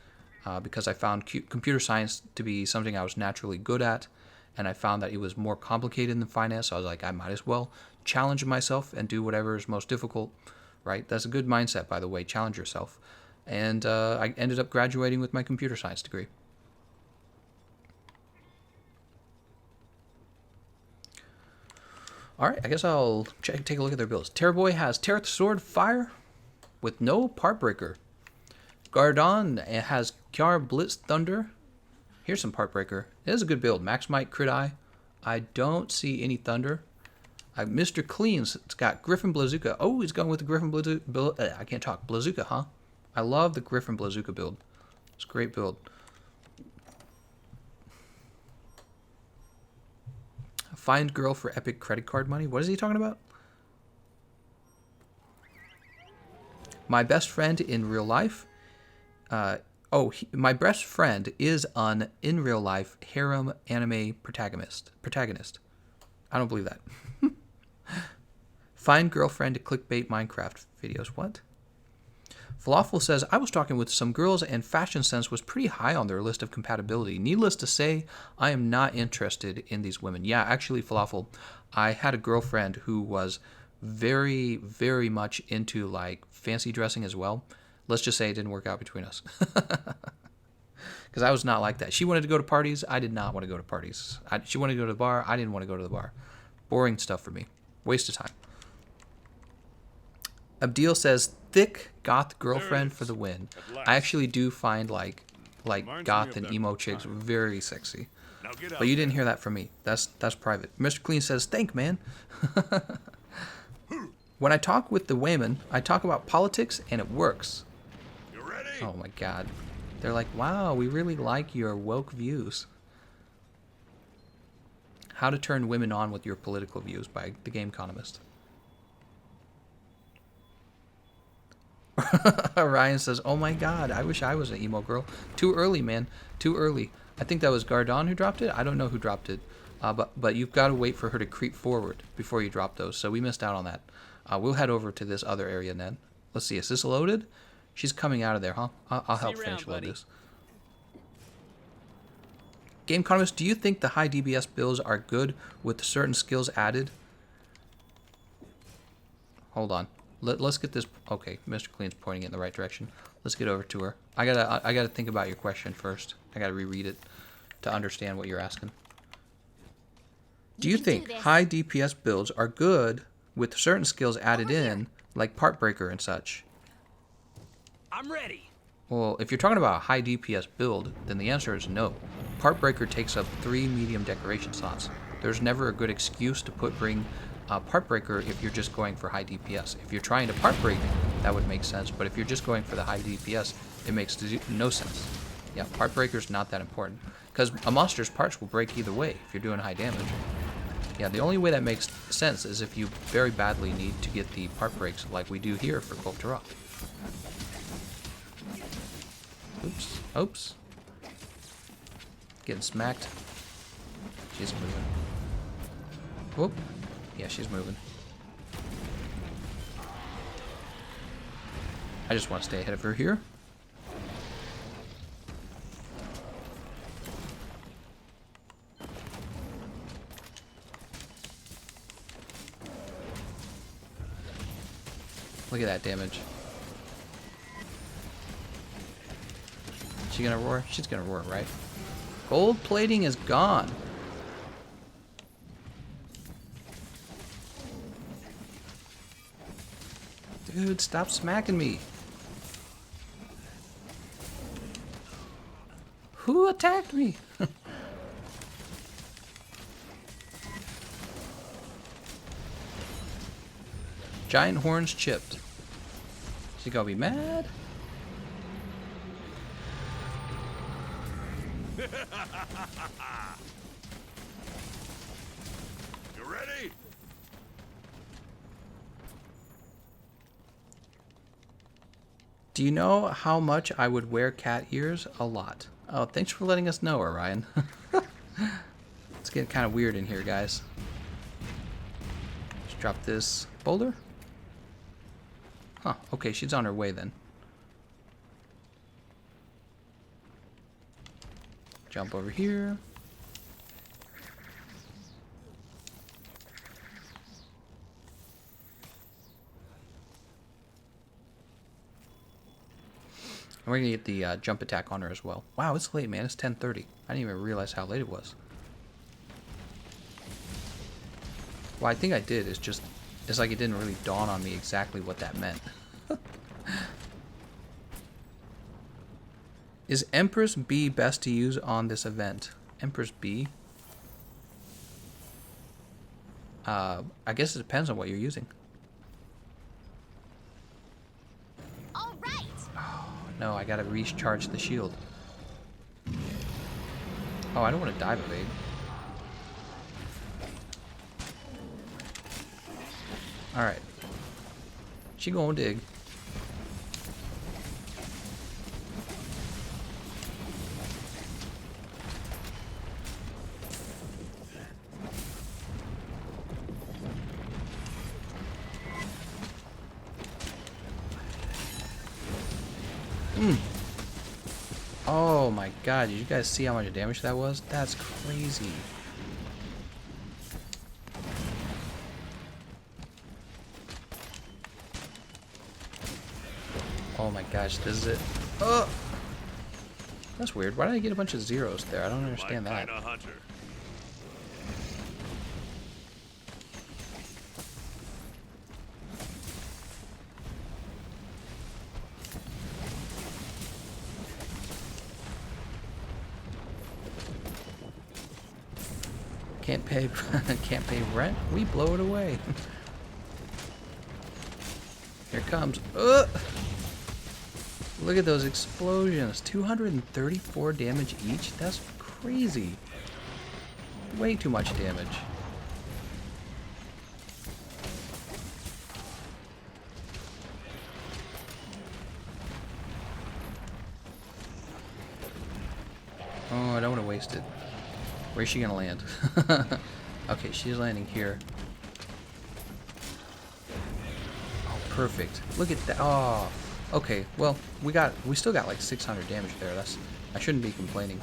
because I found computer science to be something I was naturally good at. And I found that it was more complicated than finance. So I was like, I might as well challenge myself and do whatever is most difficult, right? That's a good mindset, by the way. Challenge yourself. And I ended up graduating with my computer science degree. All right, I guess I'll take a look at their builds. Terrorboy has Taroth Sword Fire with no part breaker. Gardon has Kiar Blitz Thunder. Here's some part breaker. It is a good build. Max Might Crit Eye. I don't see any thunder. Mr. Clean's it's got Griffin Blazooka. Oh, he's going with the Griffin Blazooka. I can't talk. Blazooka, huh? I love the Griffin Blazooka build. It's a great build. Find girl for epic credit card money. What is he talking about? My best friend in real life. My best friend is an in real life harem anime protagonist. I don't believe that. Find girlfriend to clickbait Minecraft videos. What? Falafel says, I was talking with some girls and fashion sense was pretty high on their list of compatibility. Needless to say, I am not interested in these women. Yeah, actually, Falafel, I had a girlfriend who was very, very much into like fancy dressing as well. Let's just say it didn't work out between us. Because I was not like that. She wanted to go to parties. I did not want to go to parties. She wanted to go to the bar. I didn't want to go to the bar. Boring stuff for me. Waste of time. Abdil says, thick goth girlfriend for the win. I actually do find like goth and emo chicks very sexy. But you didn't hear that from me. That's private. Mr. Clean says, thank, man. When I talk with the Wayman, I talk about politics and it works. You ready? Oh my god. They're like, wow, we really like your woke views. How to Turn Women On with Your Political Views by TheGameconomist. Ryan says, oh my god, I wish I was an emo girl. Too early, man. Too early. I think that was Gardon who dropped it. I don't know who dropped it. But you've got to wait for her to creep forward before you drop those. So we missed out on that. We'll head over to this other area then. Let's see. Is this loaded? She's coming out of there, huh? I'll help finish load this. Game Economist, do you think the high DBS builds are good with certain skills added? Hold on. Let's get this. Okay, Mr. Clean's pointing it in the right direction. Let's get over to her. I gotta think about your question first. I gotta reread it to understand what you're asking. Do you think high DPS builds are good with certain skills added in, like part breaker and such? I'm ready. Well, if you're talking about a high DPS build, then the answer is no. Part breaker takes up 3 medium decoration slots. There's never a good excuse to bring part breaker if you're just going for high DPS. If you're trying to part break, that would make sense. But if you're just going for the high DPS, it makes no sense. Yeah, part breaker's not that important because a monster's parts will break either way if you're doing high damage. Yeah, the only way that makes sense is if you very badly need to get the part breaks like we do here for Kulve Taroth. Oops. Oops. Getting smacked. She's moving. Whoop. Yeah, she's moving. I just want to stay ahead of her here. Look at that damage. She gonna roar? She's gonna roar, right? Gold plating is gone. Dude, stop smacking me. Who attacked me? Giant horns chipped. She gonna be mad? You ready? Do you know how much I would wear cat ears? A lot. Oh, thanks for letting us know, Orion. It's getting kind of weird in here, guys. Let's drop this boulder. Huh, okay, she's on her way then. Jump over here. And we're gonna get the jump attack on her as well. Wow, it's late, man. It's 10:30. I didn't even realize how late it was. Well, I think I did. It's like it didn't really dawn on me exactly what that meant. Is Empress B best to use on this event? Empress B? I guess it depends on what you're using. All right. Oh, no, I gotta recharge the shield. Oh, I don't want to dive evade. Alright. She gonna dig. Oh my god, did you guys see how much damage that was? That's crazy. Oh my gosh, this is it. Oh! That's weird. Why did I get a bunch of zeros there? I don't understand that. Kinda hunter. Can't pay can't pay rent? We blow it away. Here it comes. Ugh! Look at those explosions. 234 damage each? That's crazy. Way too much damage. Oh, I don't want to waste it. Where's she gonna land? Okay, she's landing here. Oh, perfect. Look at that. Oh, okay. Well, we still got like 600 damage there. I shouldn't be complaining.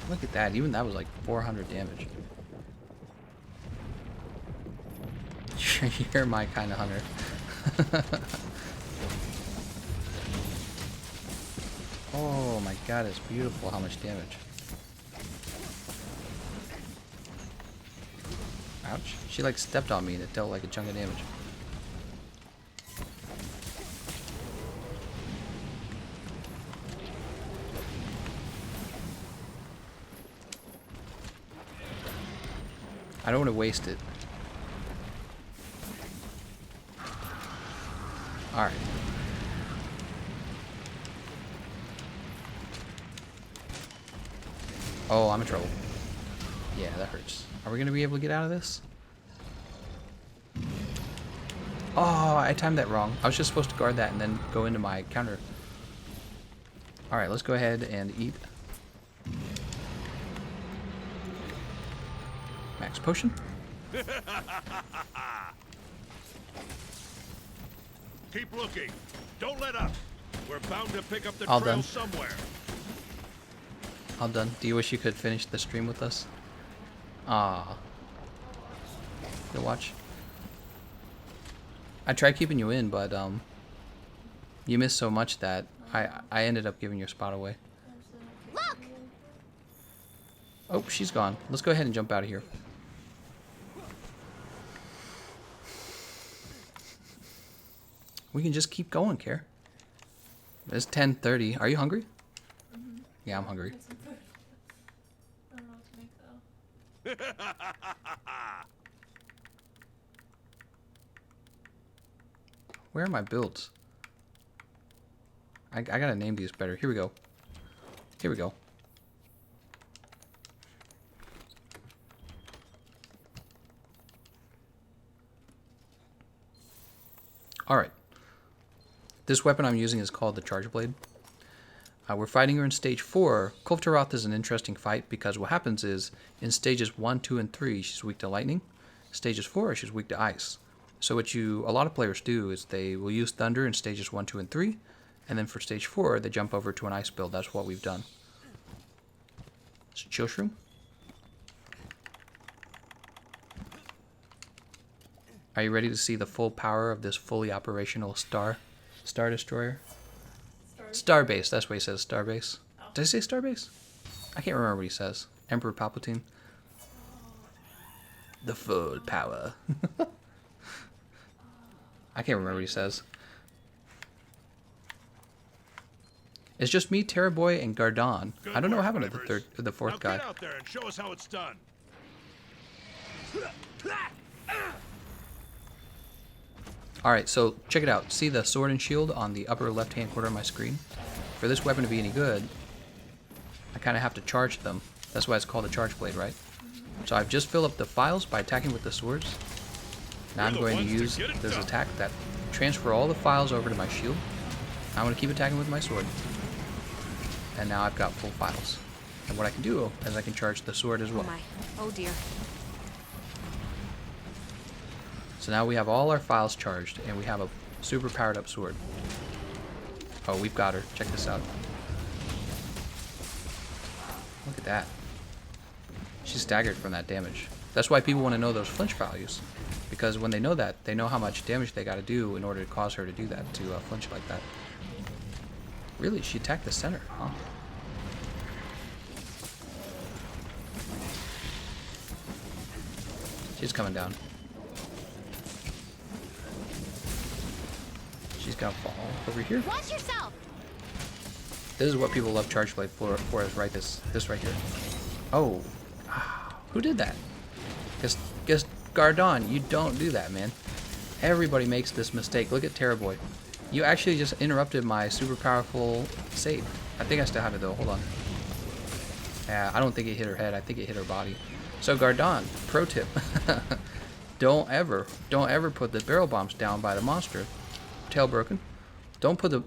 Look at that. Even that was like 400 damage. You're my kind of hunter. Oh my god, it's beautiful how much damage. Ouch. She like stepped on me and it dealt like a chunk of damage. I don't want to waste it. Alright. Oh, I'm in trouble. Yeah, that hurts. Are we going to be able to get out of this? Oh, I timed that wrong. I was just supposed to guard that and then go into my counter. Alright, let's go ahead and eat. Max potion. Keep looking. Don't let up. We're bound to pick up the All trail done. somewhere. All done. Do you wish you could finish the stream with us? Ah. Go watch. I tried keeping you in, but you missed so much that I ended up giving your spot away. Look! Oh, she's gone. Let's go ahead and jump out of here. We can just keep going, Care. It's 10:30. Are you hungry? Mm-hmm. Yeah, I'm hungry. I don't know what to make though. Where are my builds? I gotta name these better. Here we go. Here we go. Alright. This weapon I'm using is called the Charge Blade. We're fighting her in stage 4. Kulve Taroth is an interesting fight because what happens is in stages 1, 2, and 3 she's weak to lightning. Stages 4 she's weak to ice. So what a lot of players do is they will use thunder in stages 1, 2, and 3, and then for stage 4 they jump over to an ice build. That's what we've done. It's Chill Shroom. Are you ready to see the full power of this fully operational Star Destroyer? Starbase, that's what he says, Starbase. Did I say Starbase? I can't remember what he says. Emperor Palpatine. The full power. I can't remember what he says. It's just me, Terra Boy, and Gardon. Good I don't know what work, happened to Fibers. the fourth Now guy. Get out there and show us how it's done. Alright, so check it out. See the sword and shield on the upper left-hand corner of my screen? For this weapon to be any good, I kind of have to charge them. That's why it's called a Charge Blade, right? So I've just filled up the files by attacking with the swords. Now I'm We're the going to ones to use get it this done. attack that transfer all the files over to my shield. I'm going to keep attacking with my sword. And now I've got full files. And what I can do is I can charge the sword as Oh well. my. Oh dear. So now we have all our files charged, and we have a super powered up sword. Oh, we've got her. Check this out. Look at that. She's staggered from that damage. That's why people want to know those flinch values. Because when they know that, they know how much damage they got to do in order to cause her to do that, to flinch like that. Really? She attacked the center, huh? She's coming down. She's gonna fall over here. Watch yourself. This is what people love Charge Blade for is right this right here. Oh. Who did that? Guess Gardon, you don't do that, man. Everybody makes this mistake. Look at Terrorboy. You actually just interrupted my super powerful save. I think I still have it though. Hold on. Yeah, I don't think it hit her head. I think it hit her body. So Gardon, pro tip. don't ever put the barrel bombs down by the monster. Tail broken. Don't put the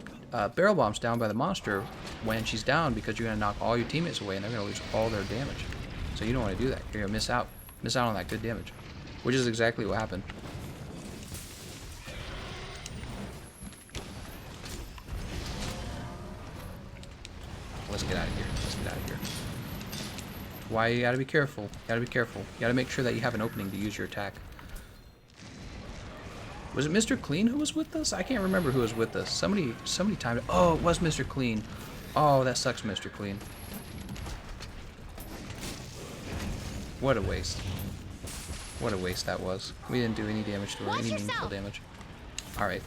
barrel bombs down by the monster when she's down, because you're gonna knock all your teammates away and they're gonna lose all their damage. So you don't want to do that. You're gonna miss out on that good damage, which is exactly what happened. Let's get out of here. Let's get out of here. Why you gotta be careful? You gotta be careful. You gotta make sure that you have an opening to use your attack. Was it Mr. Clean who was with us? I can't remember who was with us. Somebody timed it. Oh, it was Mr. Clean. Oh, that sucks, Mr. Clean. What a waste. What a waste that was. We didn't do any damage to her, any meaningful damage. Alright.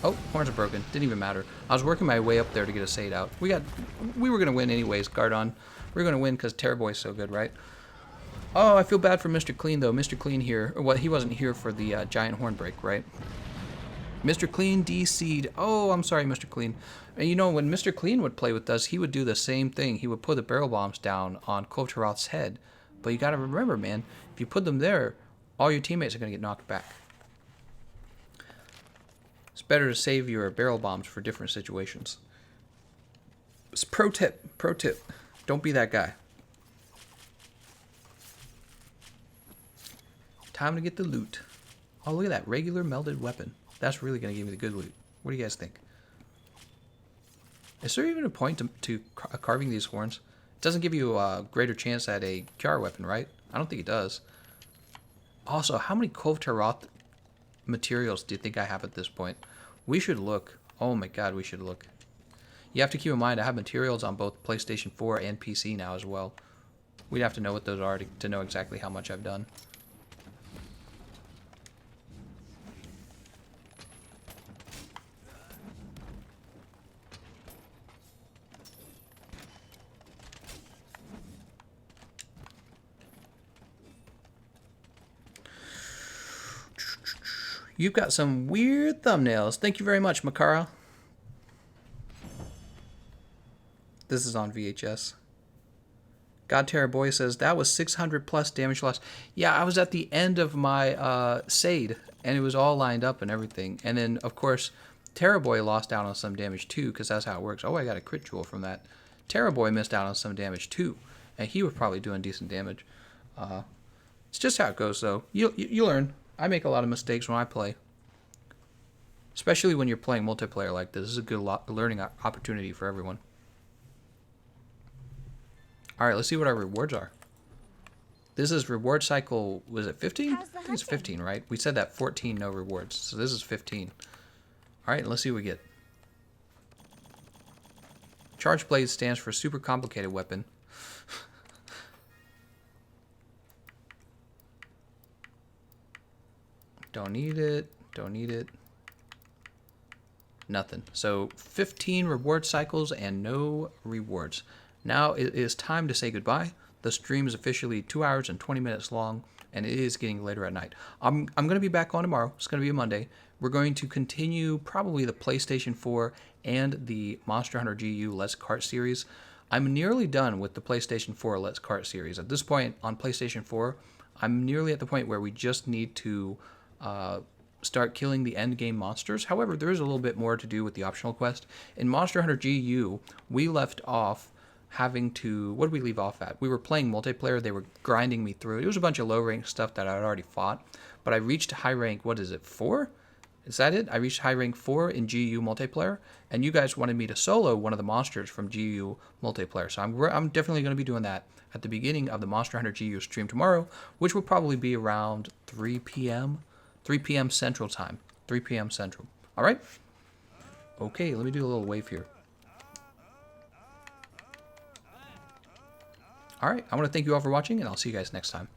Oh, horns are broken. Didn't even matter. I was working my way up there to get a Sade out. We were going to win anyways, Gardon. We were going to win because Terrorboy's so good, right? Oh, I feel bad for Mr. Clean, though. Mr. Clean here. Well, he wasn't here for the giant horn break, right? Mr. Clean DC'd. Oh, I'm sorry, Mr. Clean. And you know, when Mr. Clean would play with us, he would do the same thing. He would put the barrel bombs down on Kulve Taroth's head. But you got to remember, man, if you put them there, all your teammates are going to get knocked back. It's better to save your barrel bombs for different situations. It's pro tip. Don't be that guy. Time to get the loot. Oh, look at that. Regular melded weapon. That's really going to give me the good loot. What do you guys think? Is there even a point to carving these horns? It doesn't give you a greater chance at a QR weapon, right? I don't think it does. Also, how many Kulve Taroth materials do you think I have at this point? We should look. Oh my god, we should look. You have to keep in mind I have materials on both PlayStation 4 and PC now as well. We'd have to know what those are to know exactly how much I've done. You've got some weird thumbnails. Thank you very much, Makara. This is on VHS. God Terror Boy says, that was 600 plus damage loss. Yeah, I was at the end of my Sade, and it was all lined up and everything. And then, of course, Terror Boy lost out on some damage too, because that's how it works. Oh, I got a crit jewel from that. Terror Boy missed out on some damage too, and he was probably doing decent damage. It's just how it goes, though. You learn. I make a lot of mistakes when I play. Especially when you're playing multiplayer like this. This is a good learning opportunity for everyone. Alright, let's see what our rewards are. This is reward cycle, was it 15? I think it's 15, right? We said that 14 no rewards. So this is 15. Alright, let's see what we get. Charge Blade stands for super complicated weapon. Don't need it. Don't need it. Nothing. So 15 reward cycles and no rewards. Now it is time to say goodbye. The stream is officially 2 hours and 20 minutes long, and it is getting later at night. I'm going to be back on tomorrow. It's going to be a Monday. We're going to continue probably the PlayStation 4 and the Monster Hunter GU Let's Kart series. I'm nearly done with the PlayStation 4 Let's Kart series. At this point on PlayStation 4, I'm nearly at the point where we just need to start killing the end game monsters. However, there is a little bit more to do with the optional quest. In Monster Hunter GU, we left off having to... What did we leave off at? We were playing multiplayer. They were grinding me through. It was a bunch of low rank stuff that I had already fought. But I reached high rank, what is it, 4? Is that it? I reached high rank 4 in GU multiplayer, and you guys wanted me to solo one of the monsters from GU multiplayer. So I'm definitely going to be doing that at the beginning of the Monster Hunter GU stream tomorrow, which will probably be around 3 p.m. 3 p.m. Central Time. 3 p.m. Central. All right? Okay, let me do a little wave here. All right, I want to thank you all for watching, and I'll see you guys next time.